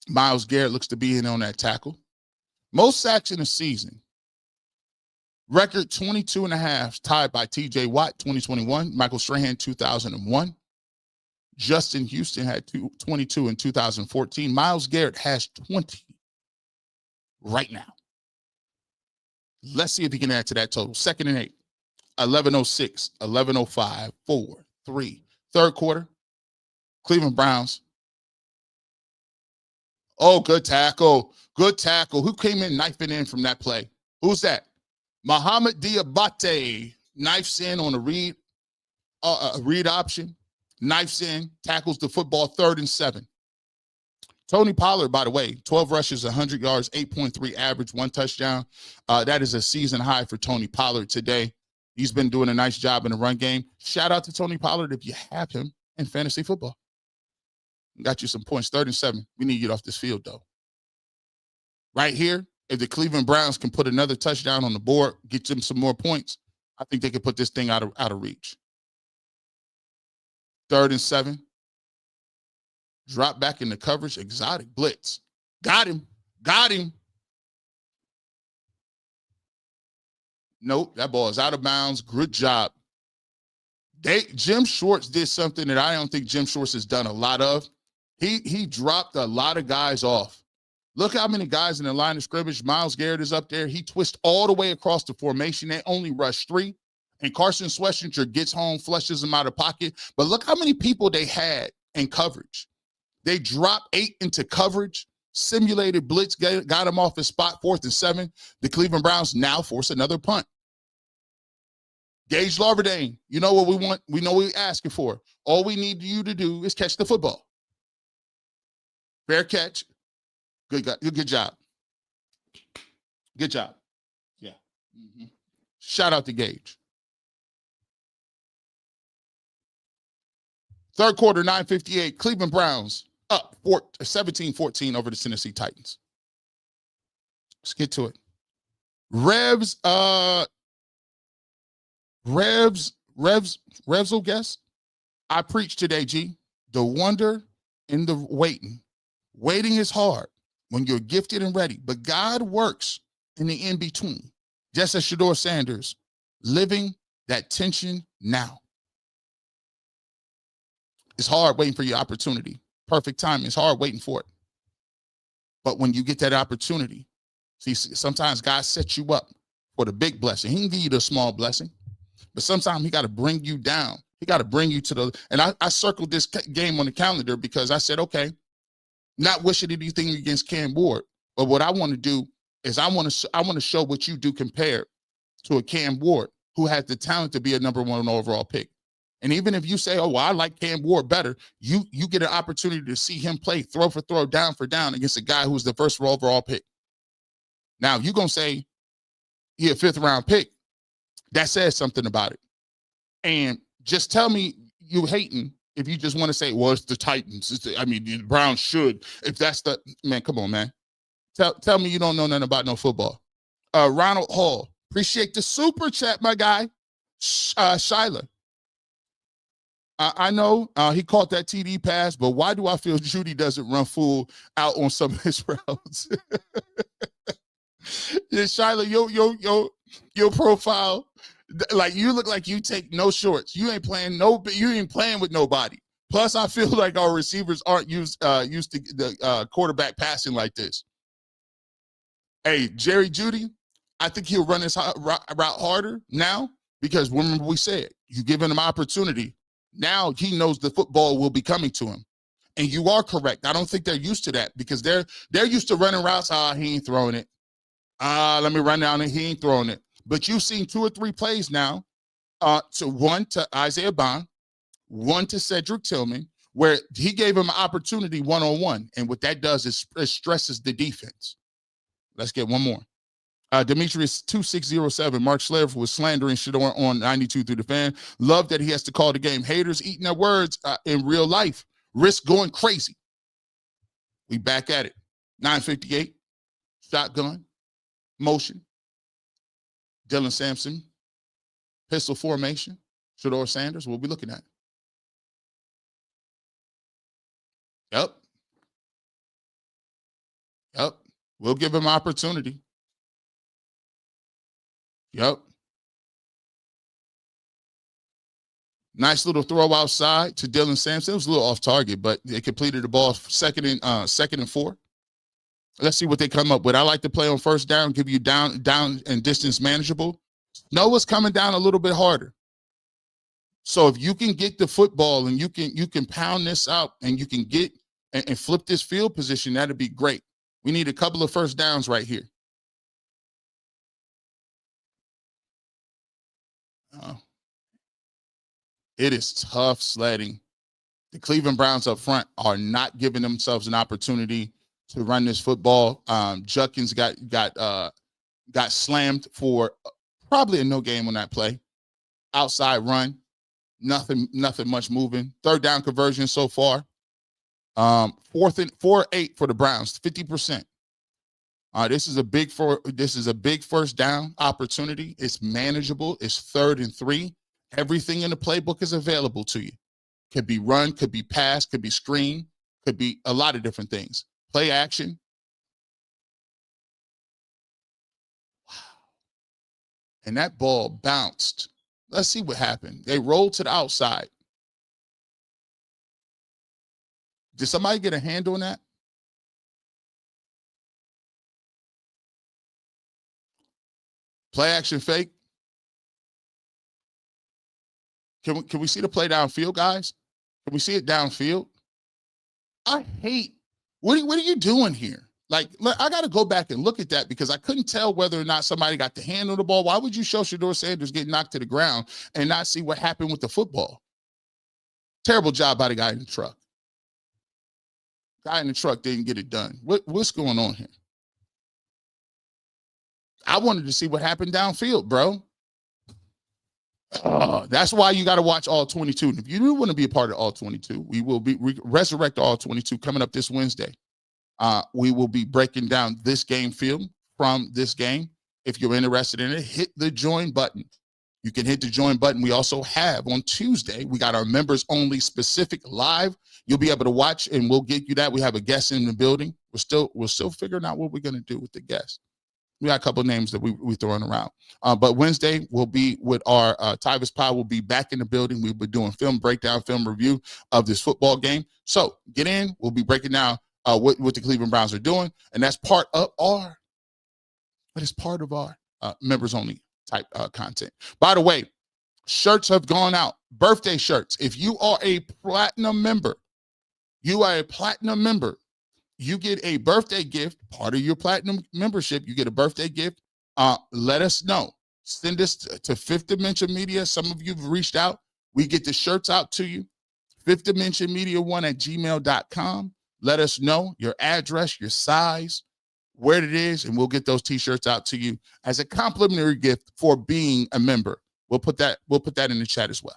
Myles Garrett looks to be in on that tackle. Most sacks in a season. Record 22.5, tied by TJ Watt, 2021. Michael Strahan, 2001. Justin Houston had 22 in 2014. Myles Garrett has 20 right now. Let's see if he can add to that total. Second and 8, 11:06, 11:05, 4, 3. Third quarter, Cleveland Browns. Oh, good tackle. Good tackle. Who came in knifing in from that play? Who's that? Muhammad Diabate knifes in on a read option, knifes in, tackles the football, 3rd and 7. Tony Pollard, by the way, 12 rushes, 100 yards, 8.3 average, 1 touchdown. That is a season high for Tony Pollard today. He's been doing a nice job in the run game. Shout out to Tony Pollard if you have him in fantasy football. Got you some points, 3rd and 7. We need to get off this field, though. Right here, if the Cleveland Browns can put another touchdown on the board, get them some more points, I think they could put this thing out of reach. 3rd and 7. Drop back in the coverage. Exotic blitz. Got him. Got him. Nope, that ball is out of bounds. Good job. Jim Schwartz did something that I don't think Jim Schwartz has done a lot of. He dropped a lot of guys off. Look how many guys in the line of scrimmage. Myles Garrett is up there. He twists all the way across the formation. They only rush 3. And Carson Schwarzenegger gets home, flushes them out of pocket. But look how many people they had in coverage. They dropped 8 into coverage. simulated blitz, got him off his spot, 4th and 7. The Cleveland Browns now force another punt. Gage Larverdane, you know what we want? We know what we're asking for. All we need you to do is catch the football. Fair catch. Good job. Good job. Yeah. Mm-hmm. Shout out to Gage. Third quarter, 9:58. Cleveland Browns up 17-14 over the Tennessee Titans. Let's get to it. Revs will guess. I preach today, G. The wonder in the waiting. Waiting is hard when you're gifted and ready, but God works in the in-between. Just as Shedeur Sanders, living that tension now. It's hard waiting for your opportunity. Perfect timing. It's hard waiting for it. But when you get that opportunity, see, sometimes God sets you up for the big blessing. He can give you the small blessing, but sometimes he got to bring you down. He got to bring you to the, and I circled this game on the calendar because I said, okay, not wishing anything against Cam Ward, but what I want to do is I want to show what you do compared to a Cam Ward who has the talent to be a number 1 overall pick. And even if you say, oh, well, I like Cam Ward better, you get an opportunity to see him play throw for throw, down for down against a guy who's the first overall pick. Now, you're going to say he a 5th round pick. That says something about it. And just tell me you hating if you just want to say, well, it's the Titans. The Browns should. If that's the, man, come on, man. Tell me you don't know nothing about no football. Ronald Hall, appreciate the super chat, my guy. Shyla. I know he caught that TD pass, but why do I feel Judy doesn't run full out on some of his routes? Yeah, Shyla, your profile, like you look like you take no shorts. You ain't playing with nobody. Plus, I feel like our receivers aren't used to the quarterback passing like this. Hey, Jerry Judy, I think he'll run his route harder now because remember we said you give him an opportunity. Now he knows the football will be coming to him. And you are correct. I don't think they're used to that because they're used to running routes. He ain't throwing it. Let me run down and he ain't throwing it. But you've seen 2 or 3 plays now, one to Isaiah Bond, one to Cedric Tillman, where he gave him an opportunity one-on-one. And what that does is it stresses the defense. Let's get one more. Demetrius 2607, Mark Schlerf was slandering Shedeur on 92 through the fan. Love that he has to call the game. Haters eating their words in real life. Risk going crazy. We back at it. 9:58. Shotgun. Motion. Dylan Sampson. Pistol formation. Shedeur Sanders. We'll be looking at. Yep. We'll give him opportunity. Yep. Nice little throw outside to Dylan Sampson. It was a little off target, but they completed the ball second and 4. Let's see what they come up with. I like to play on first down, give you down and distance manageable. Noah's coming down a little bit harder. So if you can get the football and you can pound this out and you can get and flip this field position, that'd be great. We need a couple of first downs right here. It is tough sledding. The Cleveland Browns up front are not giving themselves an opportunity to run this football. Judkins got slammed for probably a no game on that play. Outside run, nothing much moving. 3rd down conversion so far. 4th and 4-8 for the Browns, 50%. This is a big first down opportunity. It's manageable. It's 3rd and 3. Everything in the playbook is available to you. Could be run, could be pass, could be screen, could be a lot of different things. Play action. Wow. And that ball bounced. Let's see what happened. They rolled to the outside. Did somebody get a hand on that? Play action fake. Can we see the play downfield, guys? Can we see it downfield? I hate What are you doing here? Like, I got to go back and look at that because I couldn't tell whether or not somebody got the hand on the ball. Why would you show Shedeur Sanders get knocked to the ground and not see what happened with the football? Terrible job by the guy in the truck. Guy in the truck didn't get it done. What's going on here? I wanted to see what happened downfield, bro. That's why you got to watch all 22. And if you do want to be a part of all 22, we will be resurrect all 22 coming up this Wednesday. We will be breaking down this game film from this game. If you're interested in it, hit the join button. You can hit the join button. We also have on Tuesday, we got our members only specific live. You'll be able to watch and we'll get you that. We have a guest in the building. We're still figuring out what we're going to do with the guest. We got a couple of names that we throwing around. But Wednesday we'll be with our Tyvis Pod will be back in the building. We'll be doing film breakdown, film review of this football game. So get in. We'll be breaking down what the Cleveland Browns are doing. And that's part of our members only type content. By the way, shirts have gone out. Birthday shirts. If you are a platinum member, you get a birthday gift. Part of your platinum membership, you get a birthday gift. Let us know. Send us to Fifth Dimension Media. Some of you have reached out. We get the shirts out to you. Fifth Dimension Media 1@gmail.com. Let us know your address, your size, where it is, and we'll get those t-shirts out to you as a complimentary gift for being a member. We'll put that in the chat as well.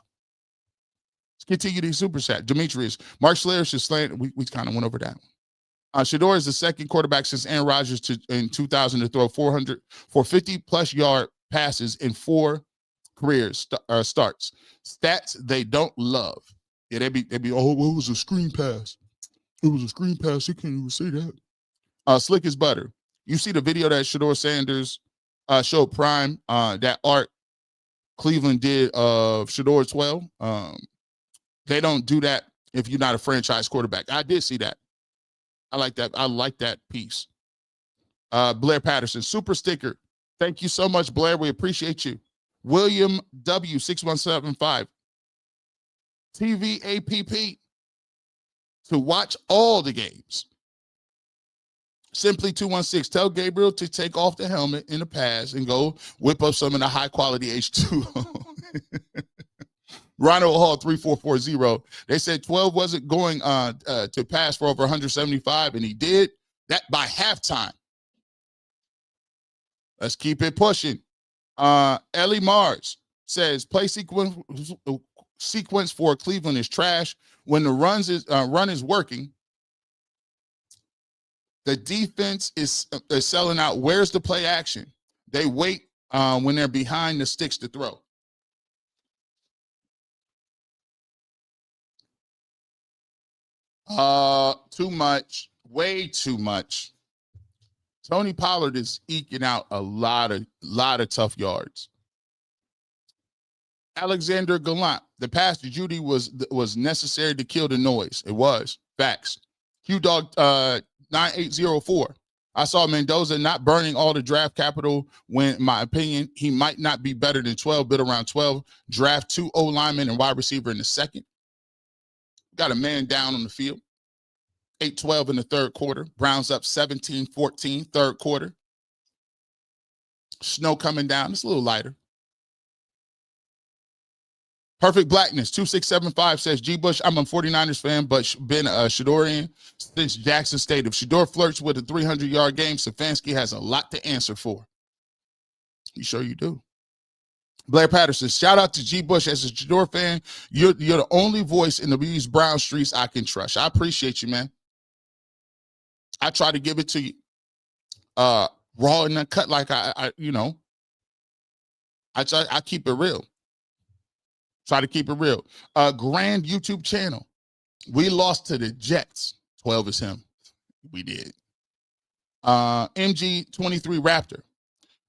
Let's continue the super chat. Demetrius, Mark Slayers is slaying. We kind of went over that one. Shedeur is the second quarterback since Aaron Rodgers in 2000 to throw 50-plus yard passes in 4 career starts. Stats they don't love. Yeah, they be oh, well, it was a screen pass. It was a screen pass. You can't even say that. Slick as butter. You see the video that Shedeur Sanders showed Prime, that art Cleveland did of Shedeur 12. They don't do that if you're not a franchise quarterback. I did see that. I like that. I like that piece. Blair Patterson, super sticker. Thank you so much, Blair. We appreciate you. William W. 6175. TV APP to watch all the games. Simply 216. Tell Gabriel to take off the helmet in the pass and go whip up some of the high quality H2O. Ronald Hall 3440. They said 12 wasn't going to pass for over 175, and he did that by halftime. Let's keep it pushing. Ellie Mars says play sequence for Cleveland is trash. When the run is working, the defense is selling out. Where's the play action? They wait when they're behind the sticks to throw. Too much, way too much. Tony Pollard is eking out a lot of tough yards. Alexander Gallant, the pass to Judy was necessary to kill the noise. It was. Facts. Q-Dog 9804. I saw Mendoza not burning all the draft capital when, in my opinion, he might not be better than 12, bid around 12. Draft 2 O-linemen and wide receiver in the second. Got a man down on the field. 8-12 in the third quarter. Browns up 17-14, third quarter. Snow coming down. It's a little lighter. Perfect Blackness, 2675 says, G. Bush, I'm a 49ers fan, but been a Shedeurian since Jackson State. If Shedeur flirts with a 300-yard game, Stefanski has a lot to answer for. You sure you do. Blair Patterson, shout out to G. Bush. As a Shedeur fan, you're the only voice in these Brown streets I can trust. I appreciate you, man. I try to give it to you raw and uncut, like I keep it real. Try to keep it real. Grand YouTube channel. We lost to the Jets. 12 is him. We did. MG23 Raptor.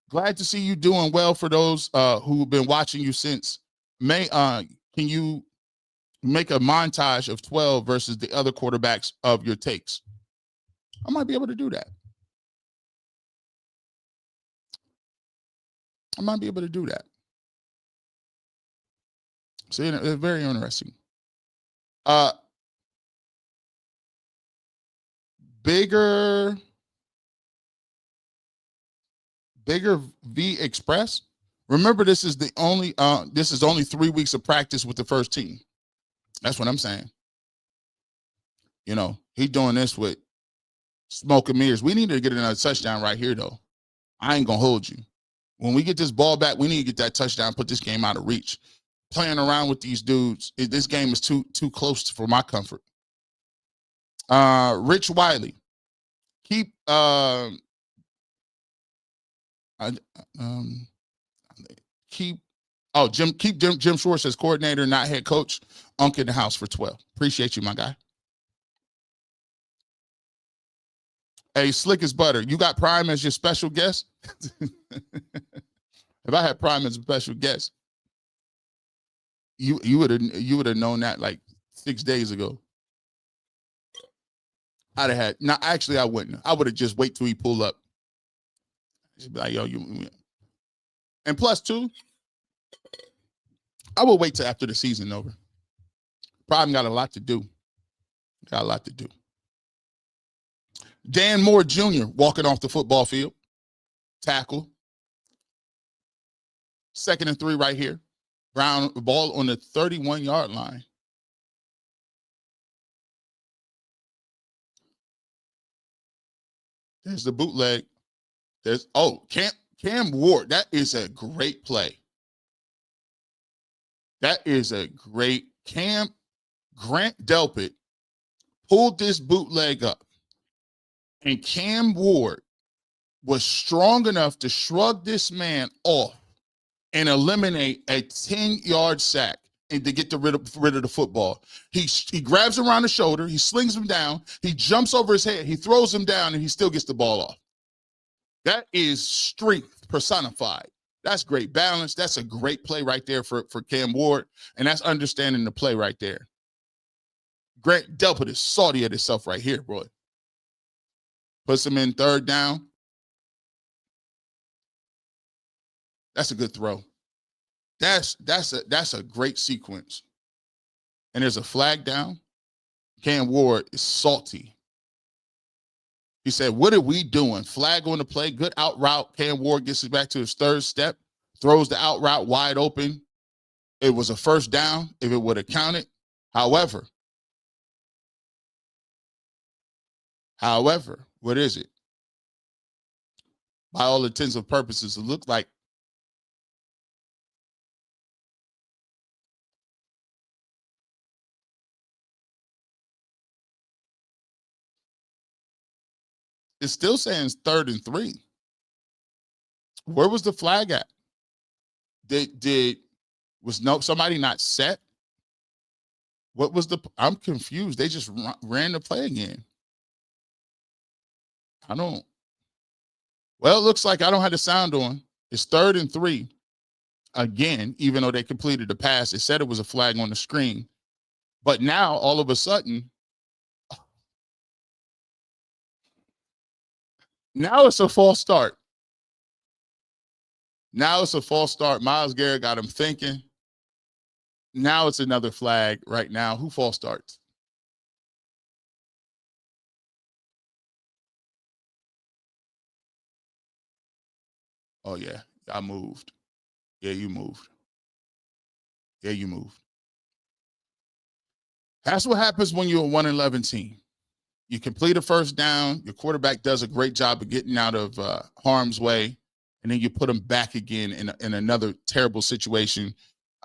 Glad to see you doing well. For those who've been watching you since May, can you make a montage of 12 versus the other quarterbacks of your takes? I might be able to do that. So it's very interesting. bigger V Express. Remember, this is only 3 weeks of practice with the first team. That's what I'm saying. You know, he doing this with smoke and mirrors. We need to get another touchdown right here, though. I ain't gonna hold you. When we get this ball back, we need to get that touchdown, put this game out of reach. Playing around with these dudes, this game is too close for my comfort. Rich Wiley, keep Jim Schwartz as coordinator, not head coach. Unk in the house for 12. Appreciate you, my guy. Hey, slick as butter. You got Prime as your special guest? If I had Prime as a special guest, you would have known that like 6 days ago. I'd have had. No, actually, I wouldn't. I would have just wait till he pull up. Just be like, yo, you. And plus two, I will wait till after the season over. Prime got a lot to do. Got a lot to do. Dan Moore Jr. walking off the football field. Tackle. 2nd and 3 right here. Brown ball on the 31-yard line. There's the bootleg. There's Cam Ward. That is a great play. That is a great Grant Delpit pulled this bootleg up. And Cam Ward was strong enough to shrug this man off and eliminate a 10-yard sack and to get rid of the football. He grabs him around the shoulder, he slings him down, he jumps over his head, he throws him down, and he still gets the ball off. That is strength personified. That's great balance. That's a great play right there for Cam Ward, and that's understanding the play right there. Grant Delpit is salty at himself right here, boy. Puts him in 3rd down. That's a good throw. That's a great sequence. And there's a flag down. Cam Ward is salty. He said, what are we doing? Flag on the play, good out route. Cam Ward gets it back to his 3rd step, throws the out route wide open. It was a 1st down if it would have counted. However, what is it? By all intents and purposes, it looked like it's still saying 3rd and 3. Where was the flag at? Was somebody not set? What was I'm confused. They just ran the play again. Well, it looks like I don't have the sound on. It's 3rd and 3. Again, even though they completed the pass, it said it was a flag on the screen. But now, all of a sudden, now it's a false start. Myles Garrett got him thinking. Now it's another flag right now. Who false starts? Oh, yeah. I moved. Yeah, you moved. That's what happens when you're a 1-11 team. You complete a 1st down. Your quarterback does a great job of getting out of harm's way, and then you put him back again in another terrible situation.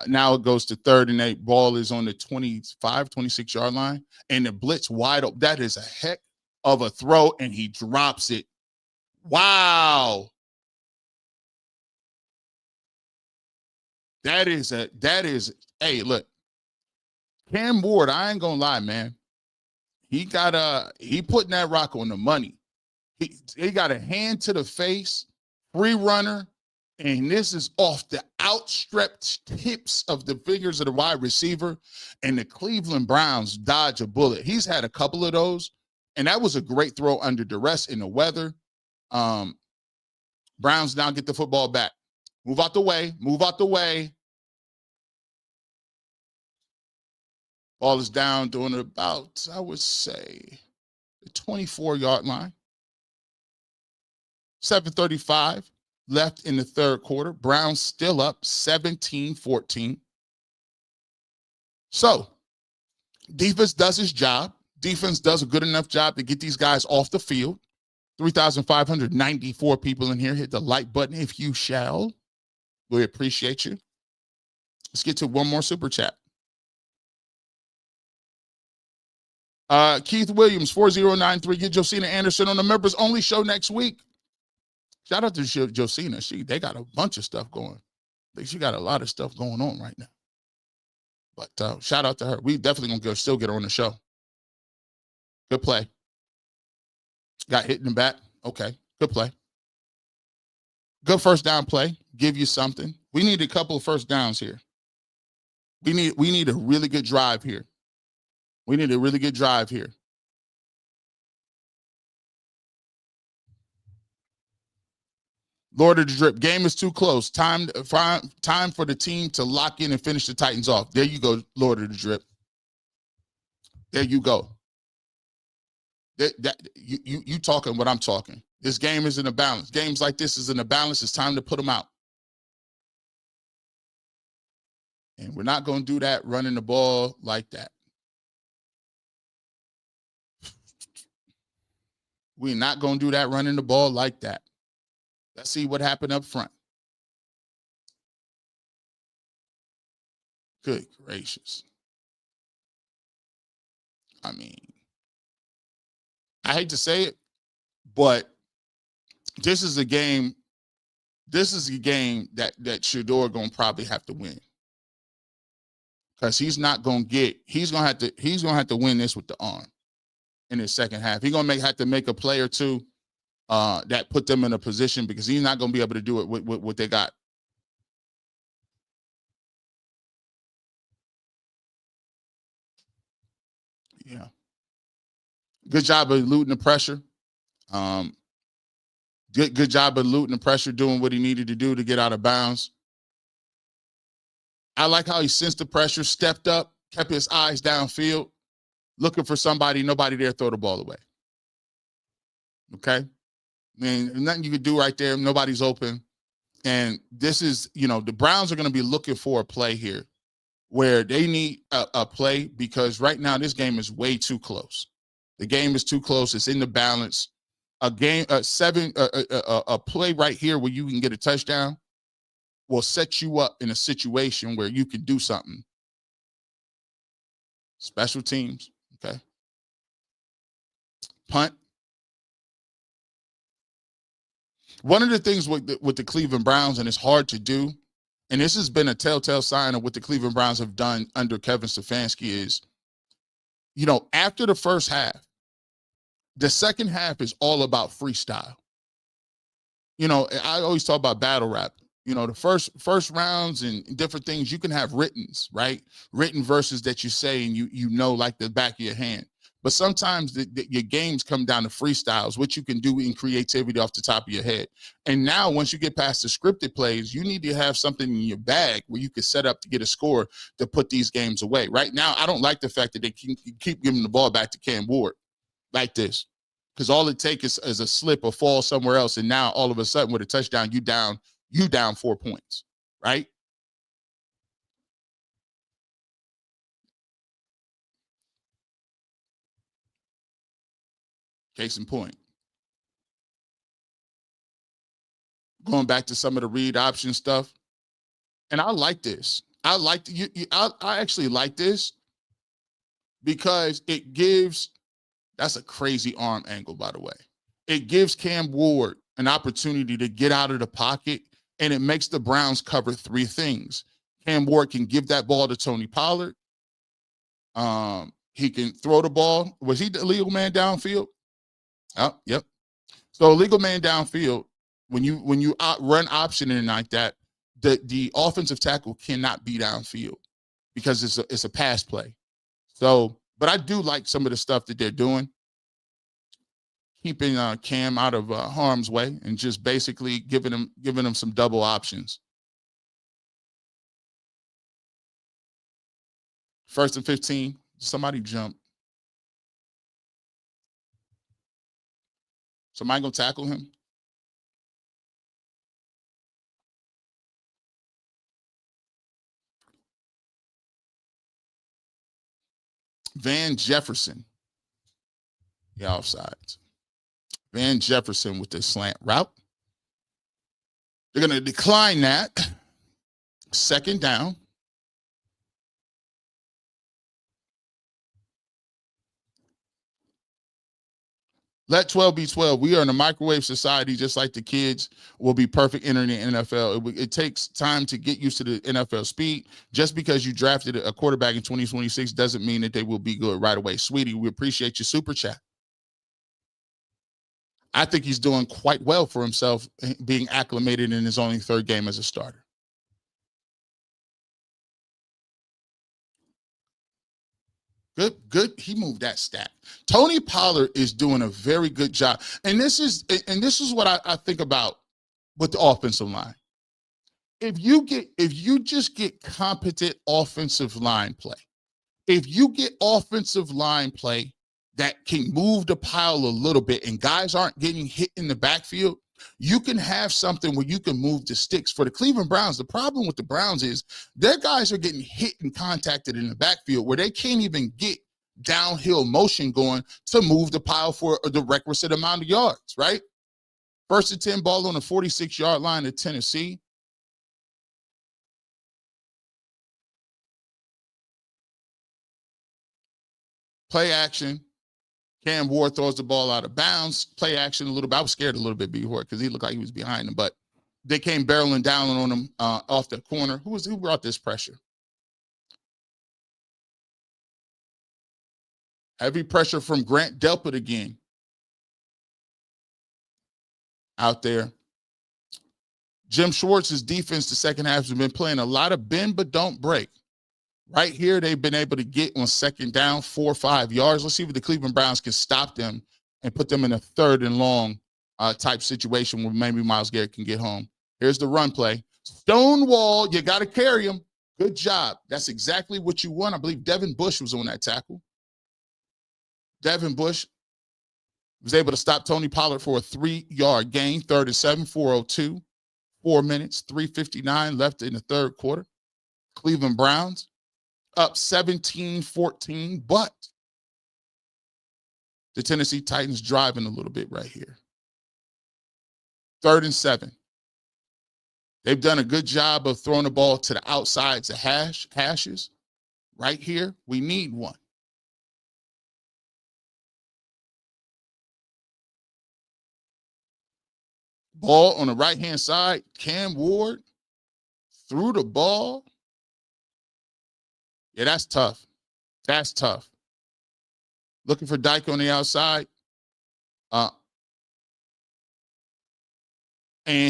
Now it goes to 3rd and 8. Ball is on the 25, 26-yard line, and the blitz wide open. That is a heck of a throw, and he drops it. Wow. That is, hey, look, Cam Ward, I ain't gonna lie, man. He putting that rock on the money. He got a hand to the face, free runner, and this is off the outstretched tips of the fingers of the wide receiver, and the Cleveland Browns dodge a bullet. He's had a couple of those, and that was a great throw under duress in the weather. Browns now get the football back. Move out the way. Ball is down, doing about, I would say, the 24-yard line. 7:35 left in the third quarter. Browns still up 17-14. So defense does its job. Defense does a good enough job to get these guys off the field. 3,594 people in here. Hit the like button if you shall. We appreciate you. Let's get to one more super chat. Keith Williams, 4093. Get Josina Anderson on the members only show next week. Shout out to Josina. They got a bunch of stuff going. She got a lot of stuff going on right now. But shout out to her. We definitely gonna still get her on the show. Good play. Got hit in the back. Okay, good play. Good first down play. Give you something. We need a couple of first downs here. We need a really good drive here. We need a really good drive here. Lord of the Drip. Game is too close. Time for the team to lock in and finish the Titans off. There you go, Lord of the Drip. There you go. You talking what I'm talking. This game is in a balance. Games like this is in a balance. It's time to put them out. And we're not going to do that running the ball like that. We're not going to do that running the ball like that. Let's see what happened up front. Good gracious. I mean, I hate to say it, but this is a game that Shedeur going to probably have to win. Because he's going to have to win this with the arm in his second half. He's going to have to make a play or two that put them in a position, because he's not going to be able to do it with what they got. Yeah. Good job of eluding the pressure. Good job of eluding the pressure, doing what he needed to do to get out of bounds. I like how he sensed the pressure, stepped up, kept his eyes downfield, looking for somebody, nobody there, throw the ball away. Okay? I mean, nothing you could do right there. Nobody's open. And this is, the Browns are going to be looking for a play here where they need a play, because right now this game is way too close. The game is too close. It's in the balance. A play right here where you can get a touchdown will set you up in a situation where you can do something. Special teams, okay. Punt. One of the things with the Cleveland Browns, and it's hard to do, and this has been a telltale sign of what the Cleveland Browns have done under Kevin Stefanski, is, after the first half, the second half is all about freestyle. I always talk about battle rap. The first rounds and different things, you can have writtens, right? Written verses that you say and you know like the back of your hand. But sometimes your games come down to freestyles, what you can do in creativity off the top of your head. And now once you get past the scripted plays, you need to have something in your bag where you can set up to get a score to put these games away. Right now, I don't like the fact that they keep giving the ball back to Cam Ward like this, because all it takes is a slip or fall somewhere else, and now all of a sudden with a touchdown, you down 4 points, right? Case in point. Going back to some of the read option stuff, and I like this. I actually like this because it gives. That's a crazy arm angle, by the way. It gives Cam Ward an opportunity to get out of the pocket, and it makes the Browns cover three things. Cam Ward can give that ball to Tony Pollard. He can throw the ball. Was he the illegal man downfield? Oh, yep. So illegal man downfield, when you run optioning like that, the offensive tackle cannot be downfield because it's a pass play. So, but I do like some of the stuff that they're doing, keeping Cam out of harm's way and just basically giving him some double options. 1st and 15. Somebody jump. Somebody going to tackle him? Van Jefferson. Yeah, offsides. Van Jefferson with the slant route. They're going to decline that. Second down. Let 12 be 12. We are in a microwave society, just like the kids will be perfect entering the NFL. It takes time to get used to the NFL speed. Just because you drafted a quarterback in 2026 doesn't mean that they will be good right away. Sweetie, we appreciate your super chat. I think he's doing quite well for himself, being acclimated in his only third game as a starter. Good. He moved that stack. Tony Pollard is doing a very good job. And this is what I think about with the offensive line. If you just get competent offensive line play, if you get offensive line play that can move the pile a little bit and guys aren't getting hit in the backfield, you can have something where you can move the sticks. For the Cleveland Browns, the problem with the Browns is their guys are getting hit and contacted in the backfield where they can't even get downhill motion going to move the pile for the requisite amount of yards, right? 1st and 10 ball on the 46-yard line of Tennessee. Play action. Cam Ward throws the ball out of bounds. Play action a little bit. I was scared a little bit before because he looked like he was behind him, but they came barreling down on him off the corner. Who brought this pressure? Heavy pressure from Grant Delpit again. Out there. Jim Schwartz's defense the second half has been playing a lot of bend but don't break. Right here, they've been able to get on second down 4 or 5 yards. Let's see if the Cleveland Browns can stop them and put them in a 3rd and long type situation where maybe Myles Garrett can get home. Here's the run play. Stonewall, you got to carry him. Good job. That's exactly what you want. I believe Devin Bush was on that tackle. Devin Bush was able to stop Tony Pollard for a 3-yard gain, 3rd and 7, 4:02, 4 minutes, 3:59 left in the third quarter. Cleveland Browns up 17-14, but the Tennessee Titans driving a little bit right here. 3rd and 7. They've done a good job of throwing the ball to the outsides of hashes. Right here, we need one. Ball on the right-hand side, Cam Ward threw the ball. Yeah, that's tough. That's tough. Looking for Dyke on the outside. And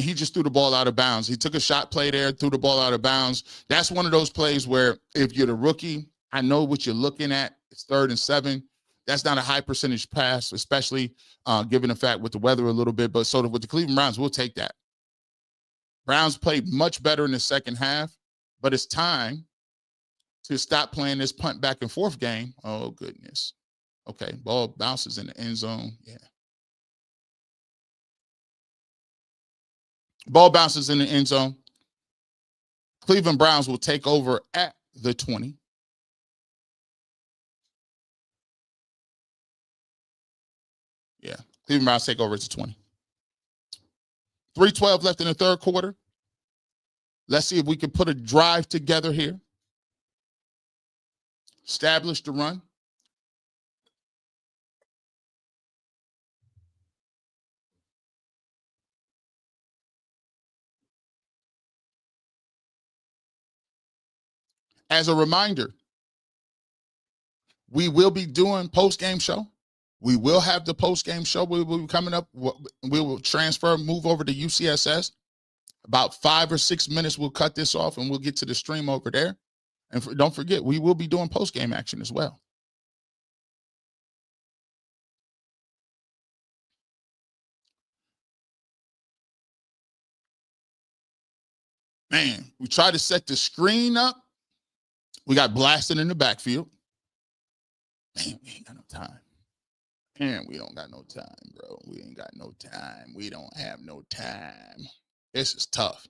he just threw the ball out of bounds. He took a shot play there, threw the ball out of bounds. That's one of those plays where if you're the rookie, I know what you're looking at. It's 3rd and 7. That's not a high percentage pass, especially given the fact with the weather a little bit. But so with the Cleveland Browns, we'll take that. Browns played much better in the second half, but it's time to stop playing this punt back and forth game. Oh, goodness. Okay, ball bounces in the end zone. Yeah. Ball bounces in the end zone. Cleveland Browns will take over at the 20. Yeah, Cleveland Browns take over at the 20. 3:12 left in the third quarter. Let's see if we can put a drive together here. Establish the run. As a reminder, we will be doing post-game show. We will have the post-game show. We will be coming up. We will move over to UCSS. About 5 or 6 minutes, we'll cut this off and we'll get to the stream over there. And don't forget, we will be doing post-game action as well. Man, we tried to set the screen up. We got blasted in the backfield. Man, we ain't got no time. And we don't got no time, bro. We ain't got no time. We don't have no time. This is tough.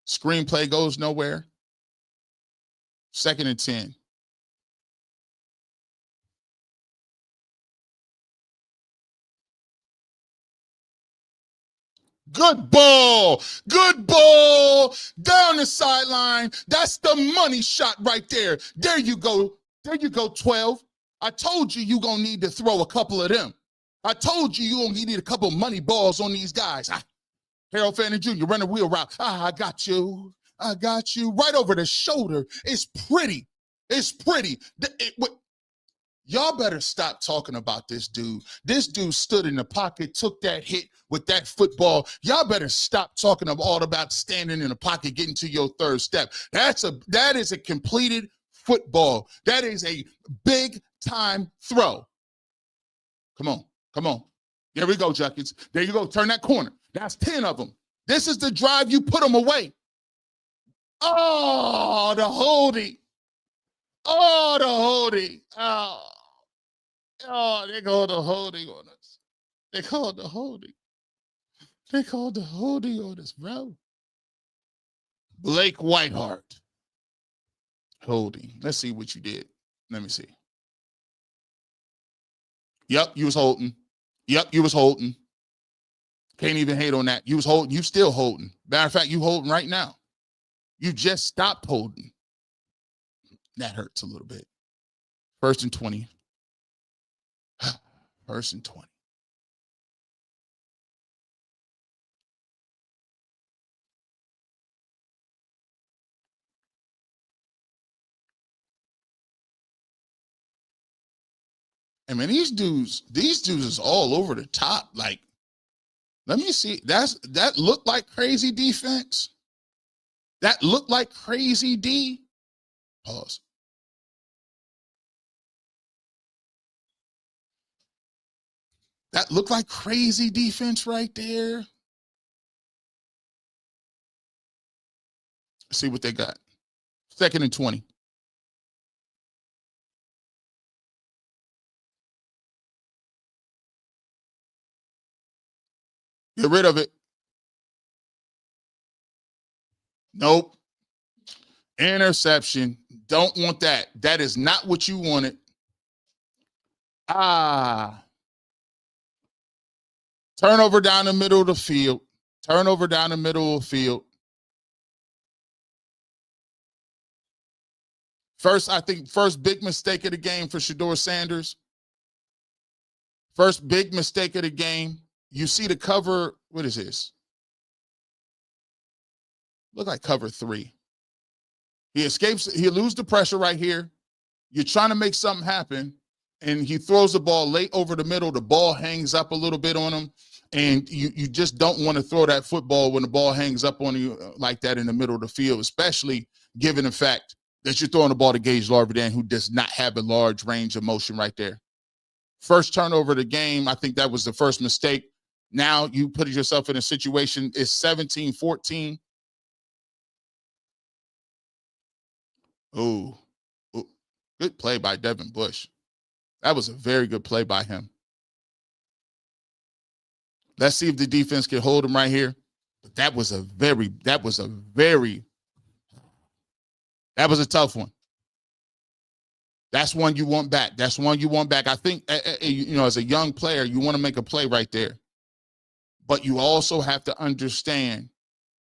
Screenplay goes nowhere. 2nd and 10. Good ball. Good ball. Down the sideline. That's the money shot right there. There you go. There you go, 12. I told you you're going to need to throw a couple of them. I told you you're going to need a couple of money balls on these guys. Harold Fanning Jr., run a wheel route. I got you. I got you. Right over the shoulder. It's pretty. It's pretty. Y'all better stop talking about this dude. This dude stood in the pocket, took that hit with that football. Y'all better stop talking all about standing in the pocket, getting to your third step. That is a completed football. That is a big time throw. Come on. Come on. There we go, Juckins. There you go. Turn that corner. That's 10 of them. This is the drive you put them away. Oh, the holding. Oh, the holding. Oh, they called the holding on us. They called the holding. They called the holding on us, bro. Blake Whiteheart. Holding. Let's see what you did. Let me see. Yep, you was holding. Yep, you was holding. Can't even hate on that. You was holding. You still holding. Matter of fact, you holding right now. You just stopped holding. That hurts a little bit. 1st and 20. 1st and 20. I mean, these dudes is all over the top. Like, let me see. That looked like crazy defense. That looked like crazy D. Pause. That looked like crazy defense right there. Let's see what they got. 2nd and 20. Get rid of it. Nope. Interception. Don't want that. That is not what you wanted. Turnover down the middle of the field. Turnover down the middle of the field. First big mistake of the game for Shedeur Sanders. First big mistake of the game. You see the cover. What is this? Look like cover 3. He escapes. He loses the pressure right here. You're trying to make something happen, and he throws the ball late over the middle. The ball hangs up a little bit on him, and you just don't want to throw that football when the ball hangs up on you like that in the middle of the field, especially given the fact that you're throwing the ball to Gage Larvidan, who does not have a large range of motion right there. First turnover of the game, I think that was the first mistake. Now you put yourself in a situation, it's 17-14. Oh, good play by Devin Bush. That was a very good play by him. Let's see if the defense can hold him right here. But that was a tough one. That's one you want back. That's one you want back. I think, as a young player, you want to make a play right there. But you also have to understand,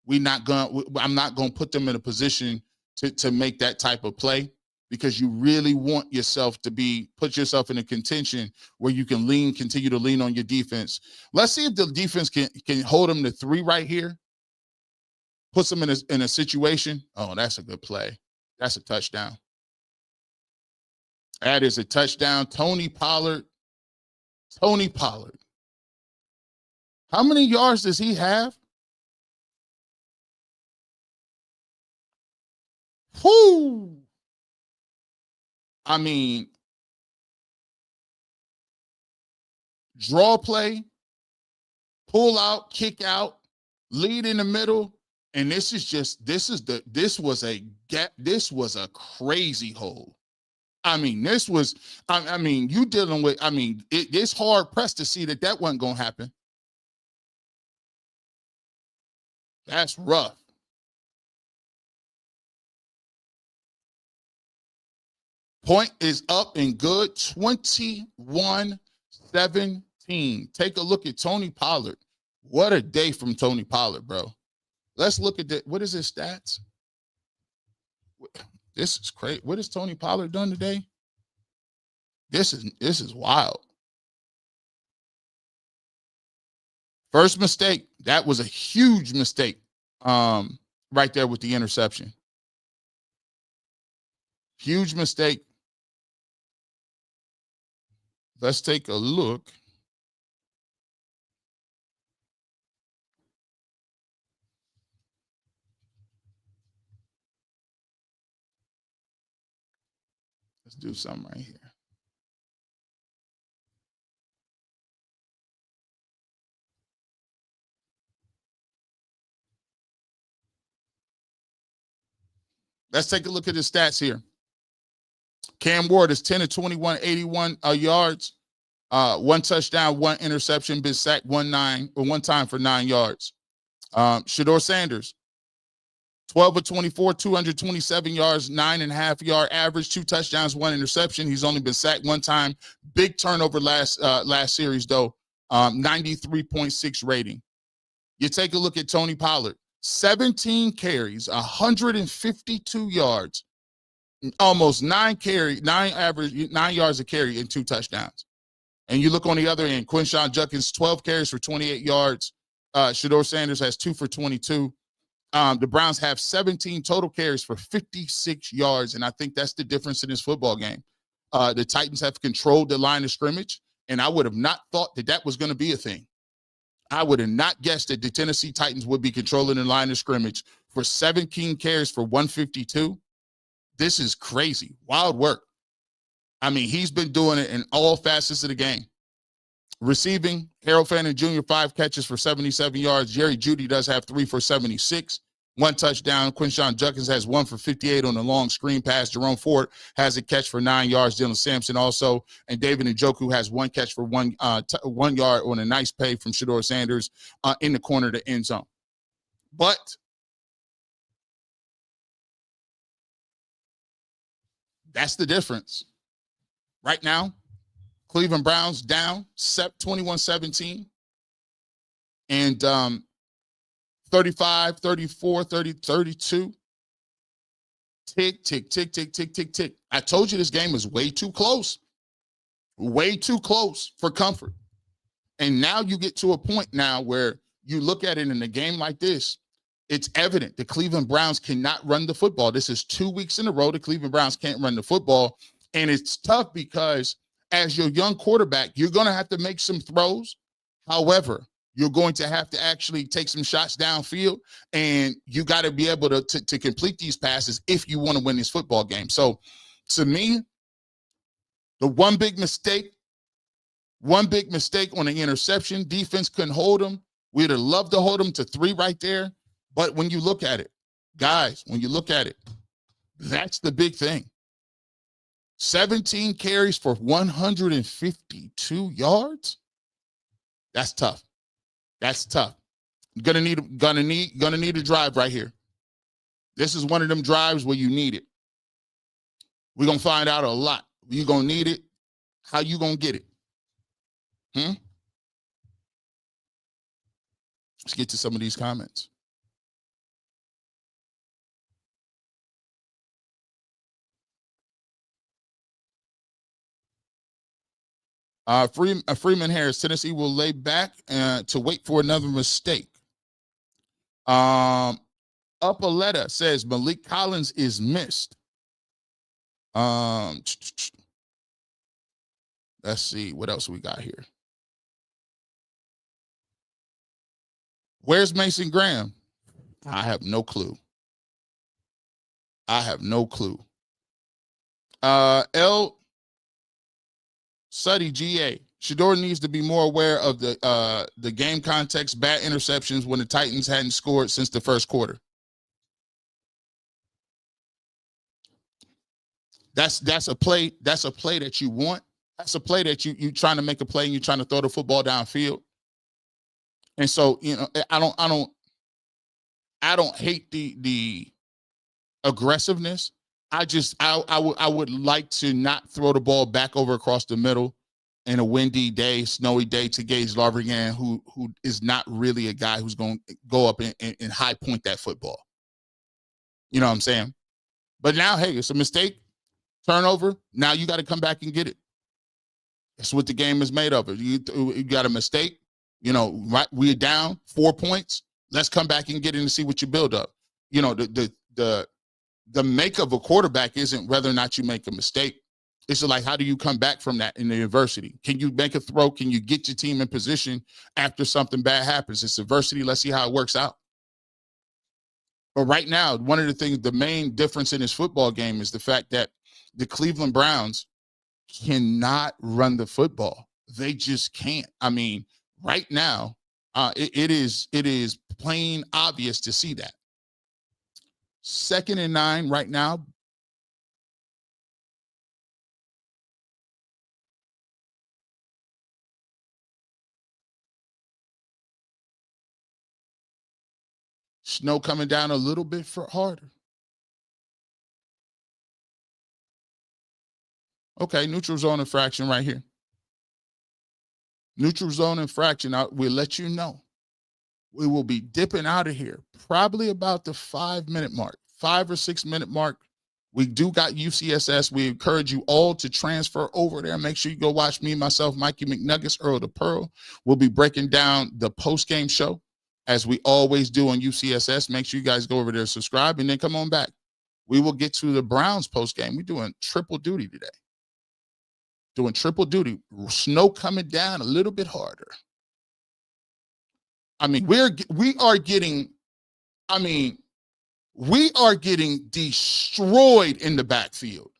I'm not going to put them in a position to make that type of play, because you really want yourself to put yourself in a contention where you can continue to lean on your defense. Let's see if the defense can hold them to 3 right here. Puts them in a situation. Oh, that's a good play. That's a touchdown. That is a touchdown. Tony Pollard. How many yards does he have? Whoo! I mean, draw play, pull out, kick out, lead in the middle, and this was a crazy hole. I mean, this was, I mean, you dealing with, I mean, it's hard pressed to see that wasn't going to happen. That's rough. Point is up and good, 21-17. Take a look at Tony Pollard. What a day from Tony Pollard, bro. Let's look at what is his stats? This is crazy. What has Tony Pollard done today? This is wild. First mistake. That was a huge mistake. Right there with the interception. Huge mistake. Let's take a look. Let's do something right here. Let's take a look at his stats here. Cam Ward is 10 of 21, 81 yards, one touchdown, one interception, been sacked one time for 9 yards. Shedeur Sanders, 12 of 24, 227 yards, 9.5 yard average, 2 touchdowns, 1 interception. He's only been sacked 1 time. Big turnover last series though. 93.6 rating. You take a look at Tony Pollard, 17 carries, 152 yards, almost 9 yards a carry and 2 touchdowns. And you look on the other end, Quinshon Judkins, 12 carries for 28 yards. Shedeur Sanders has 2 for 22. The Browns have 17 total carries for 56 yards, and I think that's the difference in this football game. The Titans have controlled the line of scrimmage, and I would have not thought that was going to be a thing. I would have not guessed that the Tennessee Titans would be controlling the line of scrimmage for 17 carries for 152. This is crazy. Wild work. I mean, he's been doing it in all facets of the game. Receiving, Harold Fannin Jr., 5 catches for 77 yards. Jerry Judy does have 3 for 76. 1 touchdown. Quinshon Judkins has 1 for 58 on the long screen pass. Jerome Ford has a catch for 9 yards. Dylan Sampson also. And David Njoku has 1 catch for 1 yard on a nice pay from Shedeur Sanders in the corner of the end zone. But that's the difference. Right now, Cleveland Browns down 21-17. And 35, 34, 30, 32. Tick, tick, tick, tick, tick, tick, tick. I told you this game is way too close. Way too close for comfort. And now you get to a point now where you look at it in a game like this, it's evident the Cleveland Browns cannot run the football. This is 2 weeks in a row the Cleveland Browns can't run the football. And it's tough because as your young quarterback, you're going to have to make some throws. However, you're going to have to actually take some shots downfield, and you got to be able to complete these passes if you want to win this football game. So, to me, the one big mistake on the interception, defense couldn't hold them. We'd have loved to hold them to 3 right there. But when you look at it, guys, that's the big thing. 17 carries for 152 yards. That's tough. That's tough. Gonna need a drive right here. This is one of them drives where you need it. We're gonna find out a lot. You're gonna need it. How you gonna get it? Let's get to some of these comments. Freeman Harris, Tennessee will lay back to wait for another mistake. Upaletta says Malik Collins is missed. Let's see what else we got here. Where's Mason Graham? I have no clue. L. Suddy GA. Shedeur needs to be more aware of the game context, bad interceptions when the Titans hadn't scored since the first quarter. That's a play. That's a play that you want. That's a play that you trying to make a play and you're trying to throw the football downfield. And so, I don't hate the aggressiveness. I would like to not throw the ball back over across the middle in a windy day, snowy day to Gage Larvergan, who is not really a guy who's going to go up and high point that football. You know what I'm saying? But now, hey, it's a mistake, turnover. Now you got to come back and get it. That's what the game is made of. You got a mistake. Right, we're down 4 points. Let's come back and get in and see what you build up. The make of a quarterback isn't whether or not you make a mistake. It's like, how do you come back from that in the adversity? Can you make a throw? Can you get your team in position after something bad happens? It's adversity. Let's see how it works out. But right now, one of the things, the main difference in this football game is the fact that the Cleveland Browns cannot run the football. They just can't. I mean, right now, it is plain obvious to see that. 2nd and 9 right now. Snow coming down a little bit harder. Okay, neutral zone infraction right here. Neutral zone infraction, we'll let you know. We will be dipping out of here probably about the 5-minute mark, 5 or 6 minute mark. We do got UCSS. We encourage you all to transfer over there. Make sure you go watch me, myself, Mikey McNuggets, Earl the Pearl. We'll be breaking down the post-game show as we always do on UCSS. Make sure you guys go over there, subscribe, and then come on back. We will get to the Browns post-game. We're doing triple duty today. Doing triple duty. Snow coming down a little bit harder. I mean, we are getting destroyed in the backfield.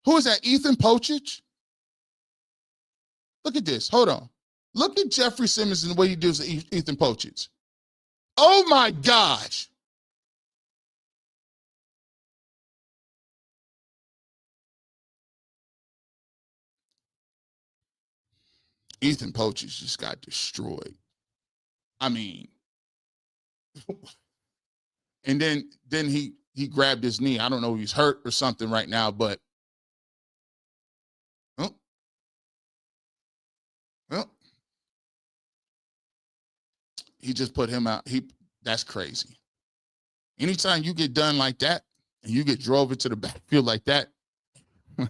Who is that? Ethan Pochich? Look at this. Hold on. Look at Jeffrey Simmons and the way he does Ethan Pochich. Oh my gosh. Ethan Pochich just got destroyed. I mean, and then he grabbed his knee. I don't know if he's hurt or something right now, but he just put him out. That's crazy. Anytime you get done like that and you get drove into the backfield like that, and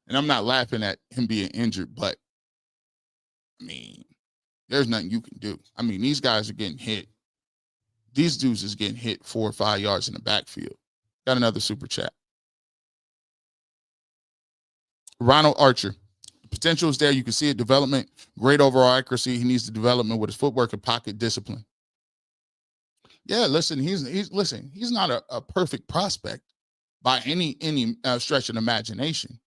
I'm not laughing at him being injured, but I mean, there's nothing you can do. I mean, these guys are getting hit. These dudes is getting hit 4 or 5 yards in the backfield. Got another super chat. Ronald Archer. Potential is there. You can see it. Development, great overall accuracy. He needs the development with his footwork and pocket discipline. Yeah, listen, he's not a perfect prospect by any stretch of the imagination.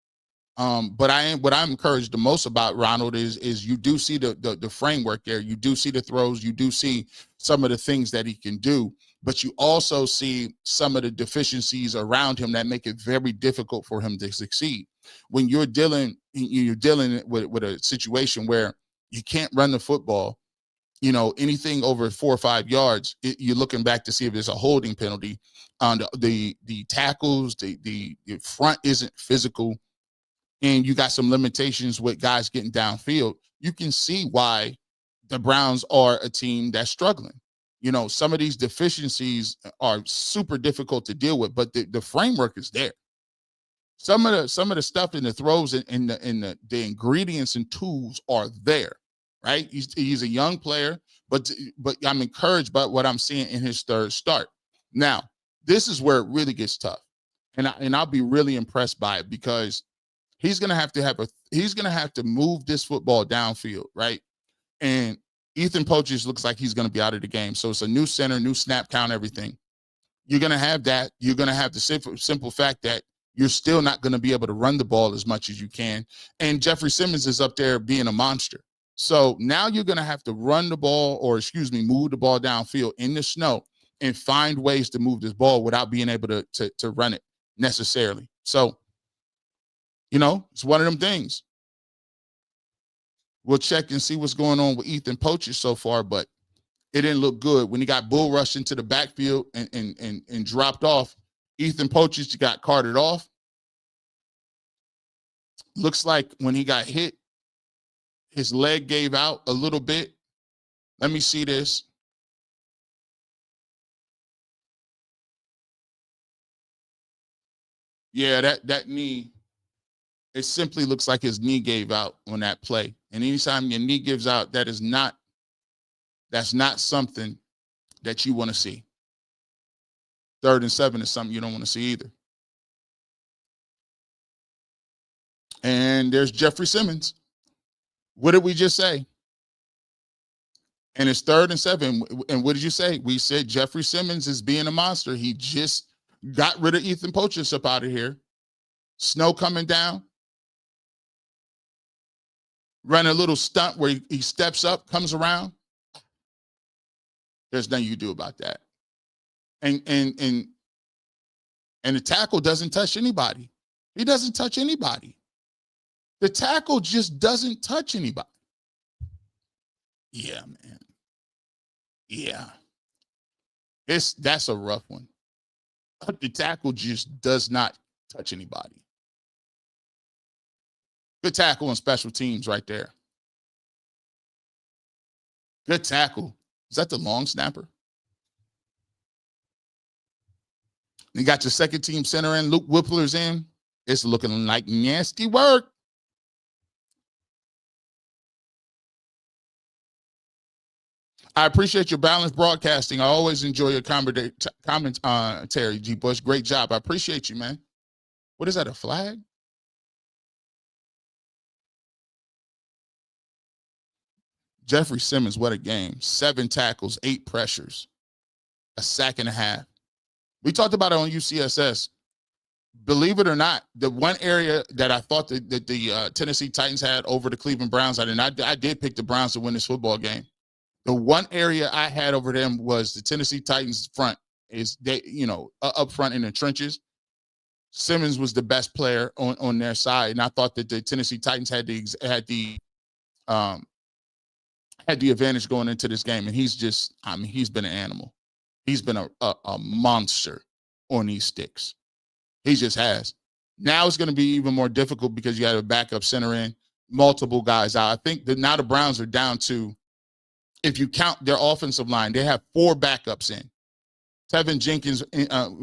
But what I'm encouraged the most about Ronald is you do see the framework there. You do see the throws. You do see some of the things that he can do, but you also see some of the deficiencies around him that make it very difficult for him to succeed. When you're dealing with a situation where you can't run the football, anything over 4 or 5 yards, you're looking back to see if there's a holding penalty. The tackles, the front isn't physical, and you got some limitations with guys getting downfield. You can see why the Browns are a team that's struggling. Some of these deficiencies are super difficult to deal with, but the framework is there. Some of the stuff in the throws and the ingredients and tools are there, right? He's a young player, but I'm encouraged by what I'm seeing in his third start. Now, this is where it really gets tough, and I'll be really impressed by it because he's gonna have to move this football downfield, right? And Ethan Pochich looks like he's gonna be out of the game, so it's a new center, new snap count, everything. You're gonna have that. You're gonna have the simple fact that you're still not going to be able to run the ball as much as you can. And Jeffrey Simmons is up there being a monster. So now you're going to have to move the ball downfield in the snow and find ways to move this ball without being able to run it. necessarily. So, it's one of them things. We'll check and see what's going on with Ethan Poacher so far, but it didn't look good. When he got bull rushed into the backfield and dropped off, Ethan Poacher got carted off. Looks like when he got hit, his leg gave out a little bit. Let me see this. Yeah, that knee, it simply looks like his knee gave out on that play. And anytime your knee gives out, that's not something that you want to see. 3rd and 7 is something you don't want to see either. And there's Jeffrey Simmons. What did we just say? And it's 3rd and 7. And what did you say? We said Jeffrey Simmons is being a monster. He just got rid of Ethan Poacher up out of here. Snow coming down. Run a little stunt where he steps up, comes around. There's nothing you do about that. And the tackle doesn't touch anybody. He doesn't touch anybody. The tackle just doesn't touch anybody. Yeah, man. Yeah. That's a rough one. The tackle just does not touch anybody. Good tackle on special teams right there. Good tackle. Is that the long snapper? You got your second team center in. Luke Whippler's in. It's looking like nasty work. I appreciate your balanced broadcasting. I always enjoy your commentary, G. Bush. Great job. I appreciate you, man. What is that, a flag? Jeffrey Simmons, what a game. 7 tackles, 8 pressures, a sack and a half. We talked about it on UCSS. Believe it or not, the one area that I thought that the Tennessee Titans had over the Cleveland Browns, I did pick the Browns to win this football game. The one area I had over them was the Tennessee Titans front. Is they, up front in the trenches. Simmons was the best player on their side, and I thought that the Tennessee Titans had the advantage going into this game. And he's been an animal. He's been a monster on these sticks. He just has. Now it's going to be even more difficult because you have a backup center in, multiple guys out. I think that now the Browns are down to, if you count their offensive line, they have 4 backups in. Tevin Jenkins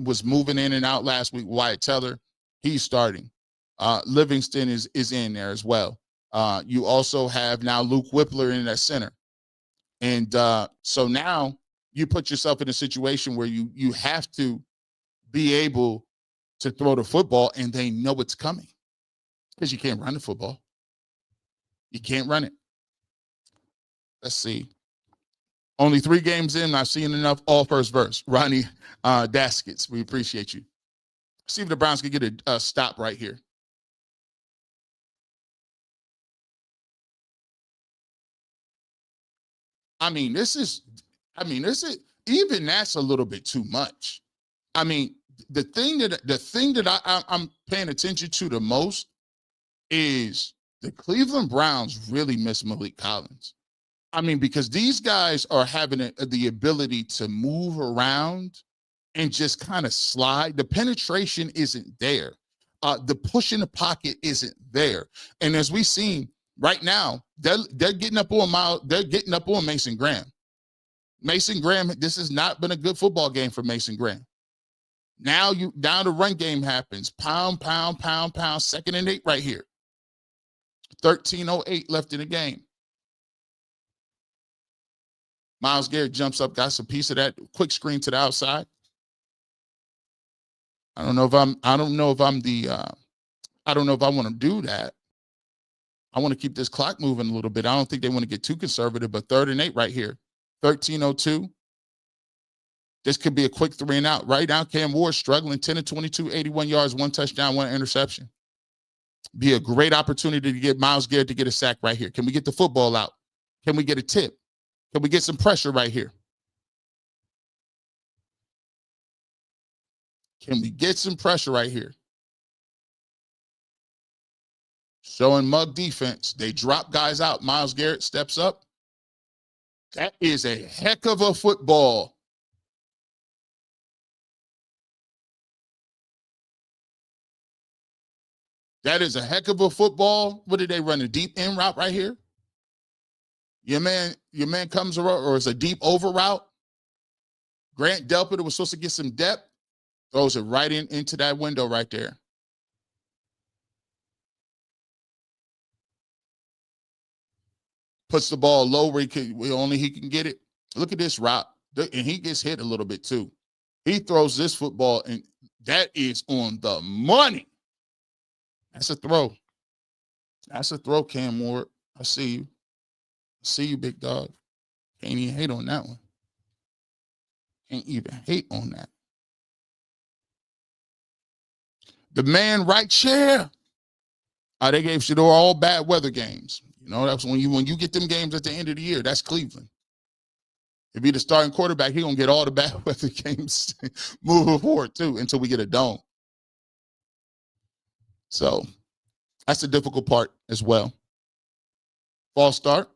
was moving in and out last week. Wyatt Teller, he's starting. Livingston is in there as well. You also have now Luke Whippler in that center. And so now you put yourself in a situation where you have to be able to throw the football, and they know it's coming because you can't run the football. You can't run it. Let's see. Only 3 games in, I've seen enough all first verse. Ronnie Daskets, we appreciate you. See if the Browns can get a stop right here. This is even that's a little bit too much. The thing that I'm paying attention to the most is the Cleveland Browns really miss Malik Collins. Because these guys are having the ability to move around and just kind of slide. The penetration isn't there. The push in the pocket isn't there. And as we've seen right now, they're getting up on Mason Graham. Mason Graham, this has not been a good football game for Mason Graham. Now the run game happens. Pound, pound, pound, pound. 2nd and 8 right here. 13:08 left in the game. Myles Garrett jumps up, got some piece of that quick screen to the outside. I don't know if I want to do that. I want to keep this clock moving a little bit. I don't think they want to get too conservative, but 3rd and 8 right here. 13:02. This could be a quick 3 and out. Right now, Cam Ward struggling, 10 of 22, 81 yards, 1 touchdown, 1 interception. Be a great opportunity to get Myles Garrett to get a sack right here. Can we get the football out? Can we get a tip? Can we get some pressure right here? Can we get some pressure right here? Showing mug defense. They drop guys out. Myles Garrett steps up. That is a heck of a football. That is a heck of a football. What did they run? A deep in route right here? Your man comes around, or it's a deep over route. Grant Delpit was supposed to get some depth. Throws it right into that window right there. Puts the ball low where only he can get it. Look at this route. And he gets hit a little bit too. He throws this football, and that is on the money. That's a throw. That's a throw, Cam Ward. I see you. I see you, big dog. Can't even hate on that one. Can't even hate on that. The man right chair. They gave Shedeur all bad weather games. You know, that's when you get them games at the end of the year. That's Cleveland. If he's the starting quarterback, he's going to get all the bad weather games moving forward, too, until we get a dome. So that's the difficult part as well. False start.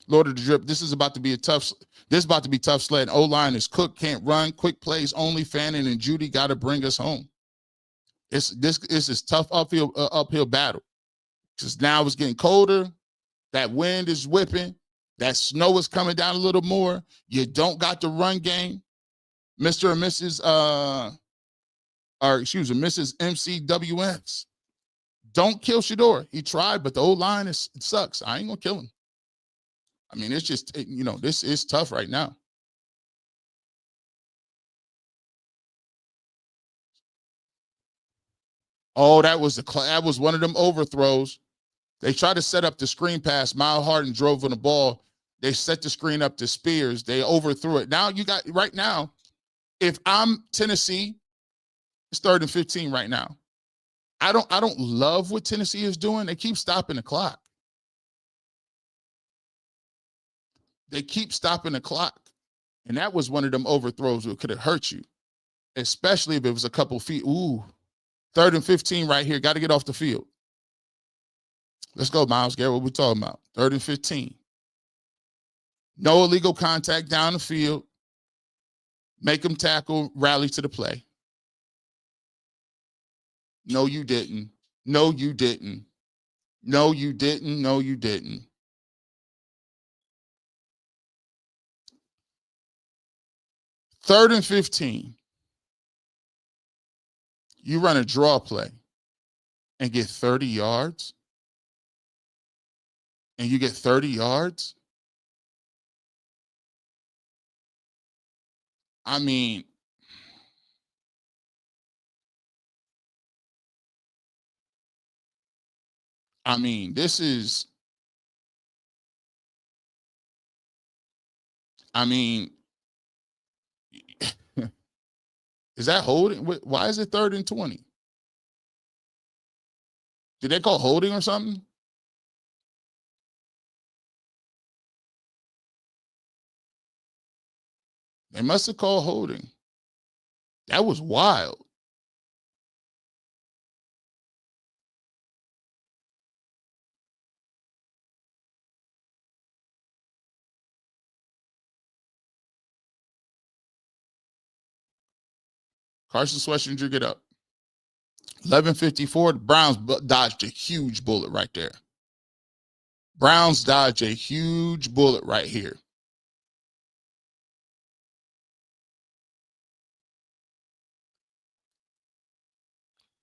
Lord of the drip. This is about to be tough sled. O-line is cooked, can't run. Quick plays only. Fanning and Judy got to bring us home. This is tough uphill battle. Because now it's getting colder. That wind is whipping. That snow is coming down a little more. You don't got the run game. Mr. and Mrs. Mrs. MCWX. Don't kill Shedeur. He tried, but the O-line it sucks. I ain't gonna kill him. I mean, it's just, this is tough right now. Oh, that was one of them overthrows. They tried to set up the screen pass. Miles Harden drove on the ball. They set the screen up to Spears. They overthrew it. Now right now, if I'm Tennessee, it's 3rd and 15 right now. I don't love what Tennessee is doing. They keep stopping the clock. They keep stopping the clock. And that was one of them overthrows that could have hurt you, especially if it was a couple feet. Ooh, 3rd and 15 right here. Got to get off the field. Let's go, Myles Garrett. What we talking about? 3rd and 15. No illegal contact down the field. Make them tackle, rally to the play. No, you didn't. No, you didn't. No, you didn't. No, you didn't. Third and 15. You run a draw play and get 30 yards? And you get 30 yards? I mean, this is, is that holding? Why is it 3rd and 20? Did they call holding or something? They must have called holding. That was wild. Carson Schwarzenegger, get up. 11:54. The Browns dodged a huge bullet right there. Browns dodged a huge bullet right here.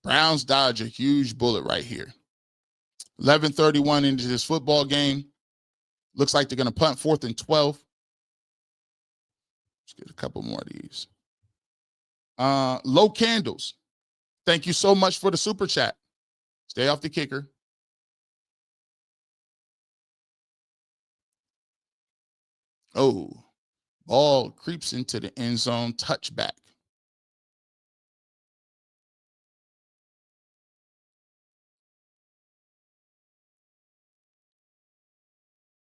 Browns dodge a huge bullet right here. 11:31 into this football game. Looks like they're going to punt 4th and 12. Let's get a couple more of these. Low Candles. Thank you so much for the super chat. Stay off the kicker. Oh, ball creeps into the end zone. Touchback.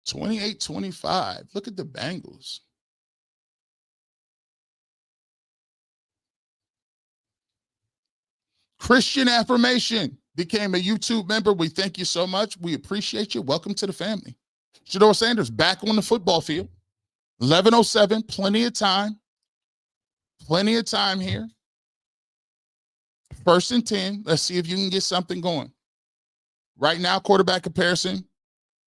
(28-25). Look at the Bengals. Christian Affirmation became a YouTube member. We thank you so much. We appreciate you. Welcome to the family. Shedeur Sanders back on the football field. 11:07, plenty of time. Plenty of time here. 1st and 10. Let's see if you can get something going. Right now, quarterback comparison,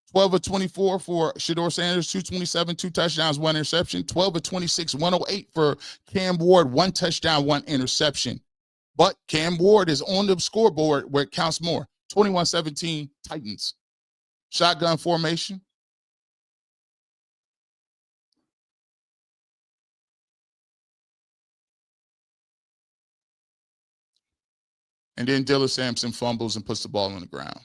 12 of 24 for Shedeur Sanders, 227, 2 touchdowns, 1 interception. 12 of 26, 108 for Cam Ward, 1 touchdown, 1 interception. But Cam Ward is on the scoreboard where it counts more. 21-17 Titans. Shotgun formation. And then Dylan Sampson fumbles and puts the ball on the ground.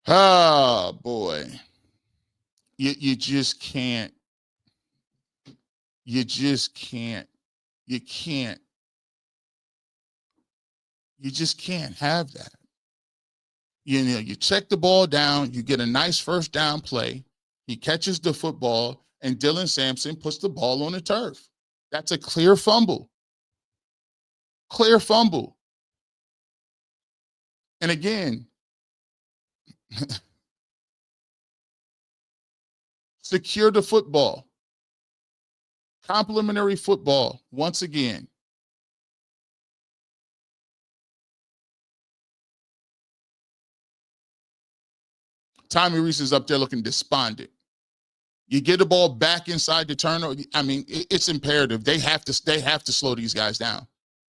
Oh, boy. You just can't. You just can't. You can't. You just can't have that. You know, you check the ball down, you get a nice first down play. He catches the football, and Dylan Sampson puts the ball on the turf. That's a clear fumble. Clear fumble. And again, secure the football. Complimentary football once again. Tommy Reese is up there looking despondent. You get the ball back inside the turnover. I mean, it's imperative. They have to slow these guys down.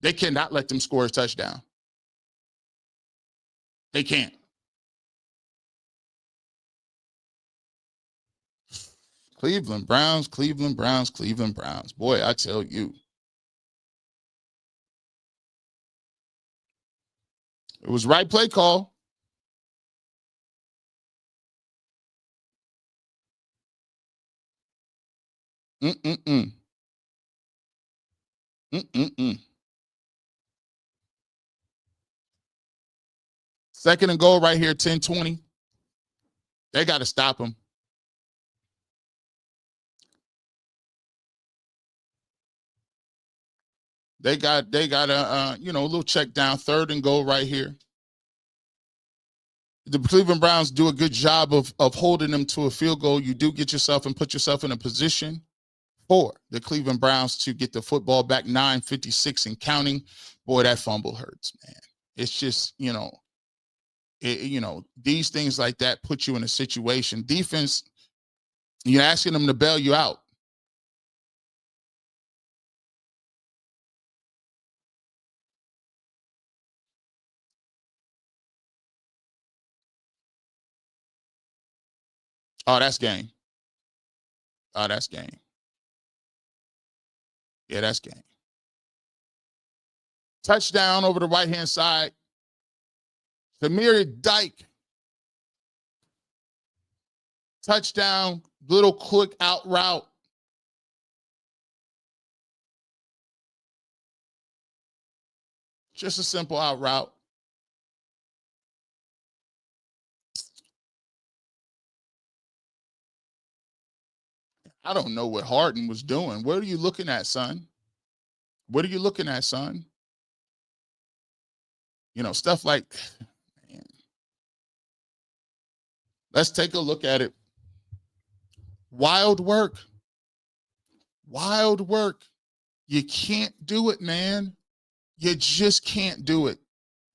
They cannot let them score a touchdown. They can't. Cleveland Browns, Cleveland Browns, Cleveland Browns. Boy, I tell you. It was right play call. Mm-mm-mm. Mm-mm-mm. 2nd and goal right here, 10-20. They got to stop him. They got a little check down, 3rd and goal right here. The Cleveland Browns do a good job of holding them to a field goal. You do get yourself and put yourself in a position for the Cleveland Browns to get the football back, 9:56 and counting. Boy, that fumble hurts, man. It's just, these things like that put you in a situation. Defense, you're asking them to bail you out. Oh, that's game. Oh, that's game. Yeah, that's game. Touchdown over the right-hand side. Samir Dyke. Touchdown, little quick out route. Just a simple out route. I don't know what Harden was doing. What are you looking at, son? What are you looking at, son? Stuff like, man. Let's take a look at it. Wild work. Wild work. You can't do it, man. You just can't do it.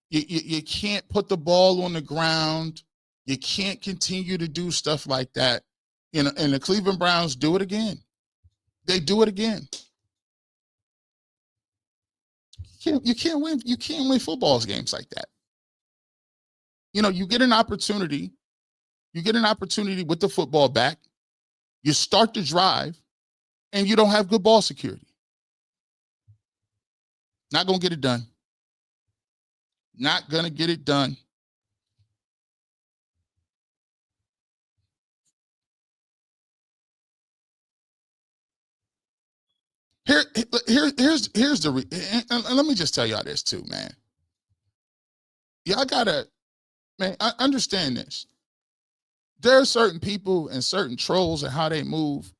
You can't put the ball on the ground. You can't continue to do stuff like that. And the Cleveland Browns do it again. They do it again. You can't win football games like that. You get an opportunity. You get an opportunity with the football back. You start the drive, and you don't have good ball security. Not going to get it done. Not going to get it done. Here's the and let me just tell y'all this too, man. Y'all gotta, man, I understand this. There are certain people and certain trolls and how they move.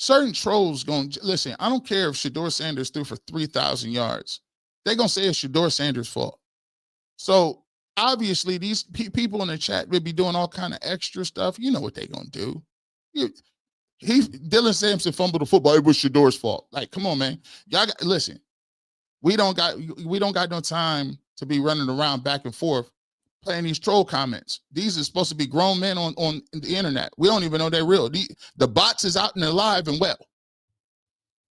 certain trolls going to listen. I don't care if Shedeur Sanders threw for 3,000 yards. They're going to say it's Shedeur Sanders' fault. So obviously these people in the chat will be doing all kind of extra stuff. You know what they're going to do. Dylan Sampson fumbled the football. It was Shedeur's fault. Like, come on, man. Y'all got, listen, we don't got no time to be running around back and forth playing these troll comments. These are supposed to be grown men on the internet. We don't even know they're real. The bots is out and alive and well.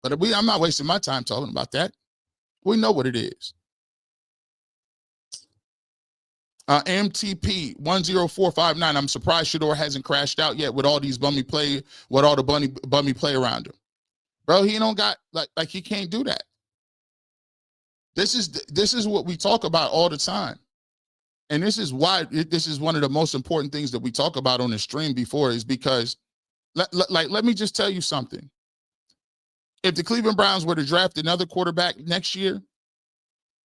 But I'm not wasting my time talking about that. We know what it is. MTP 10459. I'm surprised Shedeur hasn't crashed out yet with all these bummy play around him. Bro, he don't got like he can't do that. This is what we talk about all the time. And this is why this is one of the most important things that we talk about on the stream before, is because let me just tell you something. If the Cleveland Browns were to draft another quarterback next year,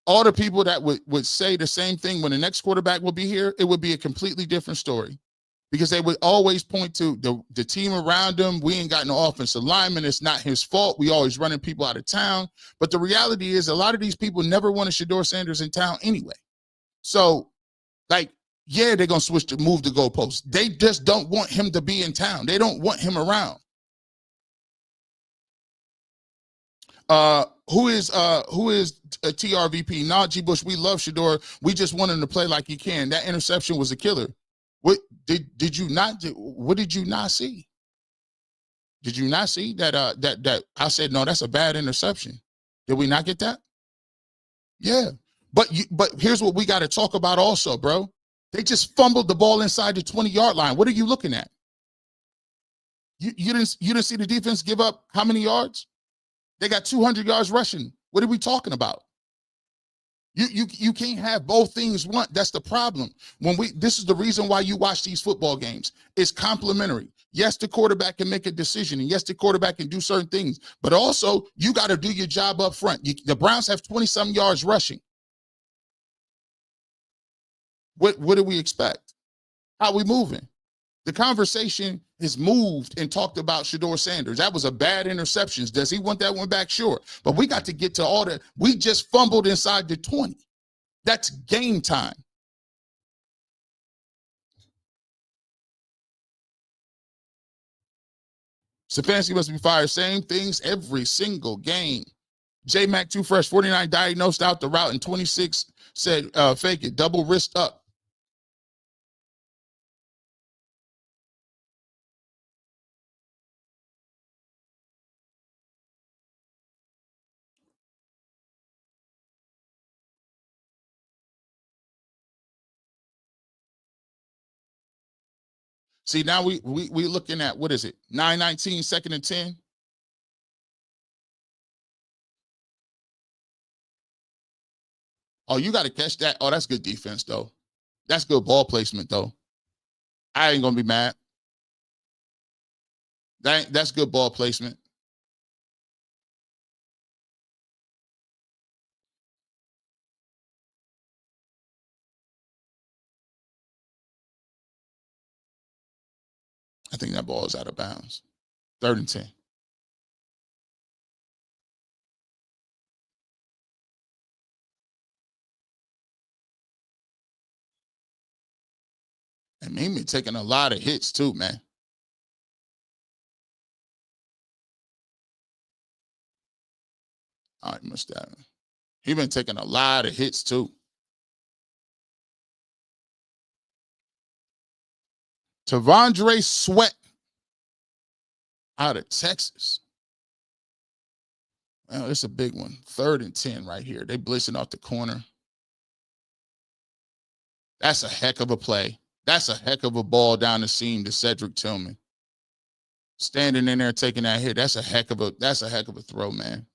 all the people that would say the same thing when the next quarterback will be here, it would be a completely different story, because they would always point to the team around him. We ain't got no offensive lineman. It's not his fault. We always running people out of town. But the reality is a lot of these people never wanted Shedeur Sanders in town anyway. So, like, yeah, they're going to move the goalposts. They just don't want him to be in town. They don't want him around. Who is a TRVP? Nah, G. Bush, we love Shedeur. We just want him to play like he can. That interception was a killer. What did you not do? What did you not see? Did you not see that that I said, no, that's a bad interception? Did we not get that? Yeah. But here's what we got to talk about also, bro. They just fumbled the ball inside the 20-yard line. What are you looking at? You didn't see the defense give up how many yards? They got 200 yards rushing. What are we talking about? You can't have both things one. That's the problem. This is the reason why you watch these football games. It's complementary. Yes, the quarterback can make a decision, and yes, the quarterback can do certain things, but also you got to do your job up front. The Browns have 20-some yards rushing. What do we expect? How we moving? The conversation has moved and talked about Shedeur Sanders. That was a bad interception. Does he want that one back? Sure. But we got to get to all that. We just fumbled inside the 20. That's game time. Stefanski must be fired. Same things every single game. J Mac 2 Fresh 49 diagnosed out the route, and 26 said fake it, double wrist up. See, now we looking at, what is it? 9-19, second and 10. Oh, you got to catch that. Oh, that's good defense, though. That's good ball placement, though. I ain't going to be mad. That's good ball placement. I think that ball is out of bounds. 3rd and 10. And Mimi taking a lot of hits too, man. All right, missed that. He been taking a lot of hits too. Tavondre Sweat out of Texas. Well, it's a big one. 3rd and 10 right here. They blitzing off the corner. That's a heck of a play. That's a heck of a ball down the seam to Cedric Tillman. Standing in there taking that hit. That's a heck of a throw, man.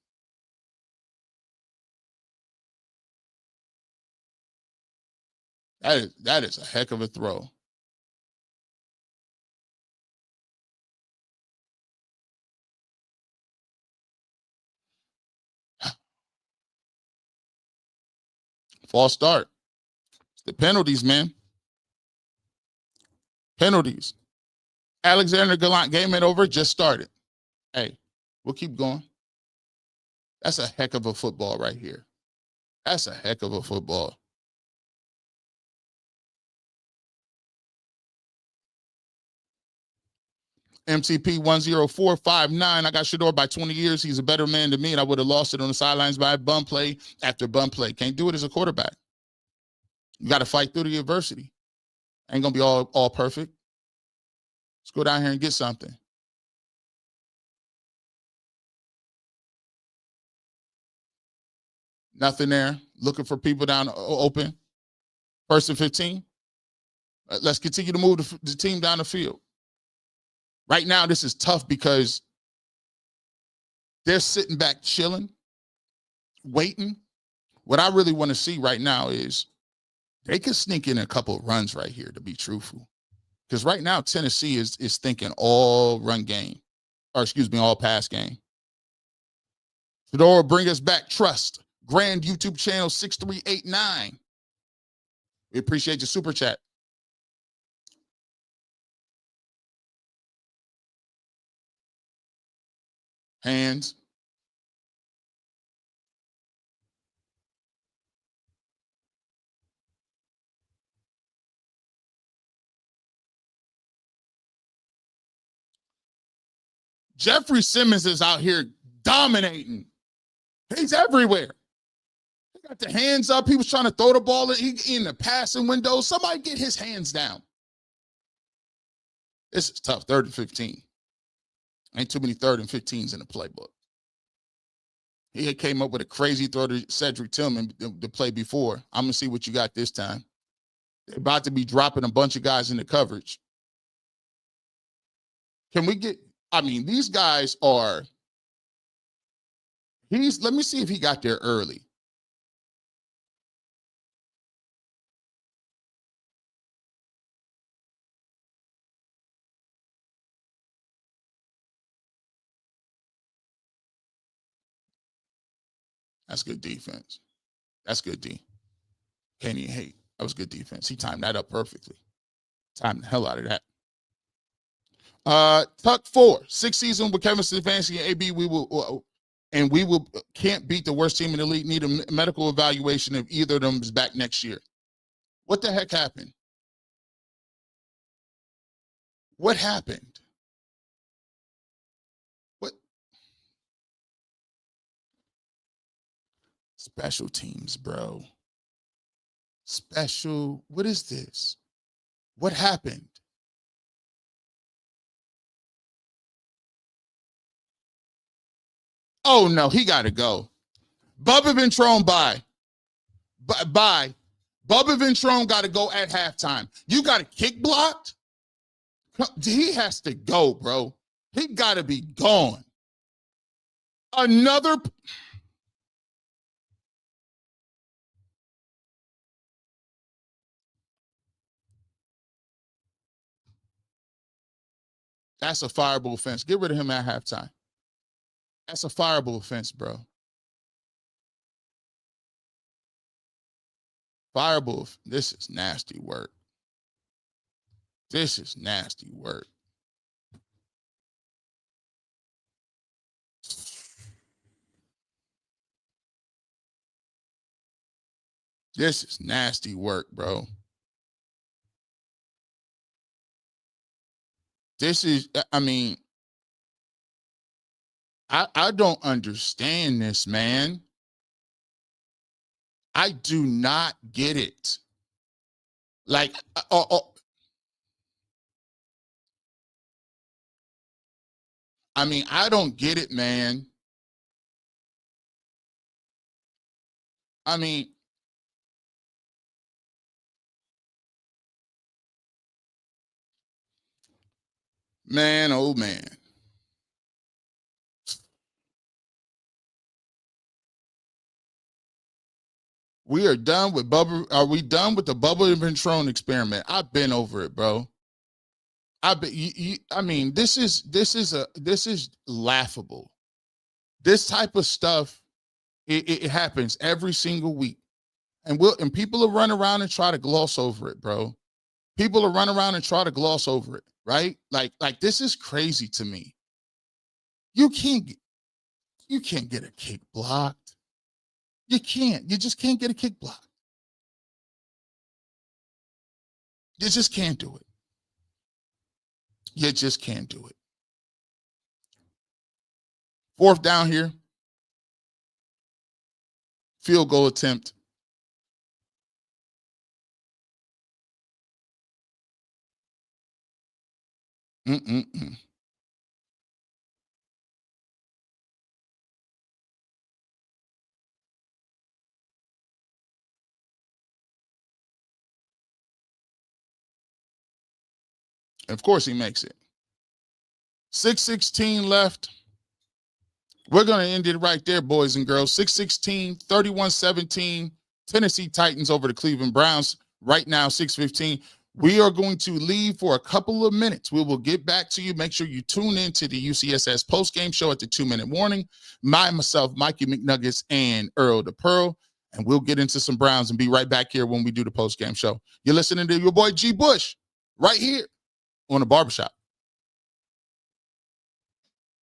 That is a heck of a throw. False start. It's the penalties, man. Penalties. Alexander Gallant, game it over, just started. Hey, we'll keep going. That's a heck of a football right here. That's a heck of a football. MTP 10459. I got Shedeur by 20 years. He's a better man than me, and I would have lost it on the sidelines by bum play after bum play. Can't do it as a quarterback. You got to fight through the adversity. Ain't gonna be all perfect. Let's go down here and get something. Nothing there. Looking for people down open. First and 15. Let's continue to move the team down the field. Right now, this is tough because they're sitting back chilling, waiting. What I really want to see right now is they could sneak in a couple of runs right here, to be truthful. Because right now, Tennessee is thinking all run game, or excuse me, all pass game. Shedeur, bring us back. Trust. Grand YouTube channel 6389. We appreciate your super chat. Hands. Jeffrey Simmons is out here dominating. He's everywhere. He got the hands up. He was trying to throw the ball in the passing window. Somebody get his hands down. This is tough. 3rd and 15. Ain't too many 3rd and 15s in the playbook. He came up with a crazy throw to Cedric Tillman the play before. I'm going to see what you got this time. They're about to be dropping a bunch of guys in the coverage. Can we get, I mean, these guys are, let me see if he got there early. That's good defense. That's good D. Can't even hate. That was good defense. He timed that up perfectly. Timed the hell out of that. Tuck 4, 6th season with Kevin Stefanski and AB. We will can't beat the worst team in the league. Need a medical evaluation if either of them is back next year. What the heck happened? What happened? What? Special teams, bro. Special. What is this? What happened? Oh, no, he got to go. Bubba Ventrone, bye. Bye. Bubba Ventrone got to go at halftime. You got a kick blocked? He has to go, bro. He got to be gone. Another. That's a fireable offense. Get rid of him at halftime. That's a fireable offense, bro. Fireable. This is nasty work. This is nasty work. This is nasty work, bro. This is, I mean, I don't understand this, man. I do not get it. Like, I mean, I don't get it, man. I mean, man, oh man. We are done with Bubba. Are we done with the Bubba Ventrone experiment? I've been over it, bro. I mean, this is laughable. This type of stuff, it happens every single week, and people will run around and try to gloss over it, bro. People will run around and try to gloss over it, right? Like this is crazy to me. You can't get a kick blocked. You can't. You just can't get a kick blocked. You just can't do it. You just can't do it. 4th down here. Field goal attempt. Of course he makes it. 6:16 left. We're going to end it right there, boys and girls. 6:16, 31-17. Tennessee Titans over the Cleveland Browns. Right now, 6:15. We are going to leave for a couple of minutes. We will get back to you. Make sure you tune in to the UCSS postgame show at the 2-minute warning. Myself, Mikey McNuggets, and Earl the Pearl. And we'll get into some Browns and be right back here when we do the postgame show. You're listening to your boy G. Bush right here on the Barbershop.